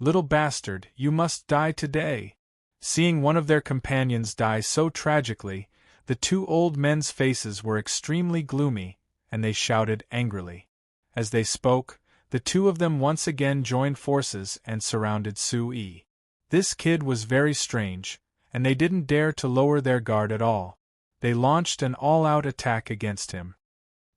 "Little bastard, you must die today." Seeing one of their companions die so tragically, the 2 old men's faces were extremely gloomy, and they shouted angrily. As they spoke, the 2 of them once again joined forces and surrounded Sui. This kid was very strange, and they didn't dare to lower their guard at all. They launched an all-out attack against him.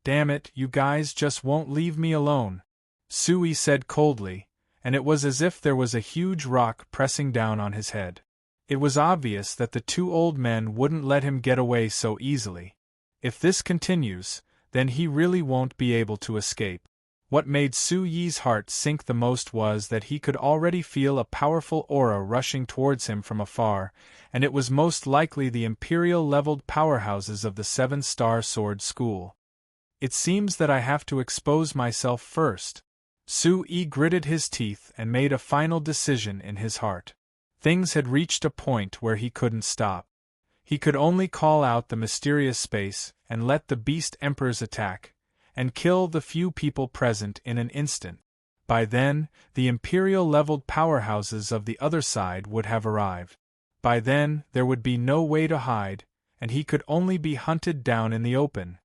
"Damn it, you guys just won't leave me alone," Sui said coldly, and it was as if there was a huge rock pressing down on his head. It was obvious that the 2 old men wouldn't let him get away so easily. If this continues, then he really won't be able to escape. What made Suyi's heart sink the most was that he could already feel a powerful aura rushing towards him from afar, and it was most likely the Imperial-leveled powerhouses of the 7-star sword school. "It seems that I have to expose myself first." Sui gritted his teeth and made a final decision in his heart. Things had reached a point where he couldn't stop. He could only call out the mysterious space and let the Beast Emperors attack, and kill the few people present in an instant. By then, the Imperial-leveled powerhouses of the other side would have arrived. By then, there would be no way to hide, and he could only be hunted down in the open.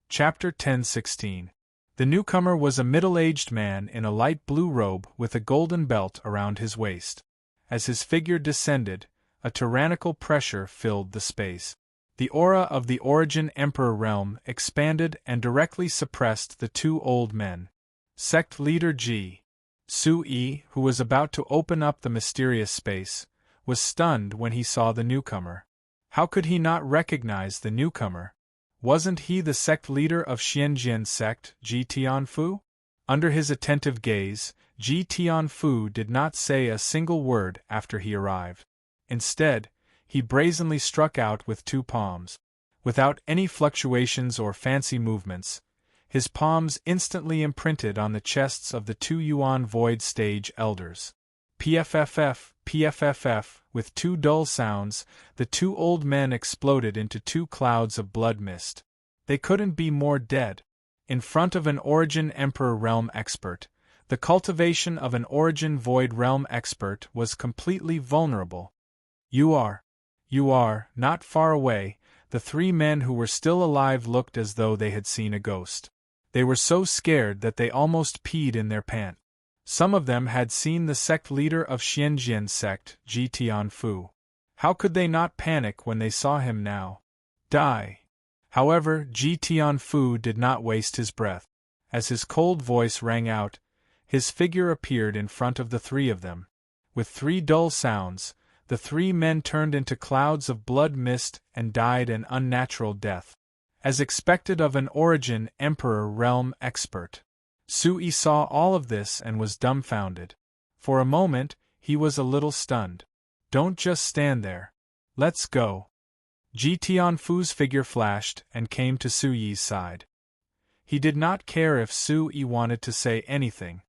Chapter 10:16. The newcomer was a middle-aged man in a light blue robe with a golden belt around his waist. As his figure descended, a tyrannical pressure filled the space. The aura of the Origin Emperor realm expanded and directly suppressed the 2 old men. Sect Leader G. Sui, who was about to open up the mysterious space, was stunned when he saw the newcomer. How could he not recognize the newcomer? Wasn't he the sect leader of Xianjian sect, Ji Tianfu? Under his attentive gaze, Ji Tianfu did not say a single word after he arrived. Instead, he brazenly struck out with 2 palms. Without any fluctuations or fancy movements, his palms instantly imprinted on the chests of the 2 Yuan Void Stage Elders. PFFF, PFFF, with 2 dull sounds, the 2 old men exploded into 2 clouds of blood mist. They couldn't be more dead. In front of an Origin Emperor Realm expert, the cultivation of an Origin Void Realm expert was completely vulnerable. You are, not far away." The 3 men who were still alive looked as though they had seen a ghost. They were so scared that they almost peed in their pants. Some of them had seen the sect leader of Xianjian sect, Ji Tianfu. How could they not panic when they saw him now? Die. However, Ji Tianfu did not waste his breath. As his cold voice rang out, his figure appeared in front of the 3 of them. With 3 dull sounds, the 3 men turned into clouds of blood mist and died an unnatural death. As expected of an Origin Emperor Realm expert, Sui saw all of this and was dumbfounded. For a moment, he was a little stunned. "Don't just stand there. Let's go." Ji Tianfu's figure flashed and came to Sui's side. He did not care if Sui wanted to say anything.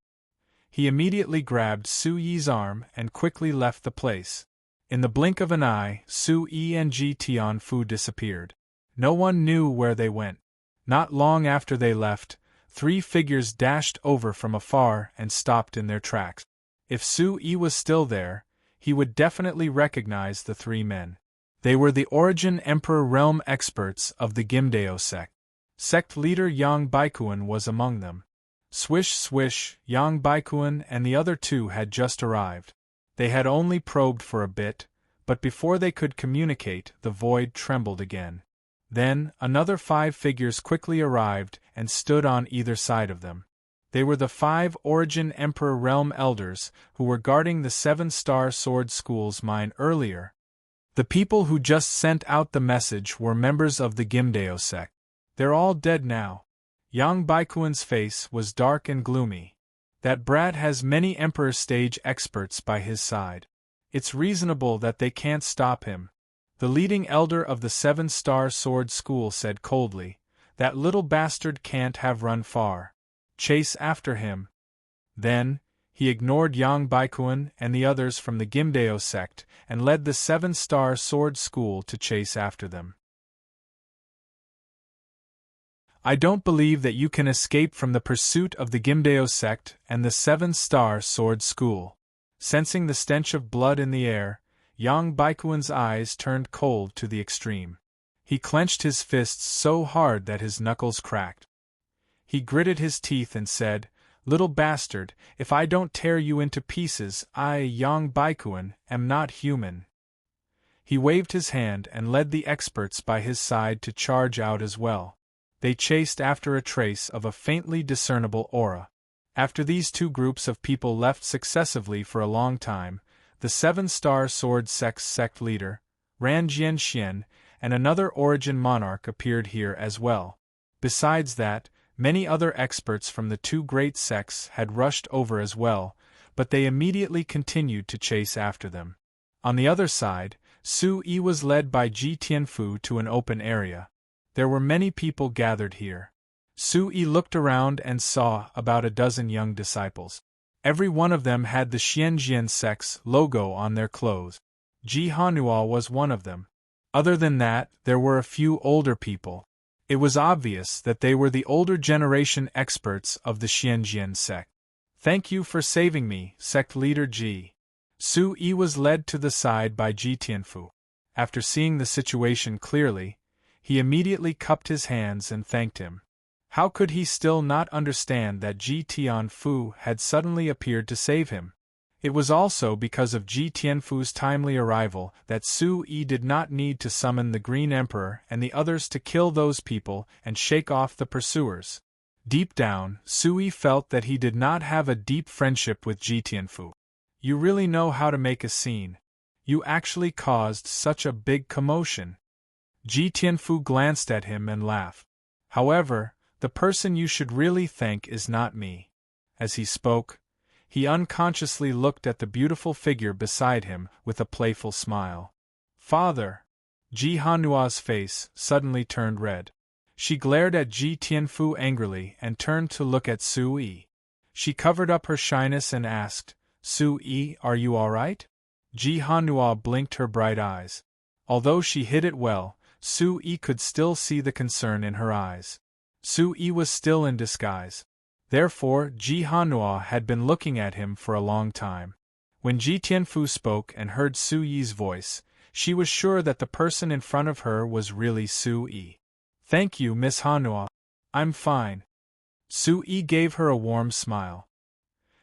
He immediately grabbed Sui's arm and quickly left the place. In the blink of an eye, Sui and Ji Tianfu disappeared. No one knew where they went. Not long after they left, 3 figures dashed over from afar and stopped in their tracks. If Sui was still there, he would definitely recognize the 3 men. They were the Origin Emperor Realm experts of the Gimdeo sect. Sect leader Yang Baikuan was among them. Swish swish, Yang Baikuan and the other 2 had just arrived. They had only probed for a bit, but before they could communicate, the void trembled again. Then, another 5 figures quickly arrived and stood on either side of them. They were the 5 Origin Emperor Realm Elders who were guarding the 7-star Sword School's mine earlier. The people who just sent out the message were members of the Gimdeo sect. They're all dead now. Yang Baikuan's face was dark and gloomy. That brat has many Emperor stage experts by his side. It's reasonable that they can't stop him. The leading elder of the 7-star Sword School said coldly, "That little bastard can't have run far. Chase after him." Then, he ignored Yang Baikuan and the others from the Gimdeo sect and led the 7-star Sword School to chase after them. "I don't believe that you can escape from the pursuit of the Gimdeo sect and the 7-star Sword School." Sensing the stench of blood in the air, Yang Baikuan's eyes turned cold to the extreme. He clenched his fists so hard that his knuckles cracked. He gritted his teeth and said, "Little bastard, if I don't tear you into pieces, I, Yang Baikuan, am not human." He waved his hand and led the experts by his side to charge out as well. They chased after a trace of a faintly discernible aura. After these two groups of people left successively for a long time, the 7-star Sword Sect's sect leader, Ran Jianxian, and another Origin monarch appeared here as well. Besides that, many other experts from the two great sects had rushed over as well, but they immediately continued to chase after them. On the other side, Su Yi was led by Ji Tianfu to an open area. There were many people gathered here. Su Yi looked around and saw about a dozen young disciples. Every one of them had the Xianjian sect's logo on their clothes. Ji Hanua was one of them. Other than that, there were a few older people. It was obvious that they were the older generation experts of the Xianjian sect. "Thank you for saving me, sect leader Ji." Su Yi was led to the side by Ji Tianfu. After seeing the situation clearly, he immediately cupped his hands and thanked him. How could he still not understand that Ji Tianfu had suddenly appeared to save him? It was also because of Ji Tianfu's timely arrival that Su Yi did not need to summon the Green Emperor and the others to kill those people and shake off the pursuers. Deep down, Su Yi felt that he did not have a deep friendship with Ji Tianfu. "You really know how to make a scene. You actually caused such a big commotion." Ji Tianfu glanced at him and laughed. "However, the person you should really thank is not me." As he spoke, he unconsciously looked at the beautiful figure beside him with a playful smile. "Father!" Ji Hanua's face suddenly turned red. She glared at Ji Tianfu angrily and turned to look at Su Yi. She covered up her shyness and asked, "Su Yi, are you all right?" Ji Hanua blinked her bright eyes. Although she hid it well, Su Yi could still see the concern in her eyes. Su Yi was still in disguise. Therefore, Ji Hanua had been looking at him for a long time. When Ji Tianfu spoke and heard Su Yi's voice, she was sure that the person in front of her was really Su Yi. "Thank you, Miss Hanua. I'm fine." Su Yi gave her a warm smile.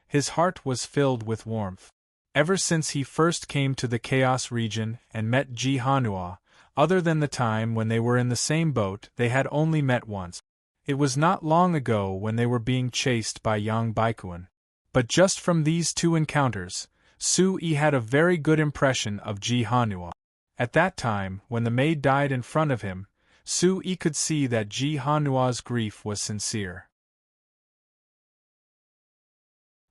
His heart was filled with warmth. Ever since he first came to the Chaos region and met Ji Hanua, other than the time when they were in the same boat, they had only met once. It was not long ago when they were being chased by Yang Baikuan. But just from these two encounters, Su Yi had a very good impression of Ji Hanua. At that time, when the maid died in front of him, Su Yi could see that Ji Hanua's grief was sincere.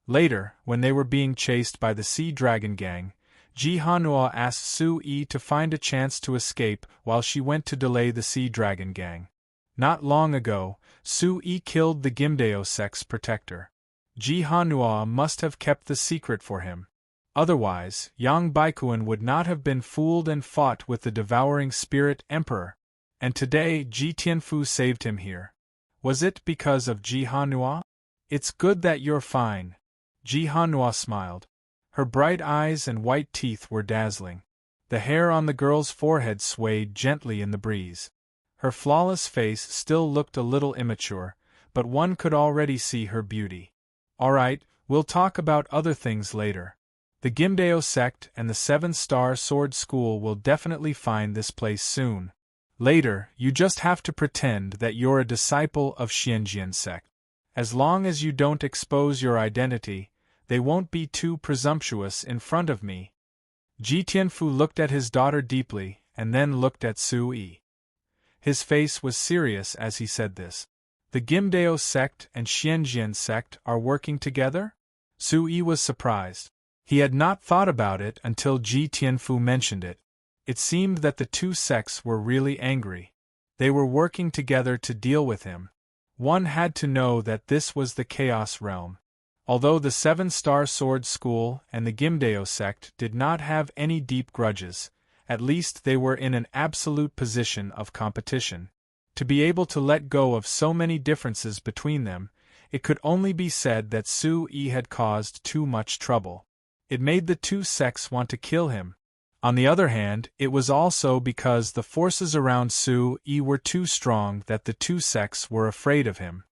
Later, when they were being chased by the Sea Dragon Gang, Ji Hanua asked Su Yi to find a chance to escape while she went to delay the Sea Dragon Gang. Not long ago, Su Yi killed the Gimdeo sect's protector. Ji Hanua must have kept the secret for him. Otherwise, Yang Baikuan would not have been fooled and fought with the devouring spirit emperor. And today Ji Tianfu saved him here. Was it because of Ji Hanua? "It's good that you're fine." Ji Hanua smiled. Her bright eyes and white teeth were dazzling. The hair on the girl's forehead swayed gently in the breeze. Her flawless face still looked a little immature, but one could already see her beauty. "All right, we'll talk about other things later. The Gimdeo sect and the 7-star Sword School will definitely find this place soon. Later, you just have to pretend that you're a disciple of Xianjian sect. As long as you don't expose your identity, they won't be too presumptuous in front of me. Ji Tianfu looked at his daughter deeply, and then looked at Su Yi. His face was serious as he said this. The Gimdao sect and Xianjian sect are working together? Su Yi was surprised. He had not thought about it until Ji Tianfu mentioned it. It seemed that the two sects were really angry. They were working together to deal with him. One had to know that this was the Chaos Realm. Although the Seven-Star Sword School and the Gimdao sect did not have any deep grudges, at least they were in an absolute position of competition. To be able to let go of so many differences between them, it could only be said that Su Yi had caused too much trouble. It made the two sects want to kill him. On the other hand, it was also because the forces around Su Yi were too strong that the two sects were afraid of him.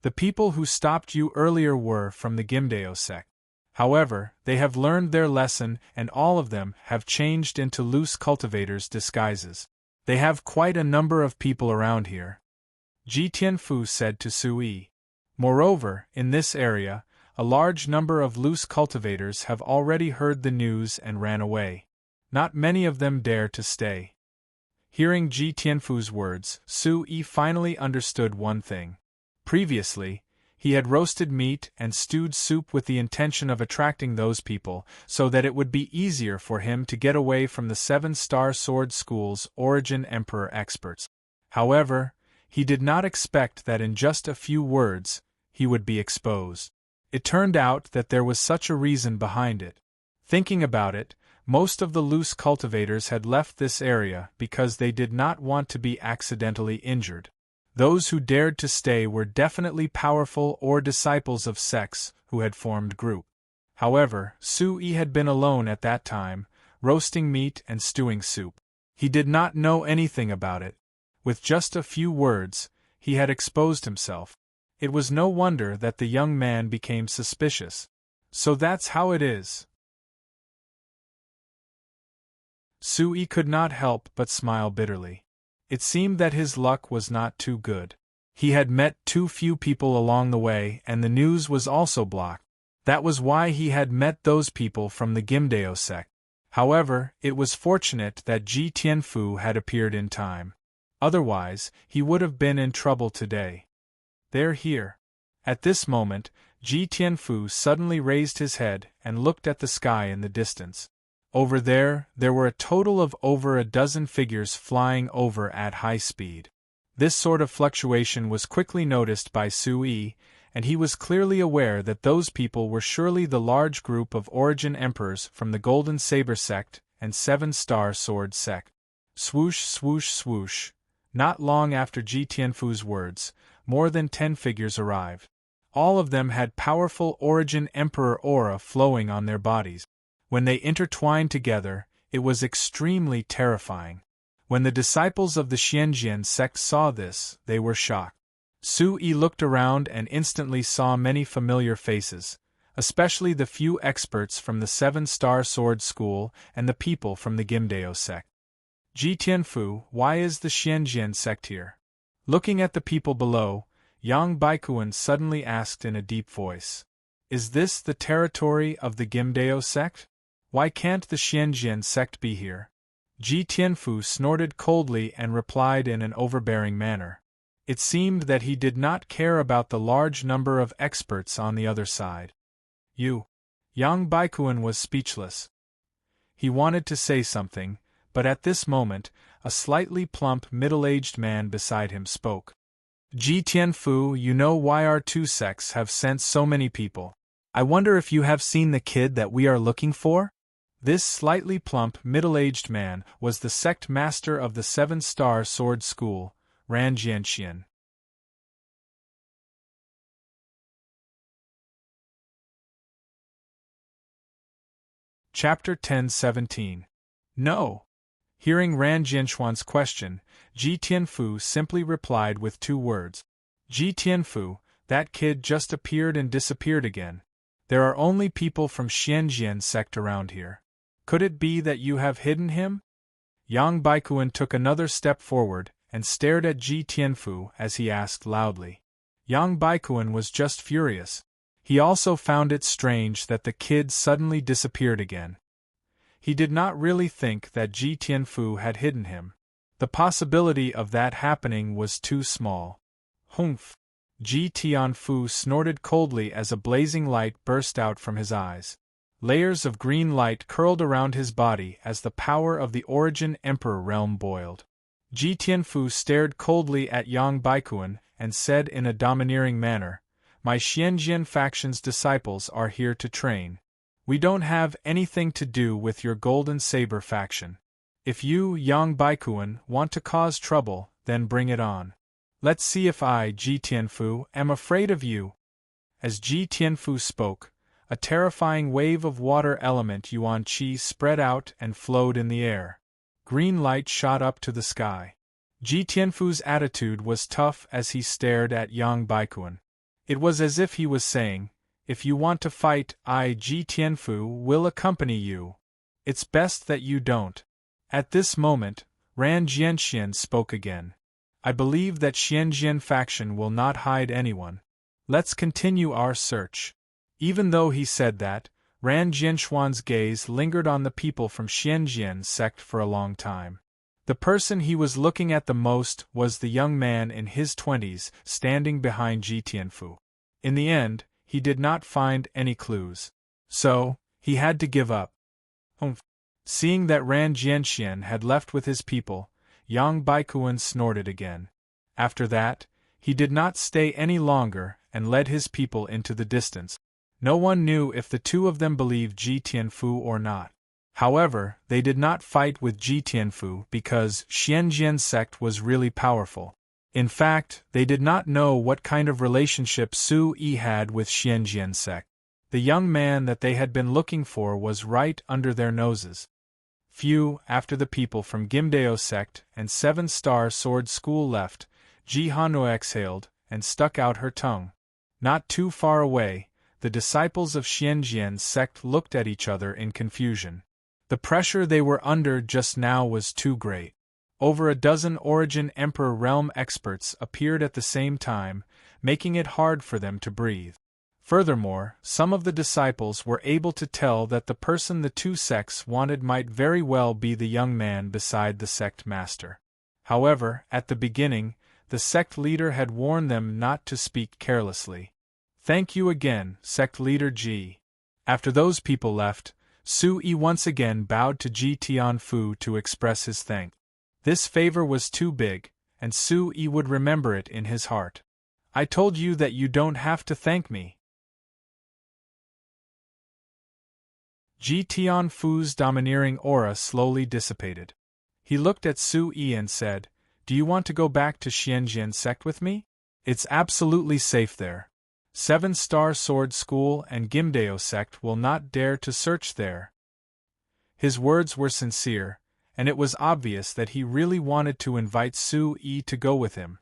The people who stopped you earlier were from the Gimdao sect. However, they have learned their lesson and all of them have changed into loose cultivators' disguises. They have quite a number of people around here. Ji Tianfu said to Su Yi. Moreover, in this area, a large number of loose cultivators have already heard the news and ran away. Not many of them dare to stay. Hearing Ji Tianfu's words, Su Yi finally understood one thing. Previously, he had roasted meat and stewed soup with the intention of attracting those people so that it would be easier for him to get away from the Seven-Star Sword School's Origin Emperor experts. However, he did not expect that in just a few words, he would be exposed. It turned out that there was such a reason behind it. Thinking about it, most of the loose cultivators had left this area because they did not want to be accidentally injured. Those who dared to stay were definitely powerful or disciples of sects who had formed group. However, Su Yi had been alone at that time, roasting meat and stewing soup. He did not know anything about it. With just a few words, he had exposed himself. It was no wonder that the young man became suspicious. So that's how it is. Su Yi could not help but smile bitterly. It seemed that his luck was not too good. He had met too few people along the way and the news was also blocked. That was why he had met those people from the Gimdao sect. However, it was fortunate that Ji Tianfu had appeared in time. Otherwise, he would have been in trouble today. They're here. At this moment, Ji Tianfu suddenly raised his head and looked at the sky in the distance. Over there were a total of over a dozen figures flying over at high speed. This sort of fluctuation was quickly noticed by Su Yi, and he was clearly aware that those people were surely the large group of Origin Emperors from the Golden Saber sect and Seven-Star Sword sect. Swoosh, swoosh, swoosh. Not long after Ji Tianfu's words, more than 10 figures arrived. All of them had powerful Origin Emperor aura flowing on their bodies. When they intertwined together, it was extremely terrifying. When the disciples of the Xianjian sect saw this, they were shocked. Su Yi looked around and instantly saw many familiar faces, especially the few experts from the Seven-Star Sword School and the people from the Gimdao sect. Ji Tianfu, why is the Xianjian sect here? Looking at the people below, Yang Baikuan suddenly asked in a deep voice. Is this the territory of the Gimdao sect? Why can't the Xianjian sect be here? Ji Tianfu snorted coldly and replied in an overbearing manner. It seemed that he did not care about the large number of experts on the other side. You. Yang Baikuan was speechless. He wanted to say something, but at this moment, a slightly plump middle-aged man beside him spoke. Ji Tianfu, you know why our two sects have sent so many people. I wonder if you have seen the kid that we are looking for? This slightly plump, middle-aged man was the sect master of the Seven-Star Sword School, Ran Jianxian. Chapter 10:17. No. Hearing Ran Jianxuan's question, Ji Tianfu simply replied with 2 words. Ji Tianfu, that kid just appeared and disappeared again. There are only people from Xianjian sect around here. Could it be that you have hidden him? Yang Baikuan took another step forward, and stared at Ji Tianfu as he asked loudly. Yang Baikuan was just furious. He also found it strange that the kid suddenly disappeared again. He did not really think that Ji Tianfu had hidden him. The possibility of that happening was too small. Humph! Ji Tianfu snorted coldly as a blazing light burst out from his eyes. Layers of green light curled around his body as the power of the Origin Emperor realm boiled. Ji Tianfu stared coldly at Yang Baikuan and said in a domineering manner, "My Xianjian faction's disciples are here to train. We don't have anything to do with your Golden Saber faction. If you, Yang Baikuan, want to cause trouble, then bring it on. Let's see if I, Ji Tianfu, am afraid of you." As Ji Tianfu spoke, a terrifying wave of water element Yuan Qi spread out and flowed in the air. Green light shot up to the sky. Ji Tianfu's attitude was tough as he stared at Yang Baikuan. It was as if he was saying, "If you want to fight, I, Ji Tianfu, will accompany you. It's best that you don't." At this moment, Ran Jianxian spoke again. "I believe that Xianjian faction will not hide anyone. Let's continue our search." Even though he said that, Ran Jianxuan's gaze lingered on the people from Xianjian sect for a long time. The person he was looking at the most was the young man in his 20s standing behind Ji Tianfu. In the end, he did not find any clues. So, he had to give up. Seeing that Ran Jianxian had left with his people, Yang Baikuan snorted again. After that, he did not stay any longer and led his people into the distance. No one knew if the two of them believed Ji Tianfu or not. However, they did not fight with Ji Tianfu because Xianjian sect was really powerful. In fact, they did not know what kind of relationship Su Yi had with Xianjian sect. The young man that they had been looking for was right under their noses. After the people from Gimdeo sect and 7-Star Sword School left, Ji Hanoi exhaled and stuck out her tongue. Not too far away, the disciples of Xianjian sect looked at each other in confusion. The pressure they were under just now was too great. Over a dozen Origin Emperor realm experts appeared at the same time, making it hard for them to breathe. Furthermore, some of the disciples were able to tell that the person the two sects wanted might very well be the young man beside the sect master. However, at the beginning, the sect leader had warned them not to speak carelessly. "Thank you again, sect leader Ji." After those people left, Su Yi once again bowed to Ji Tianfu to express his thanks. This favor was too big, and Su Yi would remember it in his heart. "I told you that you don't have to thank me." Ji Tianfu's domineering aura slowly dissipated. He looked at Su Yi and said, "Do you want to go back to Xianjian sect with me? It's absolutely safe there. 7-Star Sword School and Gimdeo sect will not dare to search there." His words were sincere, and it was obvious that he really wanted to invite Su Yi to go with him.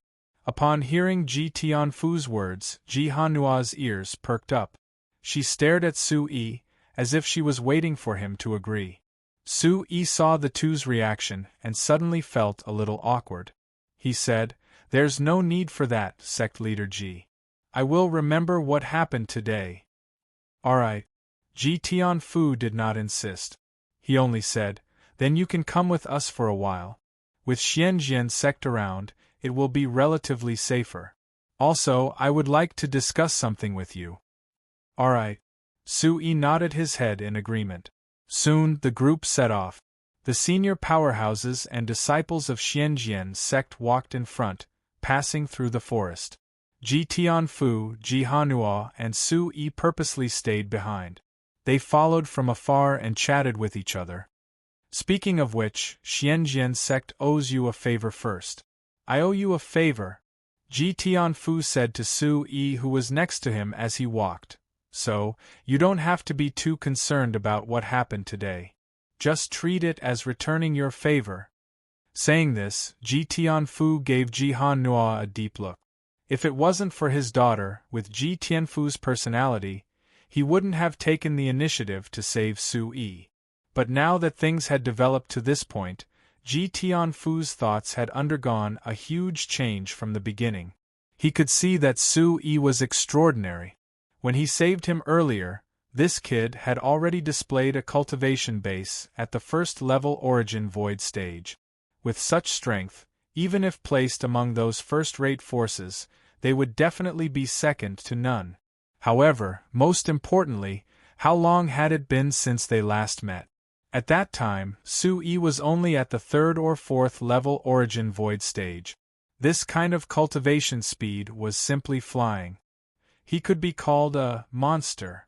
Upon hearing Ji Tianfu's words, Ji Hanua's ears perked up. She stared at Su Yi, as if she was waiting for him to agree. Su Yi saw the two's reaction and suddenly felt a little awkward. He said, "There's no need for that, sect leader Ji. I will remember what happened today." "Alright." Ji Tianfu did not insist. He only said, "Then you can come with us for a while. With Xianjian sect around, it will be relatively safer. Also, I would like to discuss something with you." "Alright." Su Yi nodded his head in agreement. Soon, the group set off. The senior powerhouses and disciples of Xianjian sect walked in front, passing through the forest. Ji Tianfu, Ji Hanua, and Su Yi purposely stayed behind. They followed from afar and chatted with each other. "Speaking of which, Xianjian sect owes you a favor first." "I owe you a favor," Ji Tianfu said to Su Yi, who was next to him as he walked. "So, you don't have to be too concerned about what happened today. Just treat it as returning your favor." Saying this, Ji Tianfu gave Ji Hanua a deep look. If it wasn't for his daughter, with Ji Tianfu's personality, he wouldn't have taken the initiative to save Su Yi. But now that things had developed to this point, Ji Tianfu's thoughts had undergone a huge change from the beginning. He could see that Su Yi was extraordinary. When he saved him earlier, this kid had already displayed a cultivation base at the first-level origin void stage. With such strength, even if placed among those first-rate forces, they would definitely be second to none. However, most importantly, how long had it been since they last met? At that time, Su Yi was only at the third or fourth level origin void stage. This kind of cultivation speed was simply flying. He could be called a monster.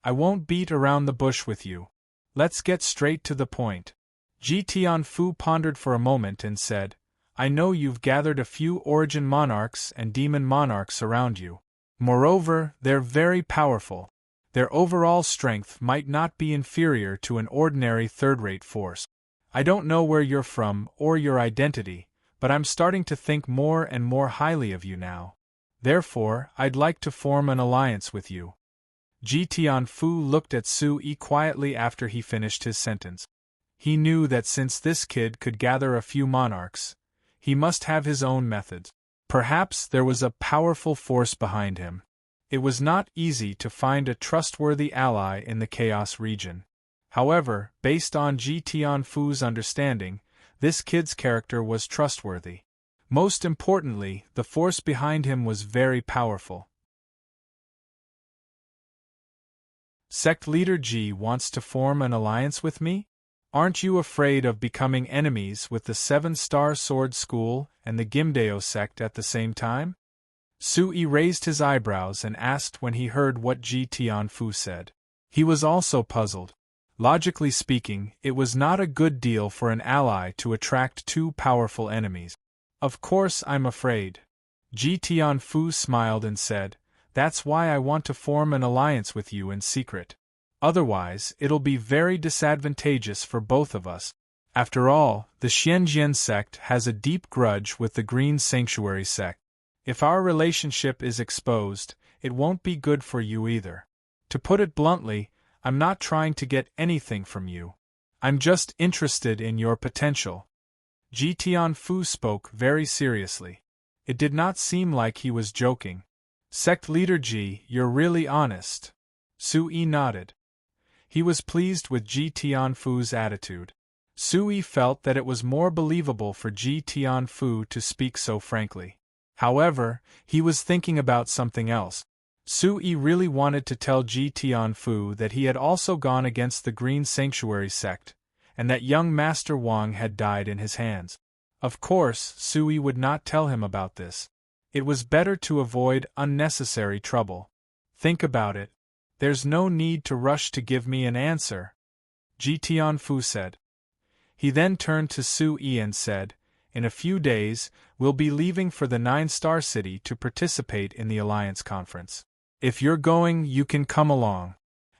I won't beat around the bush with you. Let's get straight to the point. Ji Tianfu pondered for a moment and said, I know you've gathered a few origin monarchs and demon monarchs around you. Moreover, they're very powerful. Their overall strength might not be inferior to an ordinary third-rate force. I don't know where you're from or your identity, but I'm starting to think more and more highly of you now. Therefore, I'd like to form an alliance with you. Ji Tianfu looked at Su Yi quietly after he finished his sentence. He knew that since this kid could gather a few monarchs, he must have his own methods. Perhaps there was a powerful force behind him. It was not easy to find a trustworthy ally in the Chaos region. However, based on Ji Tianfu's understanding, this kid's character was trustworthy. Most importantly, the force behind him was very powerful. Sect Leader Ji wants to form an alliance with me? Aren't you afraid of becoming enemies with the 7-Star Sword School and the Gimdeo sect at the same time? Su Yi raised his eyebrows and asked when he heard what Ji Tianfu said. He was also puzzled. Logically speaking, it was not a good deal for an ally to attract two powerful enemies. Of course I'm afraid. Ji Tianfu smiled and said, That's why I want to form an alliance with you in secret. Otherwise, it'll be very disadvantageous for both of us. After all, the Xianjian sect has a deep grudge with the Green Sanctuary sect. If our relationship is exposed, it won't be good for you either. To put it bluntly, I'm not trying to get anything from you. I'm just interested in your potential. Ji Tianfu spoke very seriously. It did not seem like he was joking. Sect Leader Ji, you're really honest. Su Yi nodded. He was pleased with Ji Tianfu's attitude. Su Yi felt that it was more believable for Ji Tianfu to speak so frankly. However, he was thinking about something else. Su Yi really wanted to tell Ji Tianfu that he had also gone against the Green Sanctuary sect, and that young Master Wang had died in his hands. Of course, Su Yi would not tell him about this. It was better to avoid unnecessary trouble. Think about it. There's no need to rush to give me an answer, Ji Tianfu said. He then turned to Su Yi and said, In a few days, we'll be leaving for the 9-Star City to participate in the Alliance Conference. If you're going, you can come along.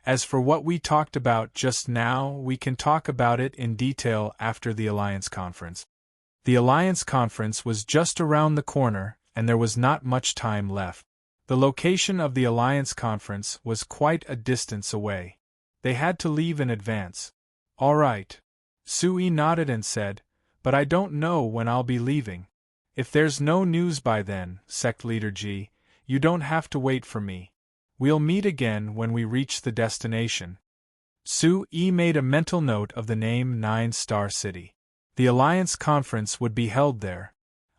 As for what we talked about just now, we can talk about it in detail after the Alliance Conference. The Alliance Conference was just around the corner, and there was not much time left. The location of the Alliance Conference was quite a distance away. They had to leave in advance. All right. Su Yi nodded and said, But I don't know when I'll be leaving. If there's no news by then, Sect Leader Ji, you don't have to wait for me. We'll meet again when we reach the destination. Su Yi made a mental note of the name 9-Star City. The Alliance Conference would be held there.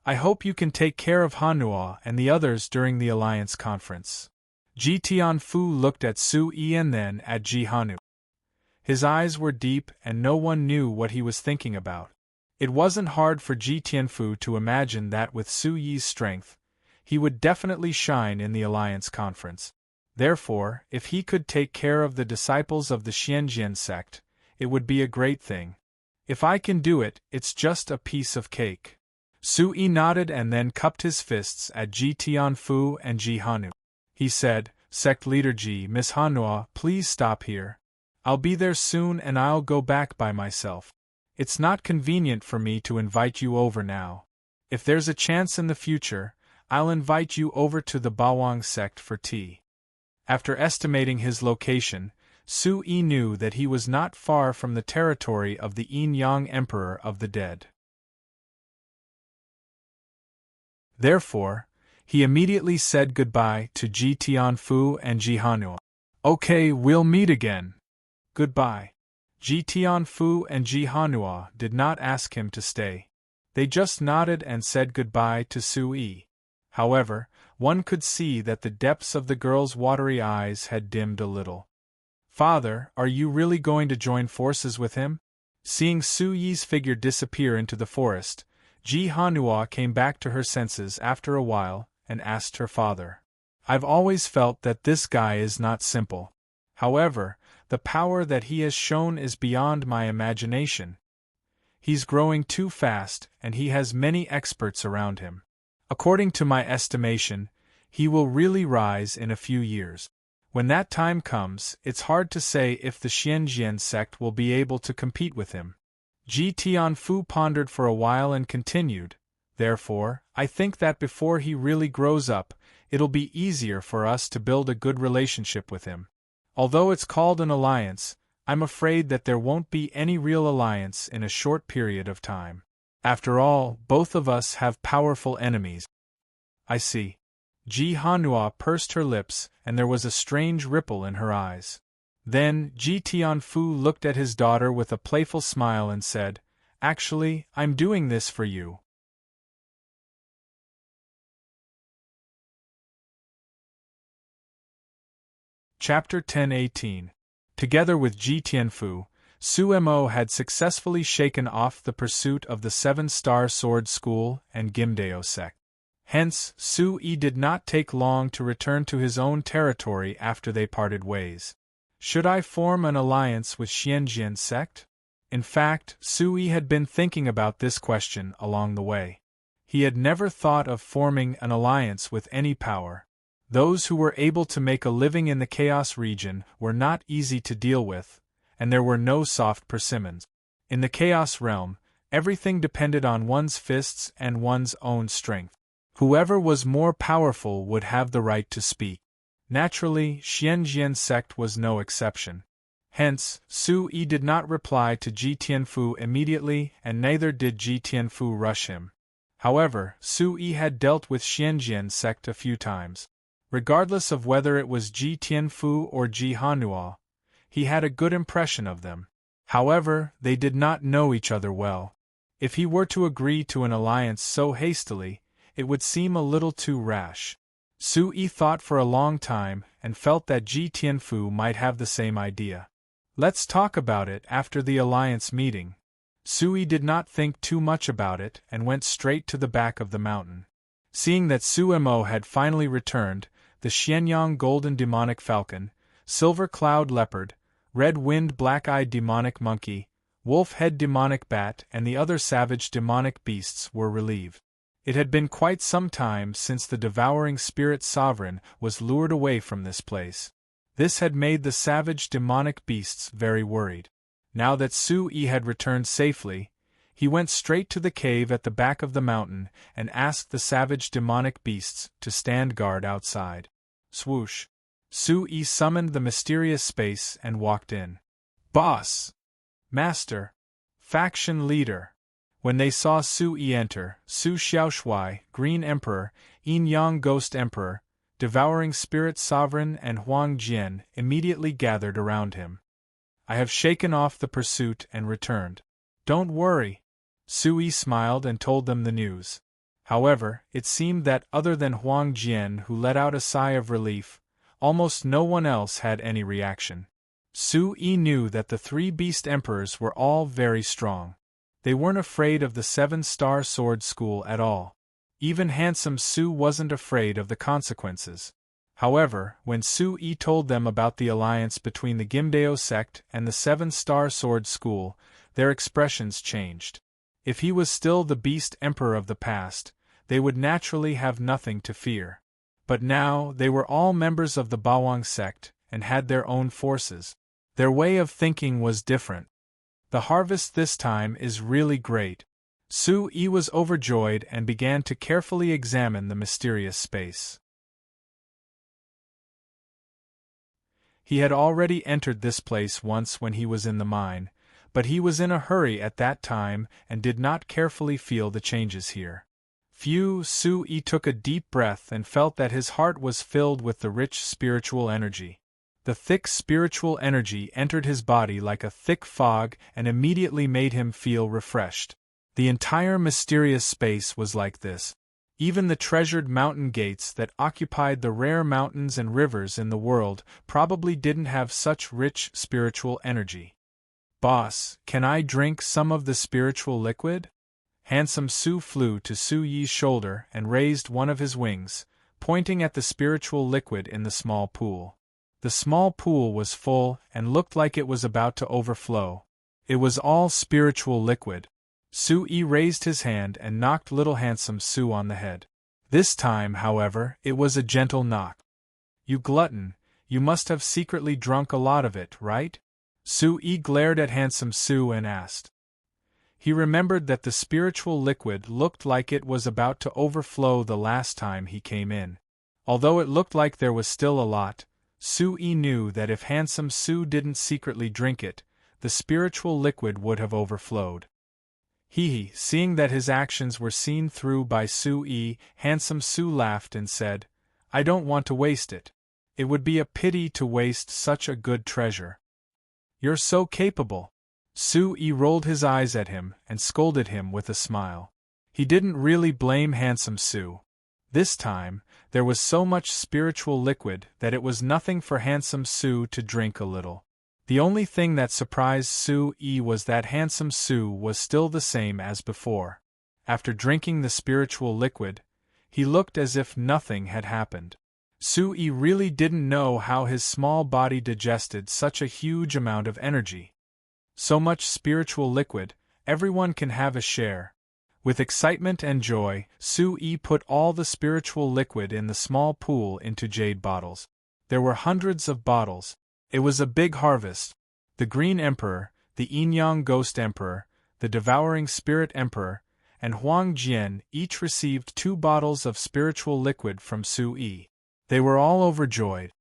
I hope you can take care of Hanua and the others during the Alliance Conference. Ji Tianfu looked at Su Yi and then at Ji Hanu. His eyes were deep and no one knew what he was thinking about. It wasn't hard for Ji Tianfu to imagine that with Su Yi's strength, he would definitely shine in the Alliance Conference. Therefore, if he could take care of the disciples of the Xianjian sect, it would be a great thing. If I can do it, it's just a piece of cake. Su Yi nodded and then cupped his fists at Ji Tianfu and Ji Hanu. He said, Sect Leader Ji, Miss Hanua, please stop here. I'll be there soon and I'll go back by myself. It's not convenient for me to invite you over now. If there's a chance in the future, I'll invite you over to the Bawang sect for tea. After estimating his location, Su-yi knew that he was not far from the territory of the Yin-Yang Emperor of the Dead. Therefore, he immediately said goodbye to Ji Tianfu and Ji Hanua. Okay, we'll meet again. Goodbye. Ji Tianfu and Ji Hanua did not ask him to stay. They just nodded and said goodbye to Su-yi. However, one could see that the depths of the girl's watery eyes had dimmed a little. Father, are you really going to join forces with him? Seeing Su-yi's figure disappear into the forest, Ji Hanua came back to her senses after a while and asked her father. I've always felt that this guy is not simple. However, the power that he has shown is beyond my imagination. He's growing too fast, and he has many experts around him. According to my estimation, he will really rise in a few years. When that time comes, it's hard to say if the Xianjian sect will be able to compete with him. Ji Tianfu pondered for a while and continued, therefore, I think that before he really grows up, it'll be easier for us to build a good relationship with him. Although it's called an alliance, I'm afraid that there won't be any real alliance in a short period of time. After all, both of us have powerful enemies. I see. Ji Hanua pursed her lips, and there was a strange ripple in her eyes. Then, Ji Tianfu looked at his daughter with a playful smile and said, Actually, I'm doing this for you. Chapter 10:18. Together with Ji Tianfu, Su Mo had successfully shaken off the pursuit of the Seven-Star Sword School and Gimdeo sect. Hence, Su-yi did not take long to return to his own territory after they parted ways. Should I form an alliance with Xianjian sect? In fact, Su-yi had been thinking about this question along the way. He had never thought of forming an alliance with any power. Those who were able to make a living in the Chaos region were not easy to deal with, and there were no soft persimmons. In the Chaos realm, everything depended on one's fists and one's own strength. Whoever was more powerful would have the right to speak. Naturally, Xianjian sect was no exception. Hence, Su-yi did not reply to Ji Tianfu immediately, and neither did Ji Tianfu rush him. However, Su-yi had dealt with Xianjian sect a few times. Regardless of whether it was Ji Tianfu or Ji Hanua, he had a good impression of them. However, they did not know each other well. If he were to agree to an alliance so hastily, it would seem a little too rash. Su-yi thought for a long time and felt that Ji Tianfu might have the same idea. Let's talk about it after the alliance meeting. Su-yi did not think too much about it and went straight to the back of the mountain. Seeing that Su Mo had finally returned, the Xianyang Golden Demonic Falcon, Silver Cloud Leopard, Red Wind Black-Eyed Demonic Monkey, Wolf-Head Demonic Bat and the other savage demonic beasts were relieved. It had been quite some time since the devouring spirit sovereign was lured away from this place. This had made the savage demonic beasts very worried. Now that Su-yi had returned safely, he went straight to the cave at the back of the mountain and asked the savage demonic beasts to stand guard outside. Swoosh! Su-yi summoned the mysterious space and walked in. Boss! Master! Faction leader! When they saw Su-yi enter, Su Xiaoshui, Green Emperor, Yin-Yang Ghost Emperor, Devouring Spirit Sovereign and Huang Jian immediately gathered around him. I have shaken off the pursuit and returned. Don't worry. Su-yi smiled and told them the news. However, it seemed that other than Huang Jian, who let out a sigh of relief, almost no one else had any reaction. Su-yi knew that the three beast emperors were all very strong. They weren't afraid of the Seven-Star Sword School at all. Even handsome Su wasn't afraid of the consequences. However, when Su-yi told them about the alliance between the Gimdeo sect and the Seven-Star Sword School, their expressions changed. If he was still the beast emperor of the past, they would naturally have nothing to fear. But now they were all members of the Bawang sect and had their own forces. Their way of thinking was different. The harvest this time is really great. Su-yi was overjoyed and began to carefully examine the mysterious space. He had already entered this place once when he was in the mine, but he was in a hurry at that time and did not carefully feel the changes here. Phew! Sui took a deep breath and felt that his heart was filled with the rich spiritual energy. The thick spiritual energy entered his body like a thick fog and immediately made him feel refreshed. The entire mysterious space was like this. Even the treasured mountain gates that occupied the rare mountains and rivers in the world probably didn't have such rich spiritual energy. "Boss, can I drink some of the spiritual liquid?" Handsome Su flew to Su Yi's shoulder and raised one of his wings, pointing at the spiritual liquid in the small pool. The small pool was full and looked like it was about to overflow. It was all spiritual liquid. Su-yi raised his hand and knocked little handsome Su on the head. This time, however, it was a gentle knock. "You glutton, you must have secretly drunk a lot of it, right?" Su-yi glared at handsome Su and asked. He remembered that the spiritual liquid looked like it was about to overflow the last time he came in. Although it looked like there was still a lot, Su-yi knew that if handsome Su didn't secretly drink it, the spiritual liquid would have overflowed. Seeing that his actions were seen through by Su-yi, handsome Su laughed and said, "I don't want to waste it. It would be a pity to waste such a good treasure." "You're so capable." Su-yi rolled his eyes at him and scolded him with a smile. He didn't really blame handsome Su. This time, there was so much spiritual liquid that it was nothing for handsome Su to drink a little. The only thing that surprised Su-yi was that handsome Su was still the same as before. After drinking the spiritual liquid, he looked as if nothing had happened. Su-yi really didn't know how his small body digested such a huge amount of energy. So much spiritual liquid, everyone can have a share. With excitement and joy, Su-yi put all the spiritual liquid in the small pool into jade bottles. There were hundreds of bottles. It was a big harvest. The Green Emperor, the Yin-Yang Ghost Emperor, the Devouring Spirit Emperor, and Huang Jian each received 2 bottles of spiritual liquid from Su-yi. They were all overjoyed.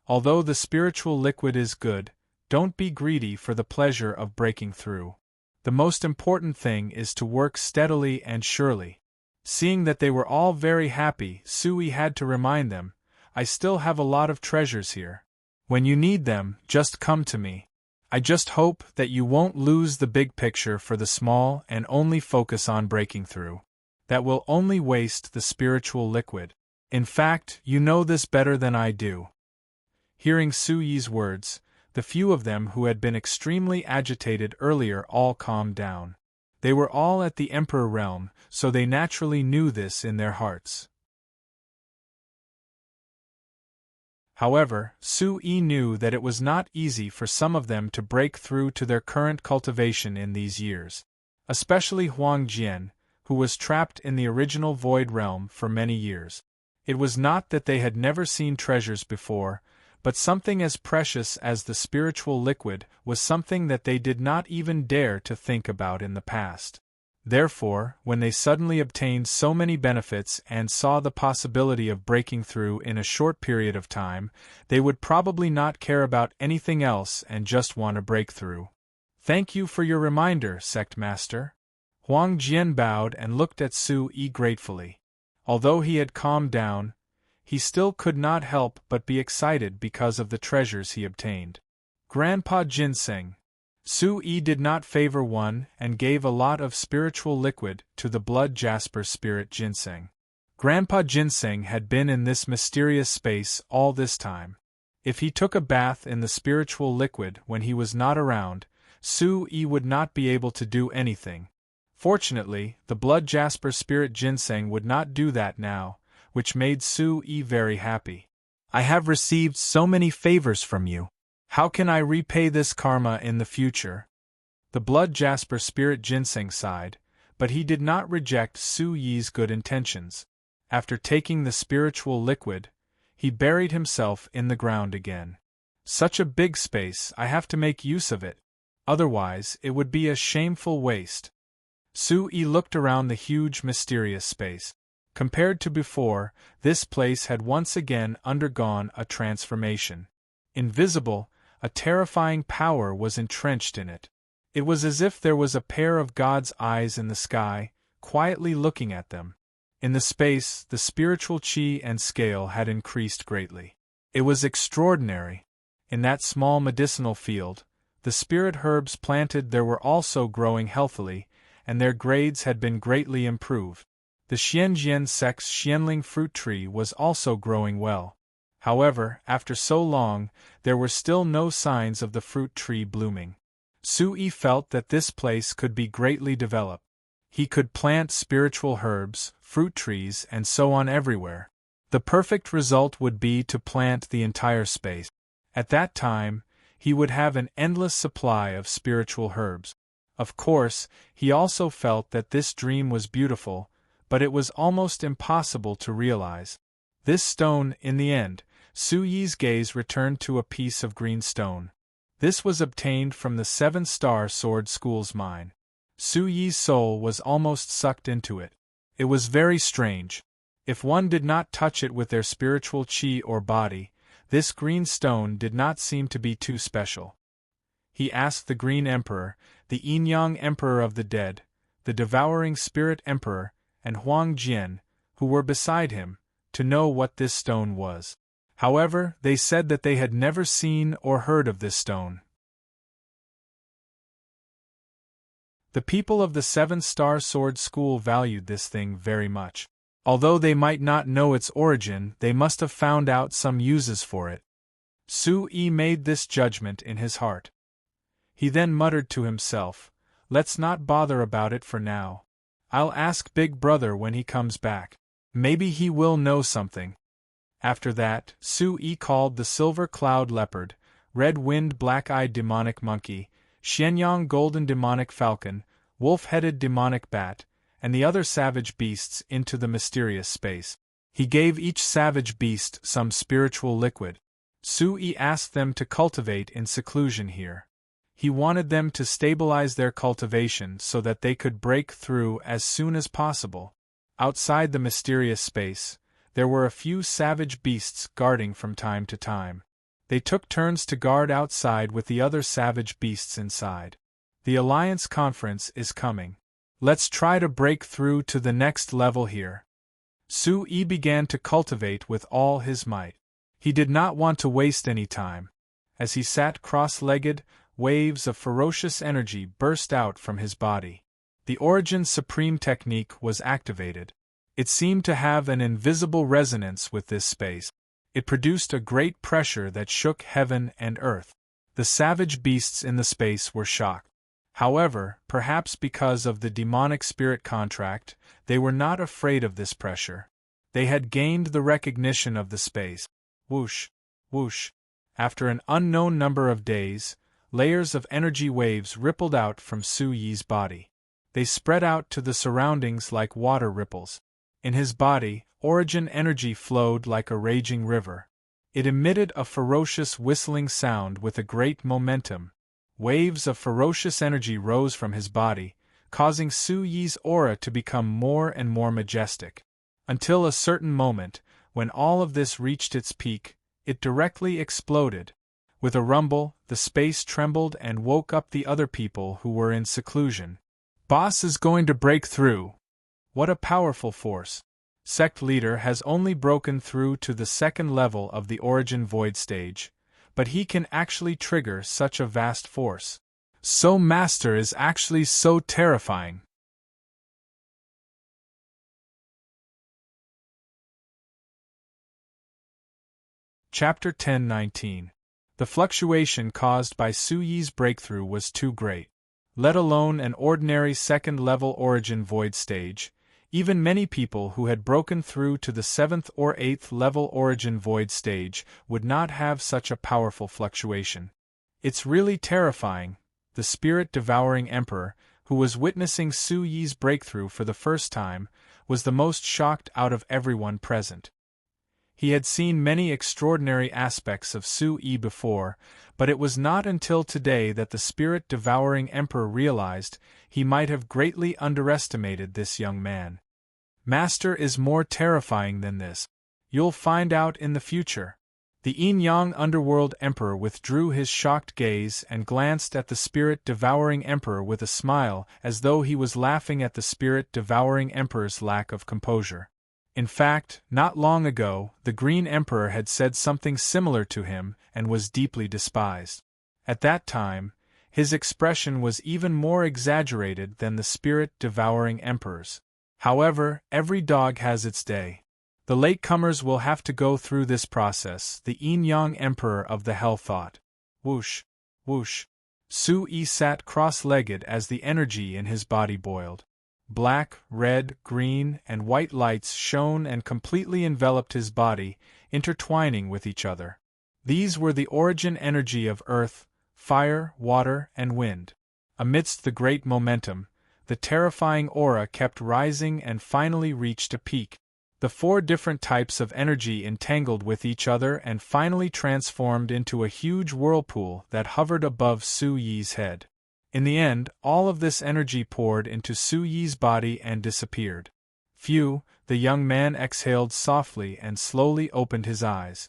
Although the spiritual liquid is good, don't be greedy for the pleasure of breaking through. The most important thing is to work steadily and surely. Seeing that they were all very happy, Su-yi had to remind them, "I still have a lot of treasures here. When you need them, just come to me. I just hope that you won't lose the big picture for the small and only focus on breaking through. That will only waste the spiritual liquid. In fact, you know this better than I do." Hearing Su-yi's words, the few of them who had been extremely agitated earlier all calmed down. They were all at the Emperor realm, so they naturally knew this in their hearts. However, Su-yi knew that it was not easy for some of them to break through to their current cultivation in these years. Especially Huang Jian, who was trapped in the original Void Realm for many years. It was not that they had never seen treasures before, but something as precious as the spiritual liquid was something that they did not even dare to think about in the past. Therefore, when they suddenly obtained so many benefits and saw the possibility of breaking through in a short period of time, they would probably not care about anything else and just want to break through. "Thank you for your reminder, Sect Master." Huang Jian bowed and looked at Su-yi gratefully. Although he had calmed down, he still could not help but be excited because of the treasures he obtained. Grandpa Ginseng. Su-yi did not favor one and gave a lot of spiritual liquid to the blood jasper spirit Ginseng. Grandpa Ginseng had been in this mysterious space all this time. If he took a bath in the spiritual liquid when he was not around, Su-yi would not be able to do anything. Fortunately, the blood jasper spirit Ginseng would not do that now, which made Su-yi very happy. "I have received so many favors from you. How can I repay this karma in the future?" The blood jasper spirit Ginseng sighed, but he did not reject Su-yi's good intentions. After taking the spiritual liquid, he buried himself in the ground again. "Such a big space, I have to make use of it. Otherwise, it would be a shameful waste." Su-yi looked around the huge mysterious space. Compared to before, this place had once again undergone a transformation. Invisible, a terrifying power was entrenched in it. It was as if there was a pair of God's eyes in the sky, quietly looking at them. In the space, the spiritual chi and scale had increased greatly. It was extraordinary. In that small medicinal field, the spirit herbs planted there were also growing healthily, and their grades had been greatly improved. The Xianjian sex Xianling fruit tree was also growing well. However, after so long, there were still no signs of the fruit tree blooming. Sui felt that this place could be greatly developed. He could plant spiritual herbs, fruit trees, and so on everywhere. The perfect result would be to plant the entire space. At that time, he would have an endless supply of spiritual herbs. Of course, he also felt that this dream was beautiful, but it was almost impossible to realize. This stone, in the end, Su Yi's gaze returned to a piece of green stone. This was obtained from the 7-star sword school's mine. Su Yi's soul was almost sucked into it. It was very strange. If one did not touch it with their spiritual chi or body, this green stone did not seem to be too special. He asked the Green Emperor, the Yin-Yang Emperor of the Dead, the Devouring Spirit Emperor, and Huang Jian, who were beside him, to know what this stone was. However, they said that they had never seen or heard of this stone. The people of the 7-star sword school valued this thing very much. Although they might not know its origin, they must have found out some uses for it. Su-yi made this judgment in his heart. He then muttered to himself, "Let's not bother about it for now. I'll ask Big Brother when he comes back. Maybe he will know something." After that, Su-yi called the Silver Cloud Leopard, Red-Winged Black-Eyed Demonic Monkey, Xianyang Golden Demonic Falcon, Wolf-Headed Demonic Bat, and the other savage beasts into the mysterious space. He gave each savage beast some spiritual liquid. Su-yi asked them to cultivate in seclusion here. He wanted them to stabilize their cultivation so that they could break through as soon as possible. Outside the mysterious space, there were a few savage beasts guarding from time to time. They took turns to guard outside with the other savage beasts inside. The Alliance Conference is coming. Let's try to break through to the next level here. Su-yi began to cultivate with all his might. He did not want to waste any time. As he sat cross-legged, waves of ferocious energy burst out from his body. The Origin Supreme technique was activated. It seemed to have an invisible resonance with this space. It produced a great pressure that shook heaven and earth. The savage beasts in the space were shocked. However, perhaps because of the demonic spirit contract, they were not afraid of this pressure. They had gained the recognition of the space. Whoosh, whoosh. After an unknown number of days, layers of energy waves rippled out from Su-yi's body. They spread out to the surroundings like water ripples. In his body, origin energy flowed like a raging river. It emitted a ferocious whistling sound with a great momentum. Waves of ferocious energy rose from his body, causing Su-yi's aura to become more and more majestic. Until a certain moment, when all of this reached its peak, it directly exploded. With a rumble, the space trembled and woke up the other people who were in seclusion. Boss is going to break through. What a powerful force. Sect leader has only broken through to the 2nd level of the Origin Void stage, but he can actually trigger such a vast force. So Master is actually so terrifying. Chapter 10-19. The fluctuation caused by Su-yi's breakthrough was too great. Let alone an ordinary 2nd-level Origin Void stage, even many people who had broken through to the 7th or 8th level Origin Void stage would not have such a powerful fluctuation. It's really terrifying. The spirit-devouring emperor, who was witnessing Su-yi's breakthrough for the first time, was the most shocked out of everyone present. He had seen many extraordinary aspects of Su-yi before, but it was not until today that the spirit-devouring emperor realized he might have greatly underestimated this young man. Master is more terrifying than this. You'll find out in the future. The yin-yang underworld emperor withdrew his shocked gaze and glanced at the spirit-devouring emperor with a smile, as though he was laughing at the spirit-devouring emperor's lack of composure. In fact, not long ago, the Green Emperor had said something similar to him and was deeply despised. At that time, his expression was even more exaggerated than the spirit-devouring emperor's. However, every dog has its day. The latecomers will have to go through this process, the yin-yang emperor of the hell thought. Whoosh, whoosh. Su-yi sat cross-legged as the energy in his body boiled. Black, red, green, and white lights shone and completely enveloped his body, intertwining with each other. These were the origin energy of earth, fire, water, and wind. Amidst the great momentum, the terrifying aura kept rising and finally reached a peak. The 4 different types of energy entangled with each other and finally transformed into a huge whirlpool that hovered above Su-yi's head. In the end, all of this energy poured into Su-yi's body and disappeared. Phew, the young man exhaled softly and slowly opened his eyes.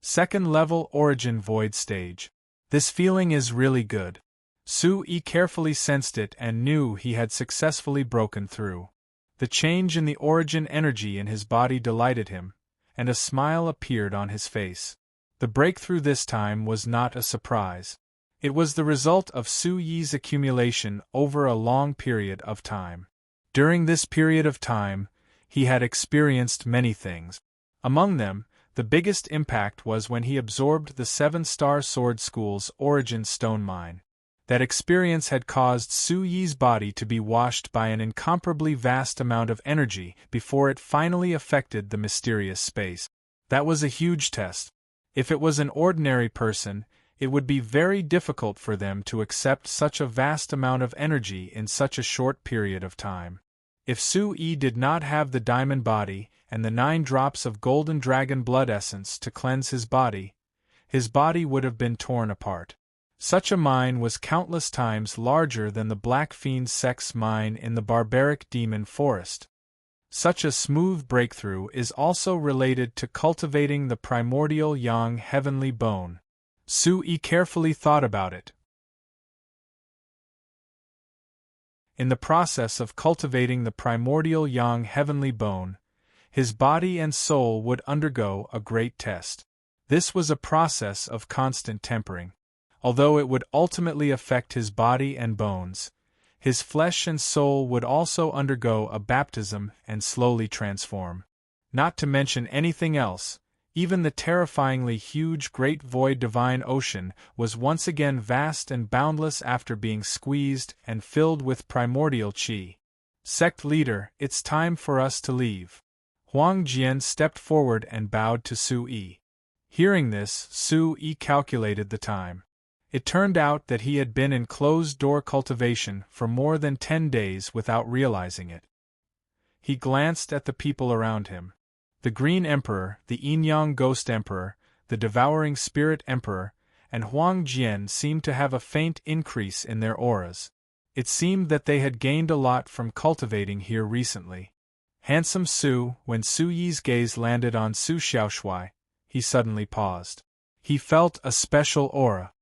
Second-level origin void stage. This feeling is really good. Su-yi carefully sensed it and knew he had successfully broken through. The change in the origin energy in his body delighted him, and a smile appeared on his face. The breakthrough this time was not a surprise. It was the result of Su-yi's accumulation over a long period of time. During this period of time, he had experienced many things. Among them, the biggest impact was when he absorbed the 7-star sword school's origin stone mine. That experience had caused Su-yi's body to be washed by an incomparably vast amount of energy before it finally affected the mysterious space. That was a huge test. If it was an ordinary person, it would be very difficult for them to accept such a vast amount of energy in such a short period of time. If Su-yi did not have the diamond body and the 9 drops of golden dragon blood essence to cleanse his body would have been torn apart. Such a mine was countless times larger than the Black Fiend's sex mine in the barbaric demon forest. Such a smooth breakthrough is also related to cultivating the primordial yang heavenly bone. Su-yi carefully thought about it. In the process of cultivating the primordial yang heavenly bone, his body and soul would undergo a great test. This was a process of constant tempering. Although it would ultimately affect his body and bones, his flesh and soul would also undergo a baptism and slowly transform. Not to mention anything else, even the terrifyingly huge Great Void Divine Ocean was once again vast and boundless after being squeezed and filled with primordial qi. Sect leader, it's time for us to leave. Huang Jian stepped forward and bowed to Su-yi. Hearing this, Su-yi calculated the time. It turned out that he had been in closed-door cultivation for more than 10 days without realizing it. He glanced at the people around him. The Green Emperor, the Yin-yang Ghost Emperor, the Devouring Spirit Emperor, and Huang Jian seemed to have a faint increase in their auras. It seemed that they had gained a lot from cultivating here recently. Handsome Su, when Su-yi's gaze landed on Su Xiaoshui, he suddenly paused. He felt a special aura.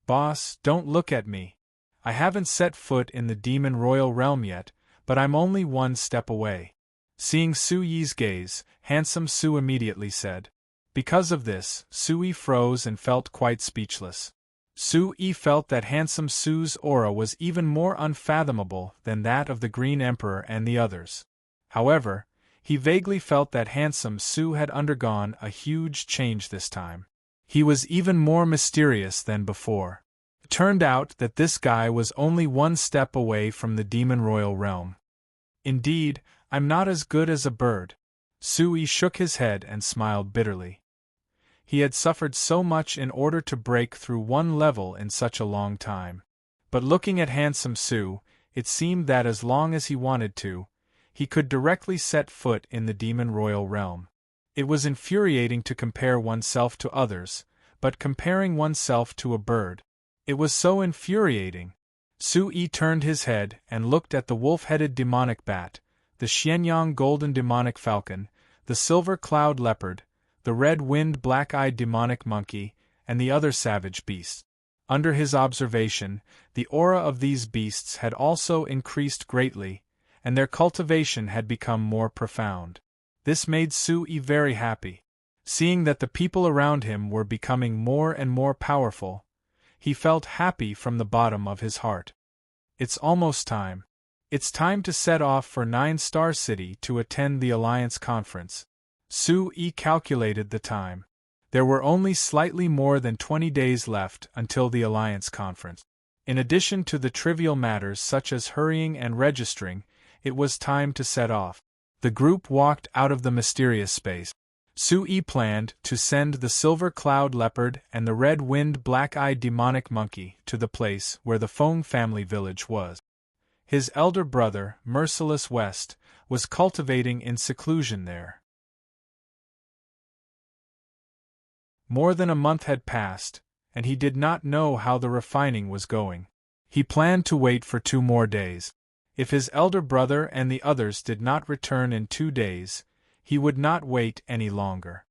Boss, don't look at me. I haven't set foot in the Demon Royal Realm yet, but I'm only 1 step away. Seeing Su-yi's gaze, Handsome Su immediately said. Because of this, Su-yi froze and felt quite speechless. Su-yi felt that Handsome Su's aura was even more unfathomable than that of the Green Emperor and the others. However, he vaguely felt that Handsome Su had undergone a huge change this time. He was even more mysterious than before. It turned out that this guy was only 1 step away from the Demon Royal Realm. Indeed, I'm not as good as a bird. Su-yi shook his head and smiled bitterly. He had suffered so much in order to break through 1 level in such a long time. But looking at Handsome Su, it seemed that as long as he wanted to, he could directly set foot in the Demon Royal Realm. It was infuriating to compare oneself to others, but comparing oneself to a bird. It was so infuriating. Su-yi turned his head and looked at the wolf-headed demonic bat, the Xianyang golden demonic falcon, the silver cloud leopard, the red-winged black-eyed demonic monkey, and the other savage beasts. Under his observation, the aura of these beasts had also increased greatly, and their cultivation had become more profound. This made Sui very happy. Seeing that the people around him were becoming more and more powerful, he felt happy from the bottom of his heart. It's almost time. It's time to set off for 9-Star City to attend the Alliance Conference. Sui calculated the time. There were only slightly more than 20 days left until the Alliance Conference. In addition to the trivial matters such as hurrying and registering, it was time to set off. The group walked out of the mysterious space. Sui planned to send the silver cloud leopard and the red-winged black-eyed demonic monkey to the place where the Fong family village was. His elder brother, Merciless West, was cultivating in seclusion there. More than a month had passed, and he did not know how the refining was going. He planned to wait for 2 more days. If his elder brother and the others did not return in 2 days, he would not wait any longer.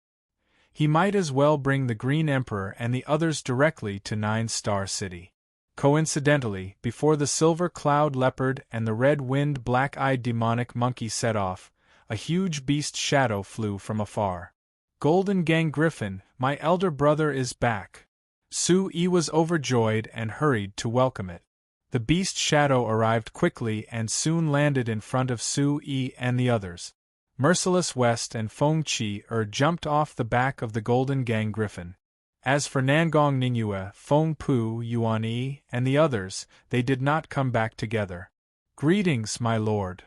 He might as well bring the Green Emperor and the others directly to 9-Star City. Coincidentally, before the silver cloud leopard and the red-winged black-eyed demonic monkey set off, a huge beast shadow flew from afar. Golden Gang Griffin, my elder brother is back. Sui was overjoyed and hurried to welcome it. The beast shadow arrived quickly and soon landed in front of Sui and the others. Merciless West and Feng Chi jumped off the back of the Golden Gang Griffin. As for Nangong Ningyue, Feng Pu, Yuan Yi, and the others, they did not come back together. Greetings, my lord.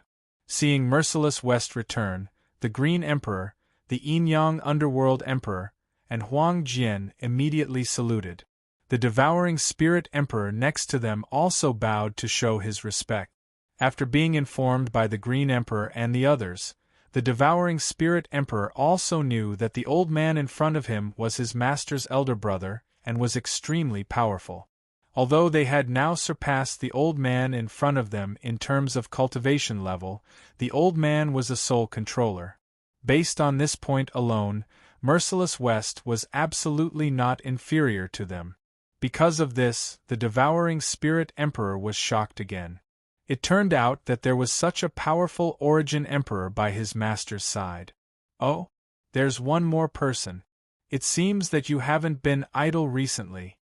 Seeing Merciless West return, the Green Emperor, the Yin-Yang Underworld Emperor, and Huang Jian immediately saluted. The Devouring Spirit Emperor next to them also bowed to show his respect. After being informed by the Green Emperor and the others, the Devouring Spirit Emperor also knew that the old man in front of him was his master's elder brother and was extremely powerful. Although they had now surpassed the old man in front of them in terms of cultivation level, the old man was a soul controller. Based on this point alone, Merciless West was absolutely not inferior to them. Because of this, the Devouring Spirit Emperor was shocked again. It turned out that there was such a powerful Origin Emperor by his master's side. Oh, there's one more person. It seems that you haven't been idle recently.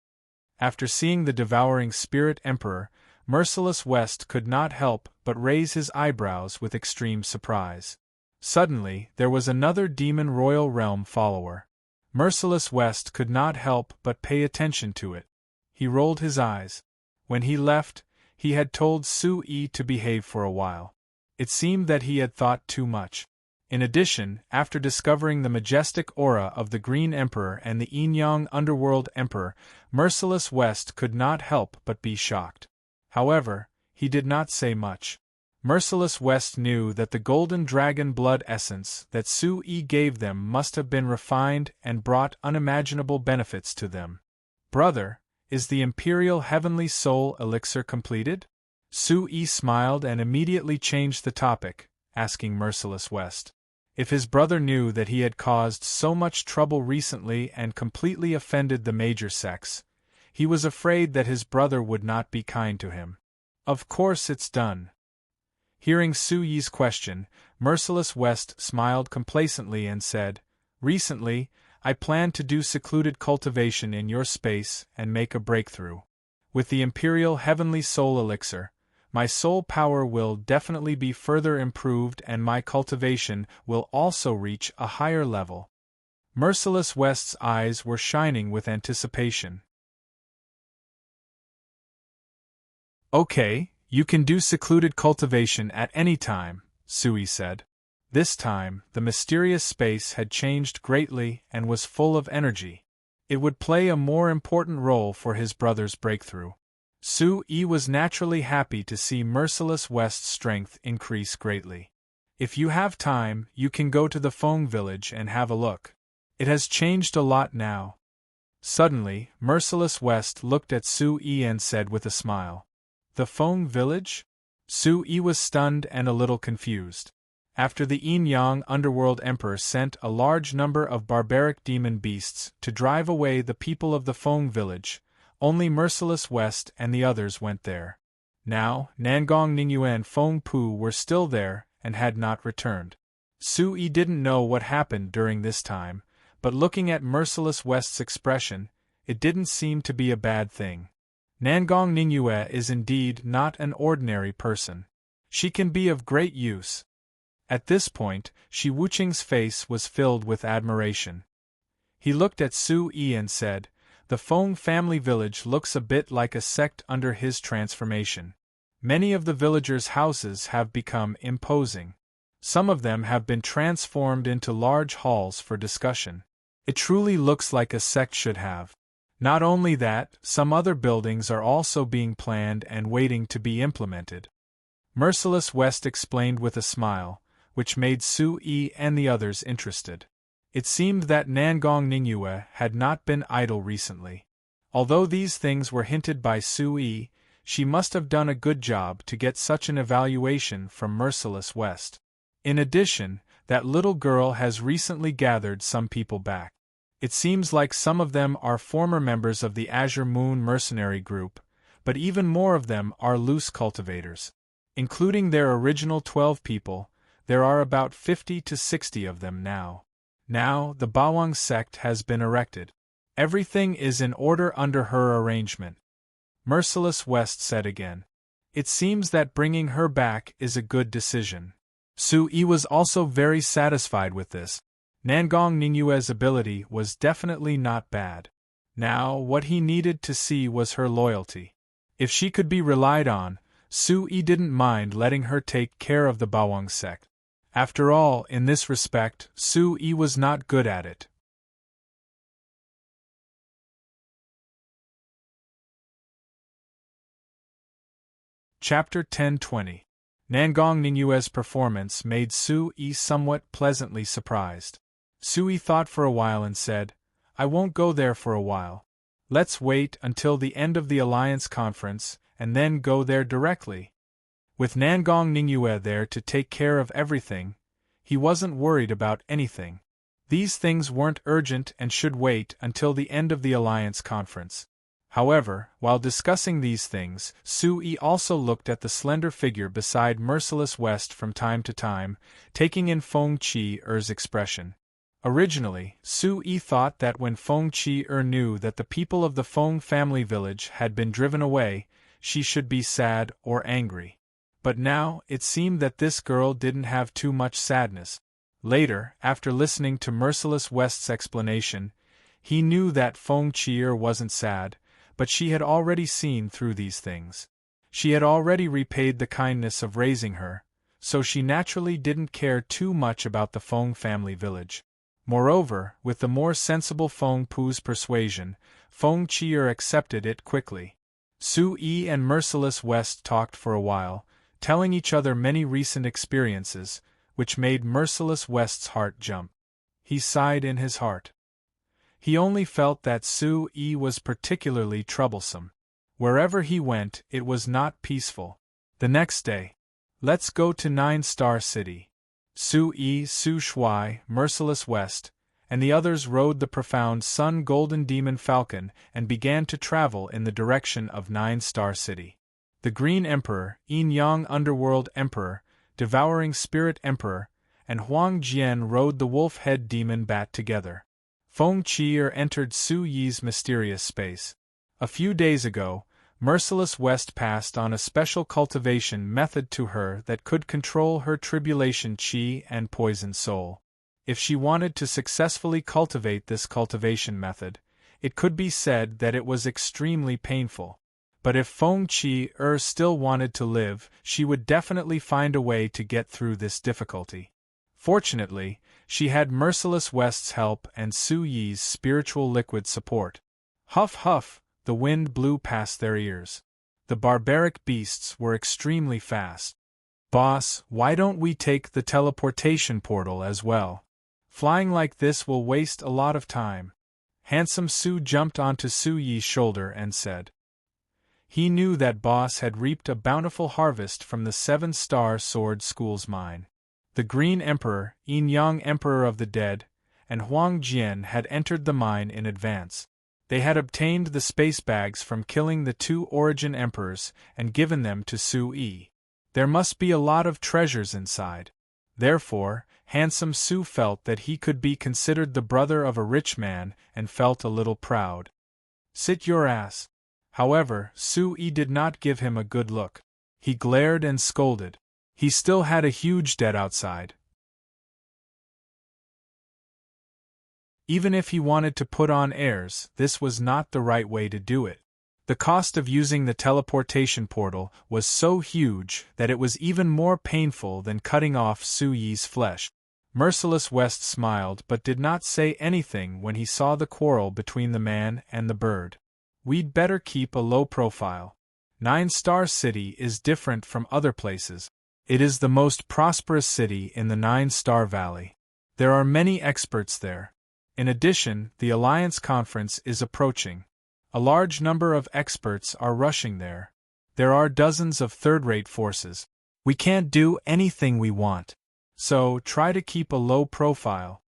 After seeing the Devouring Spirit Emperor, Merciless West could not help but raise his eyebrows with extreme surprise. Suddenly, there was another Demon Royal Realm follower. Merciless West could not help but pay attention to it. He rolled his eyes. When he left, he had told Sui to behave for a while. It seemed that he had thought too much. In addition, after discovering the majestic aura of the Green Emperor and the Yin-Yang Underworld Emperor, Merciless West could not help but be shocked. However, he did not say much. Merciless West knew that the Golden Dragon Blood Essence that Sui gave them must have been refined and brought unimaginable benefits to them. Brother, is the Imperial Heavenly Soul Elixir completed? Sui smiled and immediately changed the topic, asking Merciless West. If his brother knew that he had caused so much trouble recently and completely offended the major sects, he was afraid that his brother would not be kind to him. Of course it's done. Hearing Sui's question, Merciless West smiled complacently and said, Recently, I plan to do secluded cultivation in your space and make a breakthrough. With the Imperial Heavenly Soul Elixir, my soul power will definitely be further improved and my cultivation will also reach a higher level. Merciless West's eyes were shining with anticipation. Okay, you can do secluded cultivation at any time, Sui said. This time, the mysterious space had changed greatly and was full of energy. It would play a more important role for his brother's breakthrough. Sui was naturally happy to see Merciless West's strength increase greatly. If you have time, you can go to the Fong village and have a look. It has changed a lot now. Suddenly, Merciless West looked at Sui and said with a smile, The Fong village? Sui was stunned and a little confused. After the Yin-Yang Underworld Emperor sent a large number of barbaric demon beasts to drive away the people of the Feng village, only Merciless West and the others went there. Now, Nangong Ningyue and Feng Pu were still there and had not returned. Su Yi didn't know what happened during this time, but looking at Merciless West's expression, it didn't seem to be a bad thing. Nangong Ningyue is indeed not an ordinary person. She can be of great use. At this point, Shi Wuqing's face was filled with admiration. He looked at Su Yi and said, "The Feng family village looks a bit like a sect under his transformation. Many of the villagers' houses have become imposing. Some of them have been transformed into large halls for discussion. It truly looks like a sect should have. Not only that, some other buildings are also being planned and waiting to be implemented." Merciless West explained with a smile, which made Su Yi and the others interested. It seemed that Nangong Ningyue had not been idle recently. Although these things were hinted by Su Yi, she must have done a good job to get such an evaluation from Merciless West. In addition, that little girl has recently gathered some people back. It seems like some of them are former members of the Azure Moon mercenary group, but even more of them are loose cultivators. Including their original 12 people, there are about 50 to 60 of them now. Now, the Bawang sect has been erected. Everything is in order under her arrangement. Merciless West said again. It seems that bringing her back is a good decision. Su Yi was also very satisfied with this. Nangong Ningyue's ability was definitely not bad. Now, what he needed to see was her loyalty. If she could be relied on, Su Yi didn't mind letting her take care of the Bawang sect. After all, in this respect, Su Yi was not good at it. Chapter 10-20. Nangong Ningyue's performance made Su Yi somewhat pleasantly surprised. Su Yi thought for a while and said, "I won't go there for a while. Let's wait until the end of the Alliance Conference, and then go there directly." With Nangong Ningyue there to take care of everything, he wasn't worried about anything. These things weren't urgent and should wait until the end of the Alliance Conference. However, while discussing these things, Su Yi also looked at the slender figure beside Merciless West from time to time, taking in Feng Qi-er's expression. Originally, Su Yi thought that when Feng Qi-er knew that the people of the Feng family village had been driven away, she should be sad or angry. But now, it seemed that this girl didn't have too much sadness. Later, after listening to Merciless West's explanation, he knew that Feng Qi-er wasn't sad, but she had already seen through these things. She had already repaid the kindness of raising her, so she naturally didn't care too much about the Feng family village. Moreover, with the more sensible Feng Pu's persuasion, Feng Qi-er accepted it quickly. Su Yi and Merciless West talked for a while, telling each other many recent experiences, which made Merciless West's heart jump. He sighed in his heart. He only felt that Su Yi was particularly troublesome. Wherever he went, it was not peaceful. The next day, "Let's go to 9-Star City." Su Yi, Su Shuai, Merciless West, and the others rode the profound Sun Golden Demon Falcon and began to travel in the direction of 9-Star City. The Green Emperor, Yin-Yang Underworld Emperor, Devouring Spirit Emperor, and Huang Jian rode the wolf-head demon bat together. Feng Qi-er entered Su Yi's mysterious space. A few days ago, Merciless West passed on a special cultivation method to her that could control her tribulation qi and poison soul. If she wanted to successfully cultivate this cultivation method, it could be said that it was extremely painful. But if Feng Qi-er still wanted to live, she would definitely find a way to get through this difficulty. Fortunately, she had Merciless West's help and Su Yi's spiritual liquid support. Huff huff, the wind blew past their ears. The barbaric beasts were extremely fast. "Boss, why don't we take the teleportation portal as well? Flying like this will waste a lot of time." Handsome Su jumped onto Su Yi's shoulder and said. He knew that Boss had reaped a bountiful harvest from the 7-Star Sword School's mine. The Green Emperor, Yin Yang Emperor of the Dead, and Huang Jian had entered the mine in advance. They had obtained the space bags from killing the two Origin Emperors and given them to Su Yi. There must be a lot of treasures inside. Therefore, handsome Su felt that he could be considered the brother of a rich man and felt a little proud. Sit your ass. However, Su Yi did not give him a good look. He glared and scolded. He still had a huge debt outside. Even if he wanted to put on airs, this was not the right way to do it. The cost of using the teleportation portal was so huge that it was even more painful than cutting off Su Yi's flesh. Merciless West smiled but did not say anything when he saw the quarrel between the man and the bird. We'd better keep a low profile. 9-Star City is different from other places. It is the most prosperous city in the 9-Star Valley. There are many experts there. In addition, the Alliance Conference is approaching. A large number of experts are rushing there. There are dozens of third-rate forces. We can't do anything we want. So, try to keep a low profile.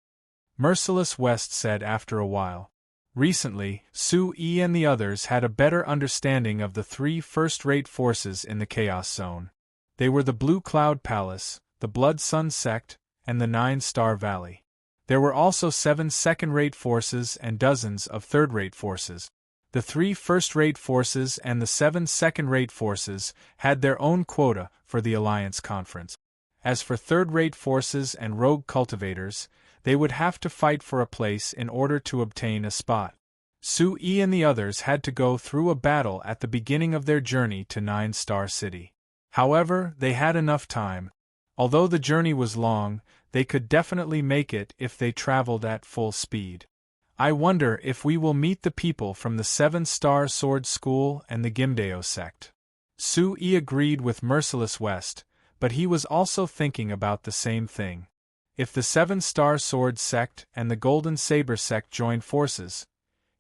Merciless West said after a while. Recently, Su Yi and the others had a better understanding of the 3 first-rate forces in the Chaos Zone. They were the Blue Cloud Palace, the Blood Sun Sect, and the 9-Star Valley. There were also 7 second-rate forces and dozens of third-rate forces. The 3 first-rate forces and the 7 second-rate forces had their own quota for the Alliance Conference. As for third-rate forces and rogue cultivators, they would have to fight for a place in order to obtain a spot. Su Yi and the others had to go through a battle at the beginning of their journey to 9-Star City. However, they had enough time. Although the journey was long, they could definitely make it if they traveled at full speed. I wonder if we will meet the people from the 7-Star Sword School and the Gimdeo sect. Su Yi agreed with Merciless West, but he was also thinking about the same thing. If the 7-Star Sword sect and the Golden Saber sect joined forces,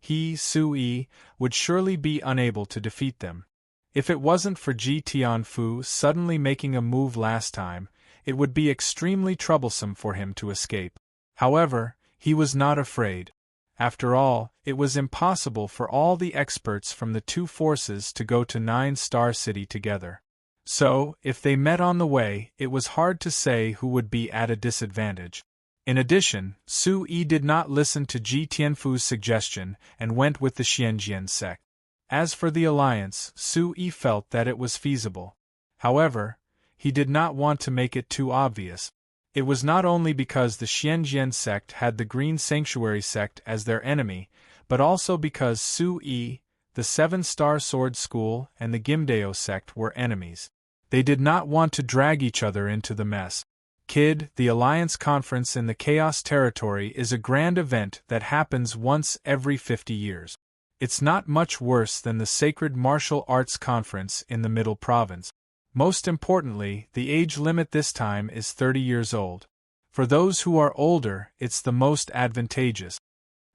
he, Su Yi, would surely be unable to defeat them. If it wasn't for Ji Tianfu suddenly making a move last time, it would be extremely troublesome for him to escape. However, he was not afraid. After all, it was impossible for all the experts from the 2 forces to go to 9-Star City together. So, if they met on the way, it was hard to say who would be at a disadvantage. In addition, Su Yi did not listen to Ji Tianfu's suggestion and went with the Xianjian sect. As for the alliance, Su Yi felt that it was feasible. However, he did not want to make it too obvious. It was not only because the Xianjian sect had the Green Sanctuary sect as their enemy, but also because Su Yi, the 7-Star Sword School, and the Gimdeo sect were enemies. They did not want to drag each other into the mess. Kid, the Alliance Conference in the Chaos Territory is a grand event that happens once every 50 years. It's not much worse than the Sacred Martial Arts Conference in the Middle Province. Most importantly, the age limit this time is 30 years old. For those who are older, it's the most advantageous.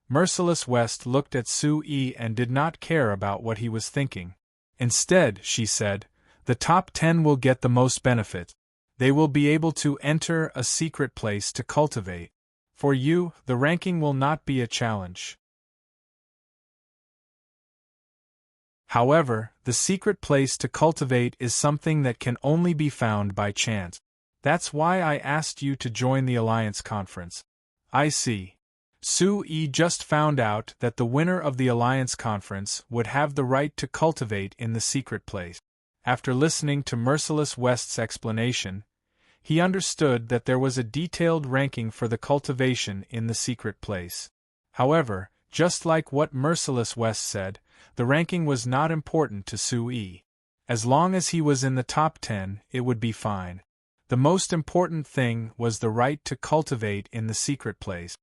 Merciless West looked at Su Yi and did not care about what he was thinking. Instead, she said, the top 10 will get the most benefit. They will be able to enter a secret place to cultivate. For you, the ranking will not be a challenge. However, the secret place to cultivate is something that can only be found by chance. That's why I asked you to join the Alliance Conference. I see. Su Yi just found out that the winner of the Alliance Conference would have the right to cultivate in the secret place. After listening to Merciless West's explanation, he understood that there was a detailed ranking for the cultivation in the secret place. However, just like what Merciless West said, the ranking was not important to Su Yi. As long as he was in the top 10, it would be fine. The most important thing was the right to cultivate in the secret place.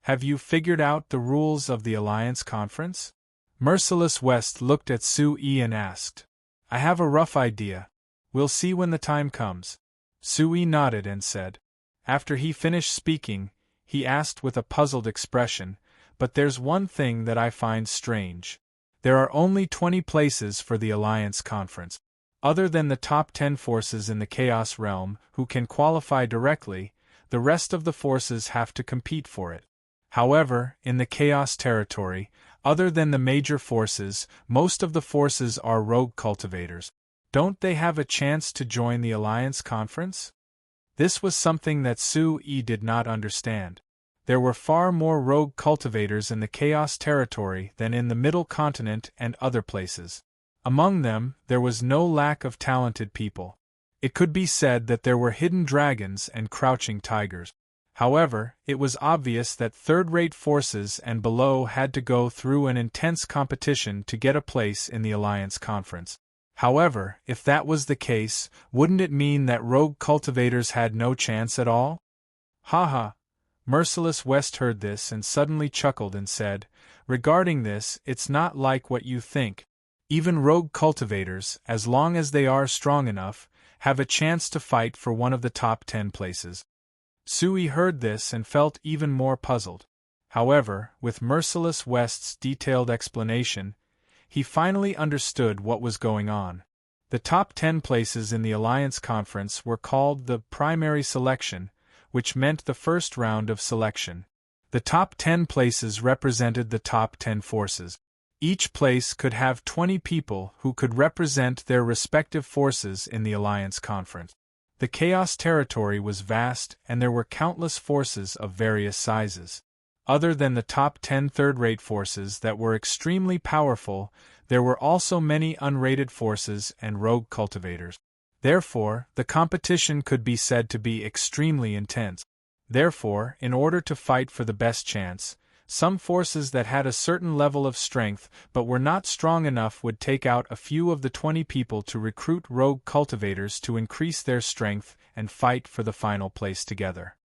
Have you figured out the rules of the Alliance Conference? Merciless West looked at Su Yi and asked. I have a rough idea. We'll see when the time comes. Su Yi nodded and said. After he finished speaking, he asked with a puzzled expression, but there's one thing that I find strange. There are only 20 places for the Alliance Conference. Other than the top 10 forces in the Chaos realm who can qualify directly, the rest of the forces have to compete for it. However, in the Chaos territory, other than the major forces, most of the forces are rogue cultivators. Don't they have a chance to join the Alliance Conference? This was something that Sue-E did not understand. There were far more rogue cultivators in the Chaos territory than in the Middle Continent and other places. Among them, there was no lack of talented people. It could be said that there were hidden dragons and crouching tigers. However, it was obvious that third-rate forces and below had to go through an intense competition to get a place in the Alliance Conference. However, if that was the case, wouldn't it mean that rogue cultivators had no chance at all? Haha! Merciless West heard this and suddenly chuckled and said, "Regarding this, it's not like what you think. Even rogue cultivators, as long as they are strong enough, have a chance to fight for one of the top 10 places." Sui heard this and felt even more puzzled. However, with Merciless West's detailed explanation, he finally understood what was going on. The top 10 places in the Alliance Conference were called the primary selection, which meant the first round of selection. The top 10 places represented the top 10 forces. Each place could have 20 people who could represent their respective forces in the Alliance Conference. The Chaos territory was vast and there were countless forces of various sizes. Other than the top 10 third-rate forces that were extremely powerful, there were also many unrated forces and rogue cultivators. Therefore, the competition could be said to be extremely intense. Therefore, in order to fight for the best chance, some forces that had a certain level of strength but were not strong enough would take out a few of the 20 people to recruit rogue cultivators to increase their strength and fight for the final place together.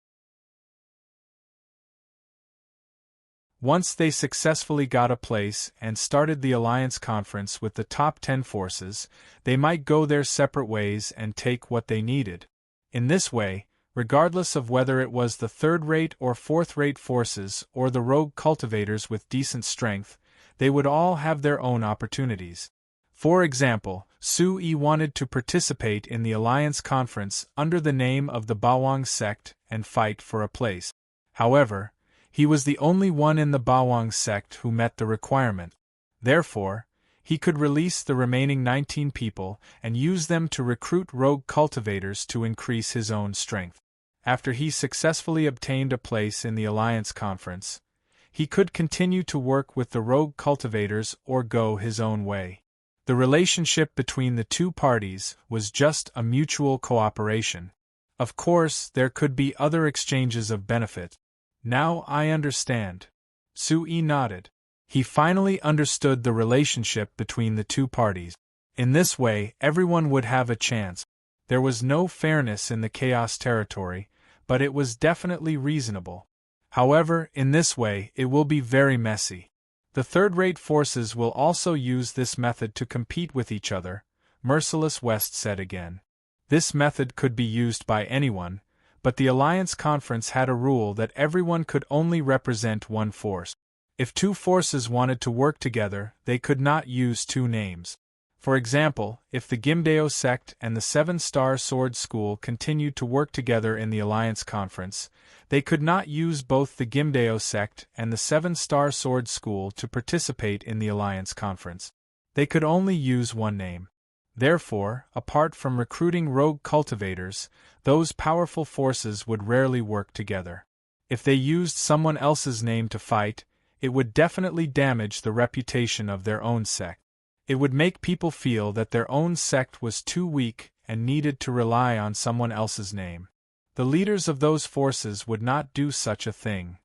Once they successfully got a place and started the Alliance Conference with the top 10 forces, they might go their separate ways and take what they needed. In this way, regardless of whether it was the third-rate or fourth-rate forces or the rogue cultivators with decent strength, they would all have their own opportunities. For example, Sui wanted to participate in the Alliance Conference under the name of the Bawang sect and fight for a place. However, he was the only one in the Bawang sect who met the requirement. Therefore, he could release the remaining 19 people and use them to recruit rogue cultivators to increase his own strength. After he successfully obtained a place in the Alliance Conference, he could continue to work with the rogue cultivators or go his own way. The relationship between the two parties was just a mutual cooperation. Of course, there could be other exchanges of benefit. Now I understand. Sui nodded. He finally understood the relationship between the two parties. In this way, everyone would have a chance. There was no fairness in the Chaos territory, but it was definitely reasonable. However, in this way, it will be very messy. The third-rate forces will also use this method to compete with each other, Merciless West said again. This method could be used by anyone, but the Alliance Conference had a rule that everyone could only represent one force. If two forces wanted to work together, they could not use two names. For example, if the Gimdeo sect and the Seven-Star Sword School continued to work together in the Alliance Conference, they could not use both the Gimdeo sect and the Seven-Star Sword School to participate in the Alliance Conference. They could only use one name. Therefore, apart from recruiting rogue cultivators, those powerful forces would rarely work together. If they used someone else's name to fight, it would definitely damage the reputation of their own sect. It would make people feel that their own sect was too weak and needed to rely on someone else's name. The leaders of those forces would not do such a thing.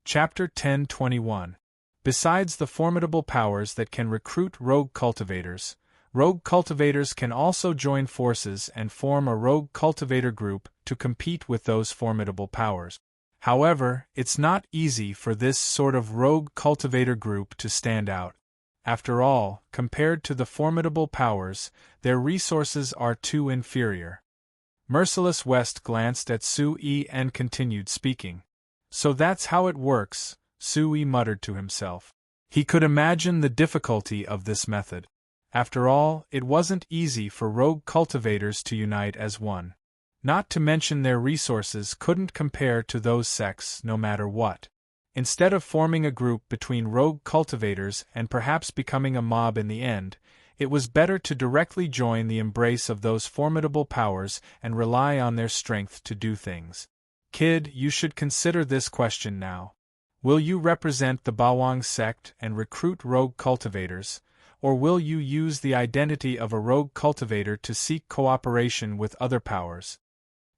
Chapter 10:21. Besides the formidable powers that can recruit rogue cultivators can also join forces and form a rogue cultivator group to compete with those formidable powers. However, it's not easy for this sort of rogue cultivator group to stand out. After all, compared to the formidable powers, their resources are too inferior. Merciless West glanced at Sui and continued speaking. So that's how it works. Sui muttered to himself. He could imagine the difficulty of this method. After all, it wasn't easy for rogue cultivators to unite as one. Not to mention their resources couldn't compare to those sects no matter what. Instead of forming a group between rogue cultivators and perhaps becoming a mob in the end, it was better to directly join the embrace of those formidable powers and rely on their strength to do things. Kid, you should consider this question now. Will you represent the Bawang sect and recruit rogue cultivators, or will you use the identity of a rogue cultivator to seek cooperation with other powers?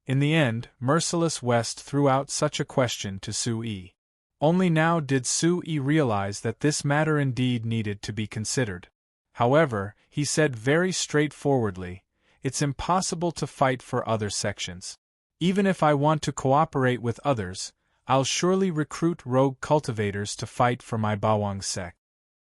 In the end, Merciless West threw out such a question to Sui. Only now did Sui realize that this matter indeed needed to be considered. However, he said very straightforwardly, "It's impossible to fight for other sections. Even if I want to cooperate with others, I'll surely recruit rogue cultivators to fight for my Bawang sect."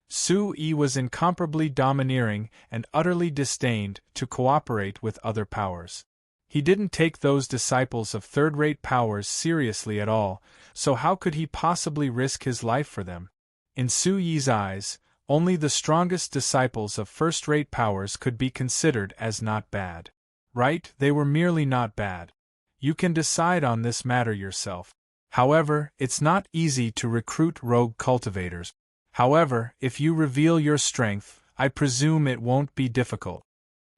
Sui was incomparably domineering and utterly disdained to cooperate with other powers. He didn't take those disciples of third-rate powers seriously at all, so how could he possibly risk his life for them? In Sui's eyes, only the strongest disciples of first-rate powers could be considered as not bad. Right, they were merely not bad. You can decide on this matter yourself. However, it's not easy to recruit rogue cultivators. However, if you reveal your strength, I presume it won't be difficult.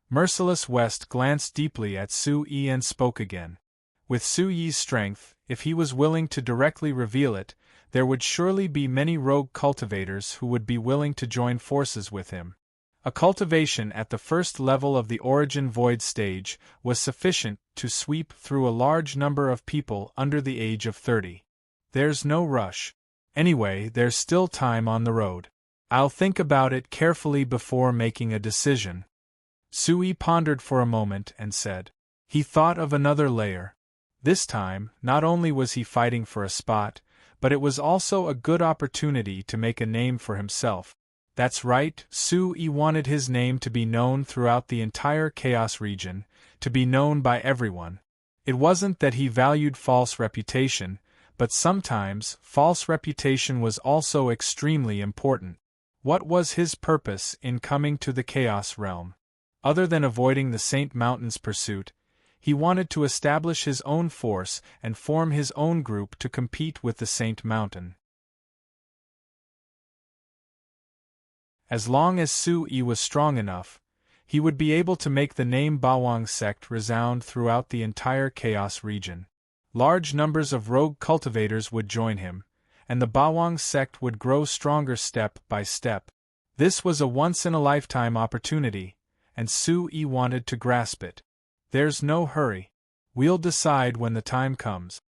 Merciless West glanced deeply at Sui and spoke again. With Sui's strength, if he was willing to directly reveal it, there would surely be many rogue cultivators who would be willing to join forces with him. A cultivation at the first level of the Origin Void stage was sufficient to sweep through a large number of people under the age of 30. There's no rush. Anyway, there's still time on the road. I'll think about it carefully before making a decision. Sui pondered for a moment and said. He thought of another layer. This time, not only was he fighting for a spot, but it was also a good opportunity to make a name for himself. That's right, Sui wanted his name to be known throughout the entire Chaos region, to be known by everyone. It wasn't that he valued false reputation, but sometimes false reputation was also extremely important. What was his purpose in coming to the Chaos realm? Other than avoiding the Saint Mountain's pursuit, he wanted to establish his own force and form his own group to compete with the Saint Mountain. As long as Sui was strong enough, he would be able to make the name Bawang sect resound throughout the entire Chaos region. Large numbers of rogue cultivators would join him, and the Bawang sect would grow stronger step by step. This was a once-in-a-lifetime opportunity, and Sui wanted to grasp it. There's no hurry. We'll decide when the time comes.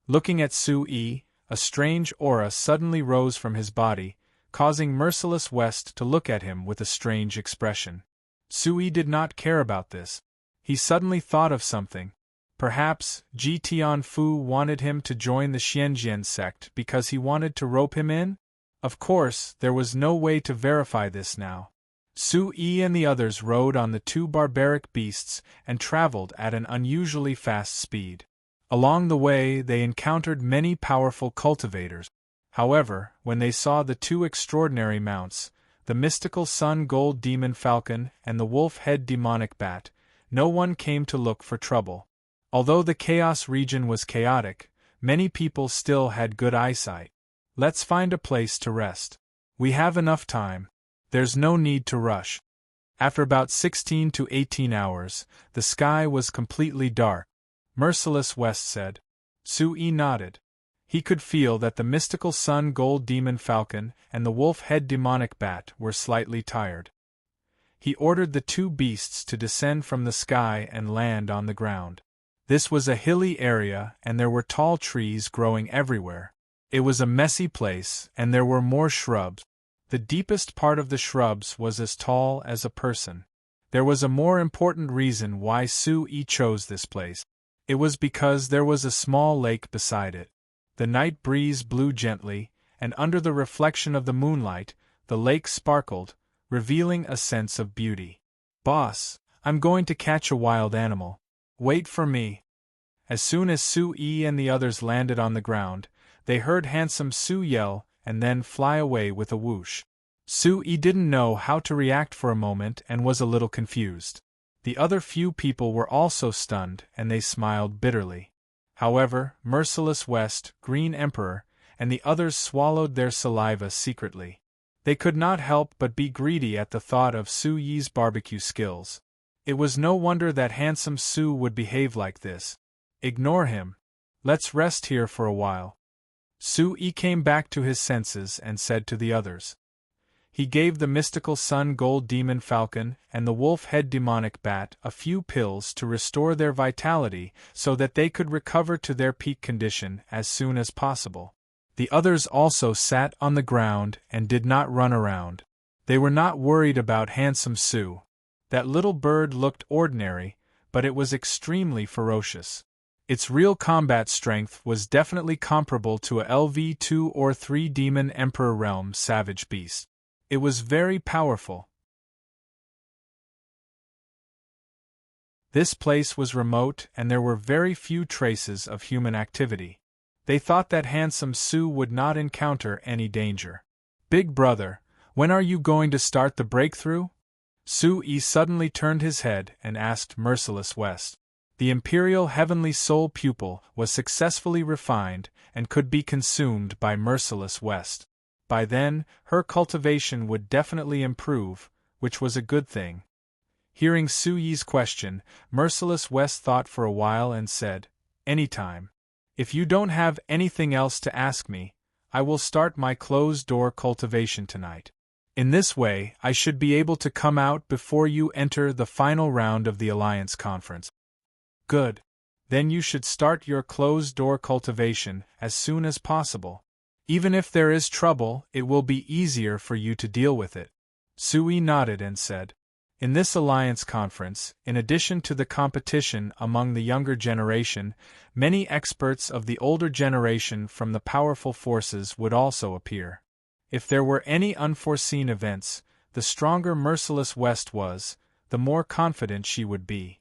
Looking at Sui, a strange aura suddenly rose from his body, causing Merciless West to look at him with a strange expression. Sui did not care about this. He suddenly thought of something. Perhaps Ji Tianfu wanted him to join the Xianjian sect because he wanted to rope him in? Of course, there was no way to verify this now. Sui and the others rode on the two barbaric beasts and traveled at an unusually fast speed. Along the way, they encountered many powerful cultivators. However, when they saw the two extraordinary mounts, the mystical sun gold demon falcon and the wolf-head demonic bat, no one came to look for trouble. Although the Chaos region was chaotic, many people still had good eyesight. Let's find a place to rest. We have enough time. There's no need to rush. After about 16 to 18 hours, the sky was completely dark. Merciless West said. Sui nodded. He could feel that the mystical sun gold demon falcon and the wolf-head demonic bat were slightly tired. He ordered the two beasts to descend from the sky and land on the ground. This was a hilly area and there were tall trees growing everywhere. It was a messy place and there were more shrubs. The deepest part of the shrubs was as tall as a person. There was a more important reason why Sui chose this place. It was because there was a small lake beside it. The night breeze blew gently, and under the reflection of the moonlight, the lake sparkled, revealing a sense of beauty. Boss, I'm going to catch a wild animal. Wait for me. As soon as Sui and the others landed on the ground, they heard handsome Su yell, and then fly away with a whoosh. Sui didn't know how to react for a moment and was a little confused. The other few people were also stunned, and they smiled bitterly. However, Merciless West, Green Emperor, and the others swallowed their saliva secretly. They could not help but be greedy at the thought of Sui's barbecue skills. It was no wonder that handsome Su would behave like this. Ignore him. Let's rest here for a while. Sui came back to his senses and said to the others. He gave the mystical sun gold demon falcon and the wolf head demonic bat a few pills to restore their vitality so that they could recover to their peak condition as soon as possible. The others also sat on the ground and did not run around. They were not worried about handsome Su. That little bird looked ordinary, but it was extremely ferocious. Its real combat strength was definitely comparable to a LV2 or 3 Demon Emperor Realm savage beast. It was very powerful. This place was remote and there were very few traces of human activity. They thought that handsome Su would not encounter any danger. Big brother, when are you going to start the breakthrough? Sui suddenly turned his head and asked Merciless West. The Imperial Heavenly Soul pupil was successfully refined and could be consumed by Merciless West. By then, her cultivation would definitely improve, which was a good thing. Hearing Sui's question, Merciless West thought for a while and said, "Anytime. If you don't have anything else to ask me, I will start my closed-door cultivation tonight. In this way, I should be able to come out before you enter the final round of the Alliance Conference." Good. Then you should start your closed-door cultivation as soon as possible. Even if there is trouble, it will be easier for you to deal with it. Sui nodded and said, "In this Alliance Conference, in addition to the competition among the younger generation, many experts of the older generation from the powerful forces would also appear. If there were any unforeseen events, the stronger Merciless West was, the more confident she would be.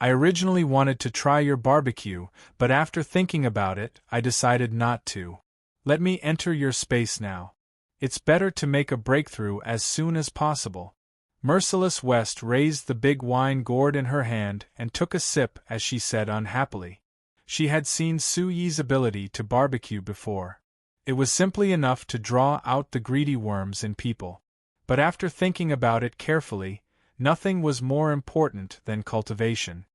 I originally wanted to try your barbecue, but after thinking about it, I decided not to. Let me enter your space now. It's better to make a breakthrough as soon as possible." Merciless West raised the big wine gourd in her hand and took a sip as she said unhappily. She had seen Sui's ability to barbecue before. It was simply enough to draw out the greedy worms in people. But after thinking about it carefully, nothing was more important than cultivation.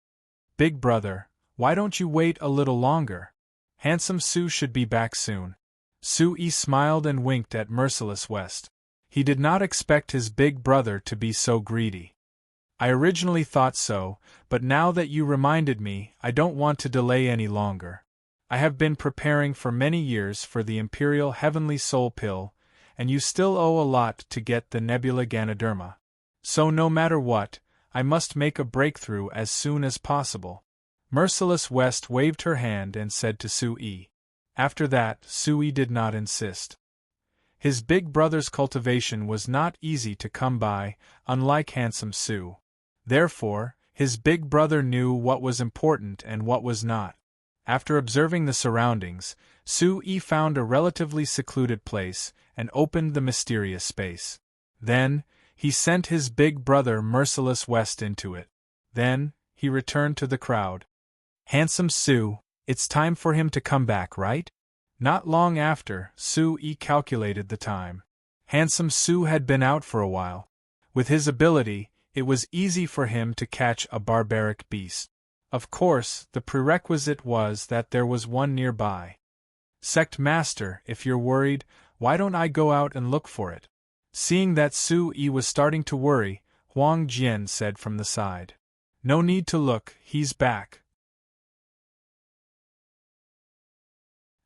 "Big brother, why don't you wait a little longer? Handsome Su should be back soon." Sui smiled and winked at Merciless West. He did not expect his big brother to be so greedy. "I originally thought so, but now that you reminded me, I don't want to delay any longer. I have been preparing for many years for the Imperial Heavenly Soul Pill, and you still owe a lot to get the Nebula Ganoderma. So no matter what, I must make a breakthrough as soon as possible." Merciless West waved her hand and said to Sui. After that, Sui did not insist. His big brother's cultivation was not easy to come by, unlike handsome Su. Therefore, his big brother knew what was important and what was not. After observing the surroundings, Sui found a relatively secluded place and opened the mysterious space. Then, he sent his big brother Merciless West into it. Then, he returned to the crowd. "Handsome Su, it's time for him to come back, right?" Not long after, Sui calculated the time. Handsome Su had been out for a while. With his ability, it was easy for him to catch a barbaric beast. Of course, the prerequisite was that there was one nearby. "Sect Master, if you're worried, why don't I go out and look for it?" Seeing that Sui was starting to worry, Huang Jian said from the side. "No need to look, he's back."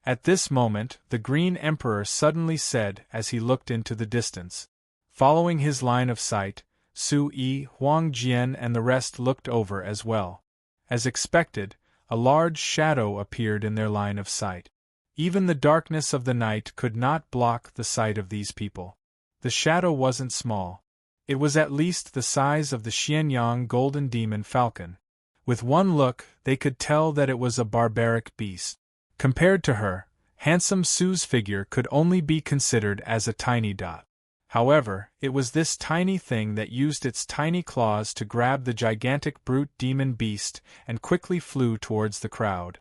At this moment, the Green Emperor suddenly said as he looked into the distance. Following his line of sight, Sui, Huang Jian and the rest looked over as well. As expected, a large shadow appeared in their line of sight. Even the darkness of the night could not block the sight of these people. The shadow wasn't small. It was at least the size of the Xianyang Golden Demon Falcon. With one look, they could tell that it was a barbaric beast. Compared to her, Handsome Sue's figure could only be considered as a tiny dot. However, it was this tiny thing that used its tiny claws to grab the gigantic brute demon beast and quickly flew towards the crowd.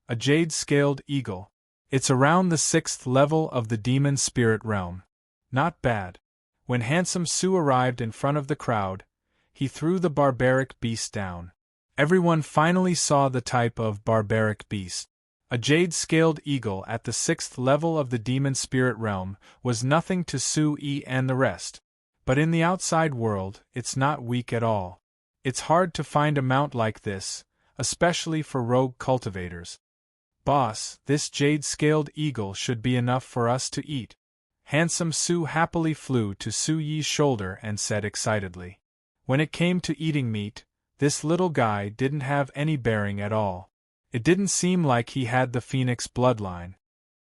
A jade-scaled eagle. It's around the 6th level of the demon spirit realm. Not bad. When Handsome Sue arrived in front of the crowd, he threw the barbaric beast down. Everyone finally saw the type of barbaric beast. A jade-scaled eagle at the 6th level of the demon spirit realm was nothing to Sue and the rest. But in the outside world, it's not weak at all. It's hard to find a mount like this, especially for rogue cultivators. Boss, this jade-scaled eagle should be enough for us to eat. Handsome Sue happily flew to Sue-Yi's shoulder and said excitedly. When it came to eating meat, this little guy didn't have any bearing at all. It didn't seem like he had the phoenix bloodline.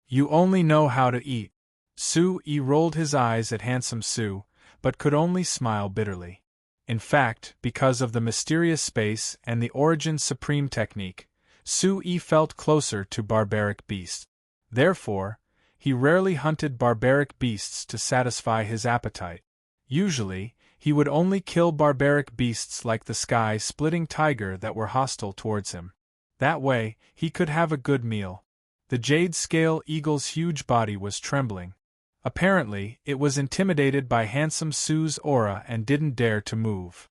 You only know how to eat. Sue-Yi rolled his eyes at Handsome Sue, but could only smile bitterly. In fact, because of the mysterious space and the origin supreme technique, Sue-Yi felt closer to barbaric beasts. Therefore, he rarely hunted barbaric beasts to satisfy his appetite. Usually, he would only kill barbaric beasts like the sky-splitting tiger that were hostile towards him. That way, he could have a good meal. The jade-scale eagle's huge body was trembling. Apparently, it was intimidated by Handsome Sue's aura and didn't dare to move.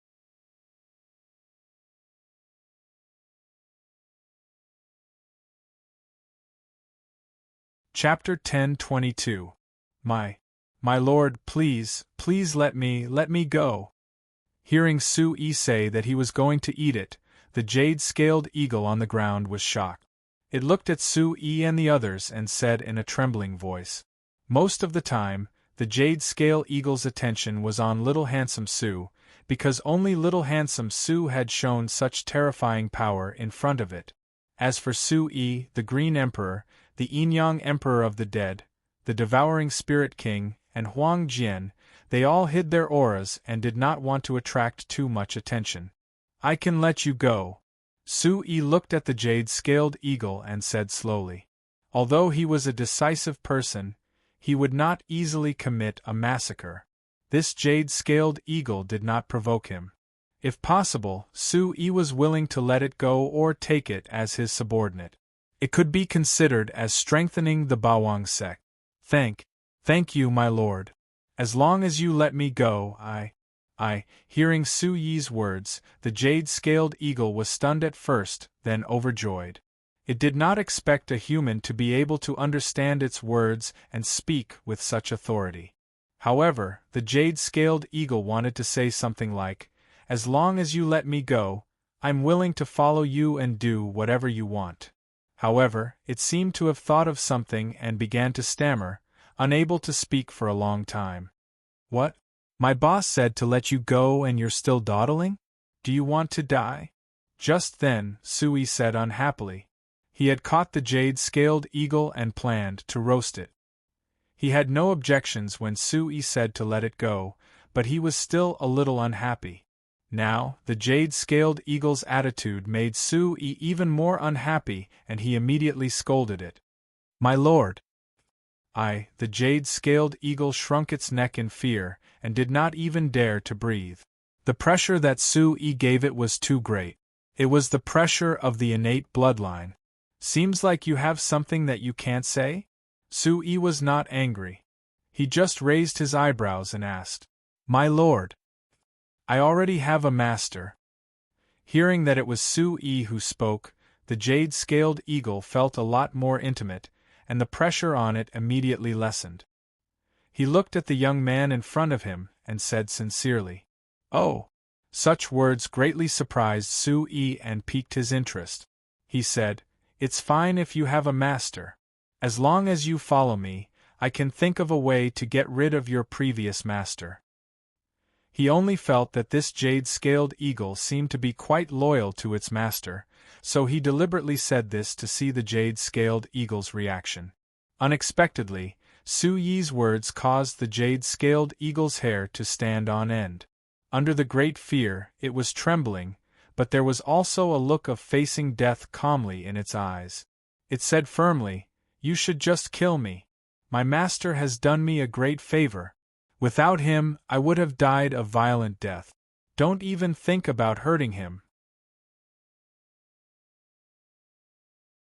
Chapter 10:22. My lord, please let me go. Hearing Sue-Yi say that he was going to eat it, the jade-scaled eagle on the ground was shocked. It looked at Sue-Yi and the others and said in a trembling voice. Most of the time, the jade-scale eagle's attention was on little Handsome Sue, because only little Handsome Sue had shown such terrifying power in front of it. As for Sue-Yi, the Green Emperor, the Yin-Yang Emperor of the Dead, the Devouring Spirit King, and Huang Jian, they all hid their auras and did not want to attract too much attention. I can let you go. Sue-Yi looked at the jade-scaled eagle and said slowly. Although he was a decisive person, he would not easily commit a massacre. This jade-scaled eagle did not provoke him. If possible, Sue-Yi was willing to let it go or take it as his subordinate. It could be considered as strengthening the Bawang sect. Thank you, my lord. As long as you let me go, Hearing Sue-Yi's words, the jade-scaled eagle was stunned at first, then overjoyed. It did not expect a human to be able to understand its words and speak with such authority. However, the jade-scaled eagle wanted to say something like, "As long as you let me go, I'm willing to follow you and do whatever you want." However, it seemed to have thought of something and began to stammer, unable to speak for a long time. "What? My boss said to let you go and you're still dawdling? Do you want to die?" Just then, Sue-Yi said unhappily. He had caught the jade-scaled eagle and planned to roast it. He had no objections when Sue-Yi said to let it go, but he was still a little unhappy. Now, the jade-scaled eagle's attitude made Sue-Yi even more unhappy and he immediately scolded it. "My lord!" The jade-scaled eagle shrunk its neck in fear and did not even dare to breathe. The pressure that Sue-Yi gave it was too great. It was the pressure of the innate bloodline. "Seems like you have something that you can't say?" Sue-Yi was not angry. He just raised his eyebrows and asked, "My lord, I already have a master." Hearing that it was Sue-Yi who spoke, the jade-scaled eagle felt a lot more intimate, and the pressure on it immediately lessened. He looked at the young man in front of him and said sincerely, "Oh." Such words greatly surprised Sue-Yi and piqued his interest. He said, "It's fine if you have a master. As long as you follow me, I can think of a way to get rid of your previous master." He only felt that this jade-scaled eagle seemed to be quite loyal to its master, so he deliberately said this to see the jade-scaled eagle's reaction. Unexpectedly, Sue-Yi's words caused the jade-scaled eagle's hair to stand on end. Under the great fear, it was trembling, but there was also a look of facing death calmly in its eyes. It said firmly, You should just kill me. My master has done me a great favor. Without him, I would have died a violent death. Don't even think about hurting him.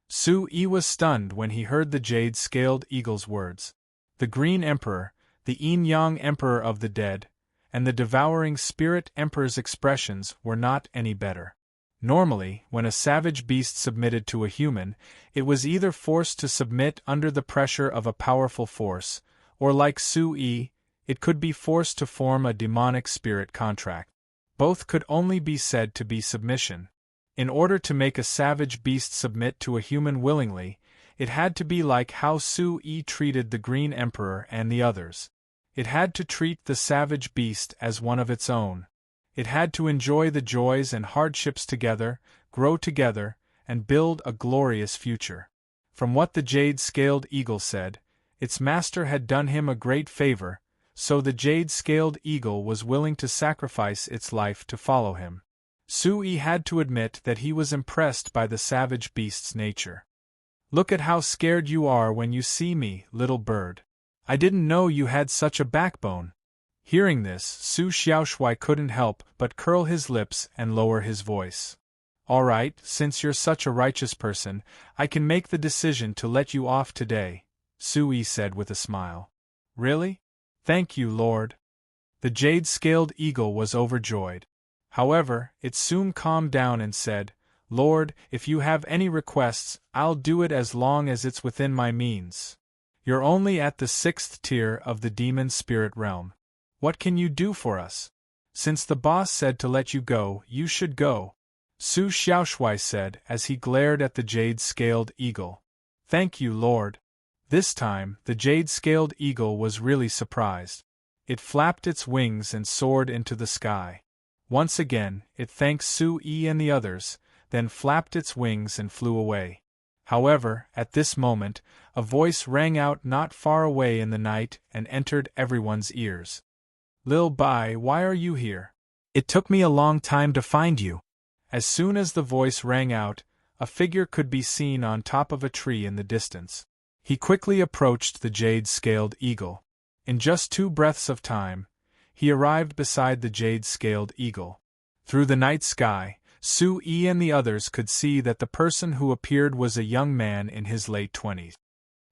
Su-yi was stunned when he heard the jade-scaled eagle's words. The Green Emperor, the Yin-Yang Emperor of the Dead, and the Devouring Spirit Emperor's expressions were not any better. Normally, when a savage beast submitted to a human, it was either forced to submit under the pressure of a powerful force, or like Su-yi, it could be forced to form a demonic spirit contract. Both could only be said to be submission. In order to make a savage beast submit to a human willingly, it had to be like how Su-yi treated the Green Emperor and the others. It had to treat the savage beast as one of its own. It had to enjoy the joys and hardships together, grow together, and build a glorious future. From what the jade-scaled eagle said, its master had done him a great favor, so the jade-scaled eagle was willing to sacrifice its life to follow him. Su-yi had to admit that he was impressed by the savage beast's nature. Look at how scared you are when you see me, little bird. I didn't know you had such a backbone. Hearing this, Su Xiaoshui couldn't help but curl his lips and lower his voice. All right, since you're such a righteous person, I can make the decision to let you off today, Su-yi said with a smile. Really? Thank you, Lord. The jade-scaled eagle was overjoyed. However, it soon calmed down and said, Lord, if you have any requests, I'll do it as long as it's within my means. You're only at the 6th tier of the demon spirit realm. What can you do for us? Since the boss said to let you go, you should go, Su Xiaoshui said as he glared at the jade-scaled eagle. Thank you, Lord. This time, the jade-scaled eagle was really surprised. It flapped its wings and soared into the sky. Once again, it thanked Su-yi and the others, then flapped its wings and flew away. However, at this moment, a voice rang out not far away in the night and entered everyone's ears. Lil Bai, why are you here? It took me a long time to find you. As soon as the voice rang out, a figure could be seen on top of a tree in the distance. He quickly approached the jade-scaled eagle. In just 2 breaths of time, he arrived beside the jade-scaled eagle. Through the night sky, Su-yi and the others could see that the person who appeared was a young man in his late 20s.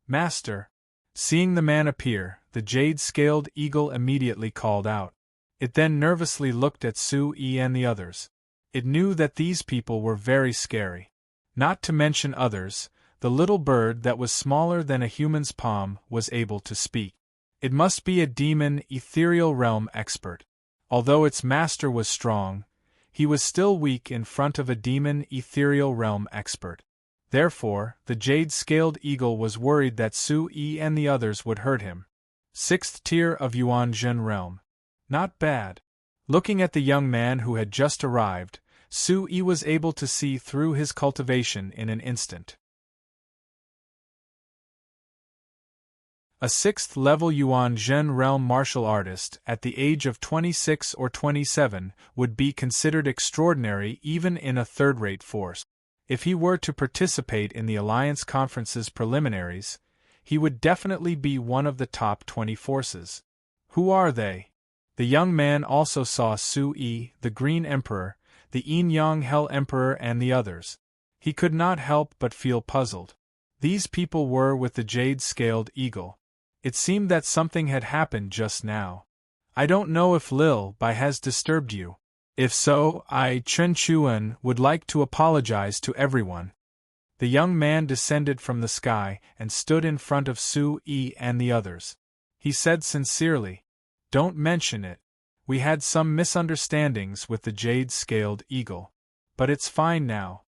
Master! Seeing the man appear, the jade-scaled eagle immediately called out. It then nervously looked at Su-yi and the others. It knew that these people were very scary. Not to mention others, the little bird that was smaller than a human's palm was able to speak. It must be a demon ethereal realm expert. Although its master was strong, he was still weak in front of a demon ethereal realm expert. Therefore, the jade-scaled eagle was worried that Su-yi and the others would hurt him. 6th tier of Yuanzhen realm. Not bad. Looking at the young man who had just arrived, Su-yi was able to see through his cultivation in an instant. A 6th-level Yuanzhen realm martial artist at the age of 26 or 27 would be considered extraordinary even in a third-rate force. If he were to participate in the Alliance Conference's preliminaries, he would definitely be one of the top 20 forces. Who are they? The young man also saw Su-yi, the Green Emperor, the Yin-Yang Hell Emperor and the others. He could not help but feel puzzled. These people were with the jade-scaled eagle. It seemed that something had happened just now. I don't know if Lil Bai has disturbed you. If so, I, Chen Chuan, would like to apologize to everyone. The young man descended from the sky and stood in front of Su-yi and the others. He said sincerely, Don't mention it. We had some misunderstandings with the jade-scaled eagle. But it's fine now.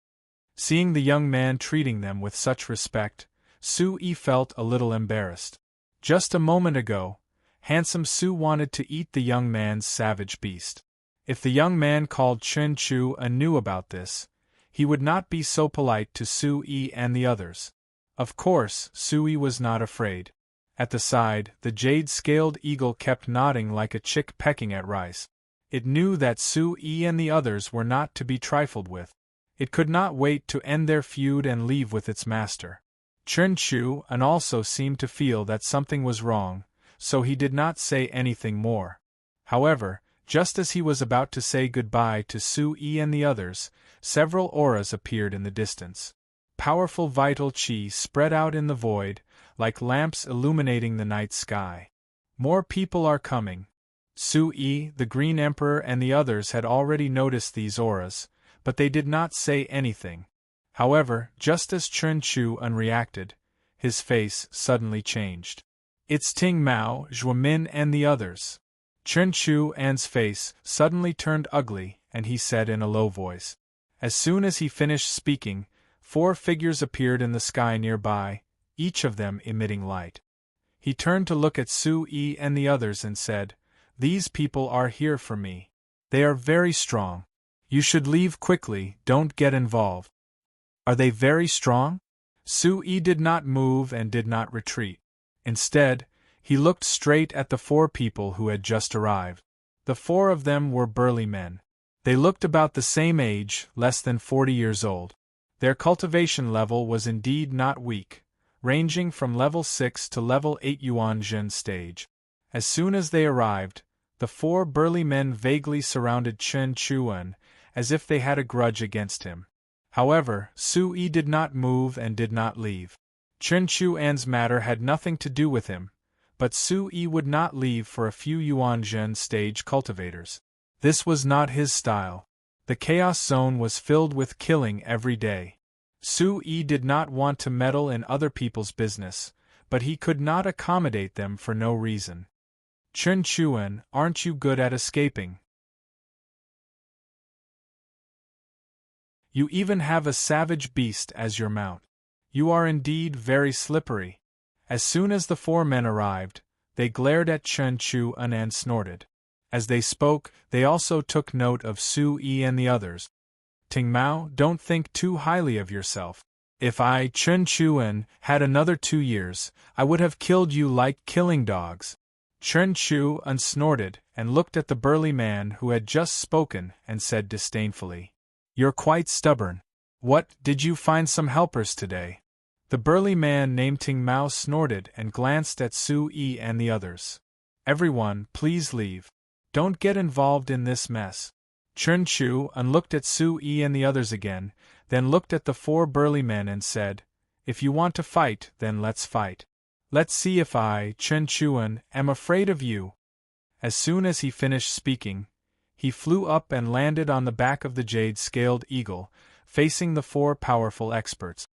Seeing the young man treating them with such respect, Su-yi felt a little embarrassed. Just a moment ago, handsome Su wanted to eat the young man's savage beast. If the young man called Chen Chu knew about this, he would not be so polite to Su-yi and the others. Of course, Su-yi was not afraid. At the side, the jade-scaled eagle kept nodding like a chick pecking at rice. It knew that Su-yi and the others were not to be trifled with. It could not wait to end their feud and leave with its master. Chen Chu and also seemed to feel that something was wrong, so he did not say anything more. However, just as he was about to say goodbye to Su Yi and the others, several auras appeared in the distance. Powerful vital qi spread out in the void, like lamps illuminating the night sky. More people are coming. Su Yi, the Green Emperor and the others had already noticed these auras, but they did not say anything. However, just as Chen Chu unreacted, his face suddenly changed. It's Ting Mao, Zhuamin and the others. Chen Chu An's face suddenly turned ugly, and he said in a low voice. As soon as he finished speaking, 4 figures appeared in the sky nearby, each of them emitting light. He turned to look at Su Yi and the others and said, "These people are here for me. They are very strong. You should leave quickly, don't get involved." "Are they very strong?" Su Yi did not move and did not retreat. Instead, he looked straight at the 4 people who had just arrived. The 4 of them were burly men. They looked about the same age, less than 40 years old. Their cultivation level was indeed not weak, ranging from level 6 to level 8 Yuan Zhen stage. As soon as they arrived, the 4 burly men vaguely surrounded Chen Chuan, as if they had a grudge against him. However, Su Yi did not move and did not leave. Chen Chuan's matter had nothing to do with him, but Su Yi would not leave for a few Yuan Zhen stage cultivators. This was not his style. The Chaos Zone was filled with killing every day. Su Yi did not want to meddle in other people's business, but he could not accommodate them for no reason. "Chen Chuan, aren't you good at escaping? You even have a savage beast as your mount. You are indeed very slippery." As soon as the 4 men arrived, they glared at Chen Chuan and snorted. As they spoke, they also took note of Su Yi and the others. "Ting Mao, don't think too highly of yourself. If I, Chen Chuan, had another 2 years, I would have killed you like killing dogs." Chen Chuan snorted and looked at the burly man who had just spoken and said disdainfully, "You're quite stubborn. What, did you find some helpers today?" The burly man named Ting Mao snorted and glanced at Su Yi and the others. "Everyone, please leave. Don't get involved in this mess." Chen Chuan looked at Su Yi and the others again, then looked at the 4 burly men and said, "If you want to fight, then let's fight. Let's see if I, Chen Chuan, am afraid of you." As soon as he finished speaking, he flew up and landed on the back of the jade-scaled eagle, facing the 4 powerful experts.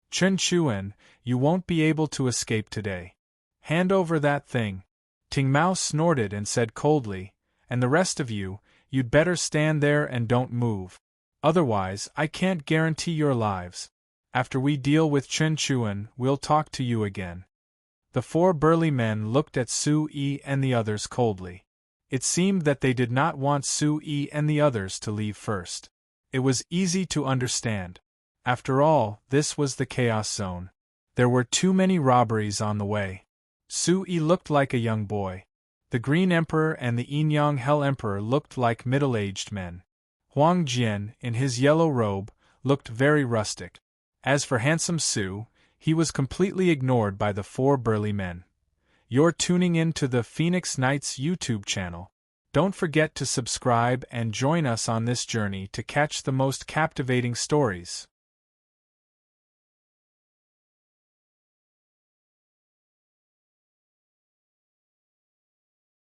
"Chen Chuan, you won't be able to escape today. Hand over that thing." Ting Mao snorted and said coldly, "And the rest of you, you'd better stand there and don't move. Otherwise, I can't guarantee your lives. After we deal with Chen Chuan, we'll talk to you again." The 4 burly men looked at Su Yi and the others coldly. It seemed that they did not want Su Yi and the others to leave first. It was easy to understand. After all, this was the Chaos Zone. There were too many robberies on the way. Su Yi looked like a young boy. The Green Emperor and the Yin-Yang Hell Emperor looked like middle-aged men. Huang Jian, in his yellow robe, looked very rustic. As for handsome Su, he was completely ignored by the 4 burly men. You're tuning in to the Phoenix Knights YouTube channel. Don't forget to subscribe and join us on this journey to catch the most captivating stories.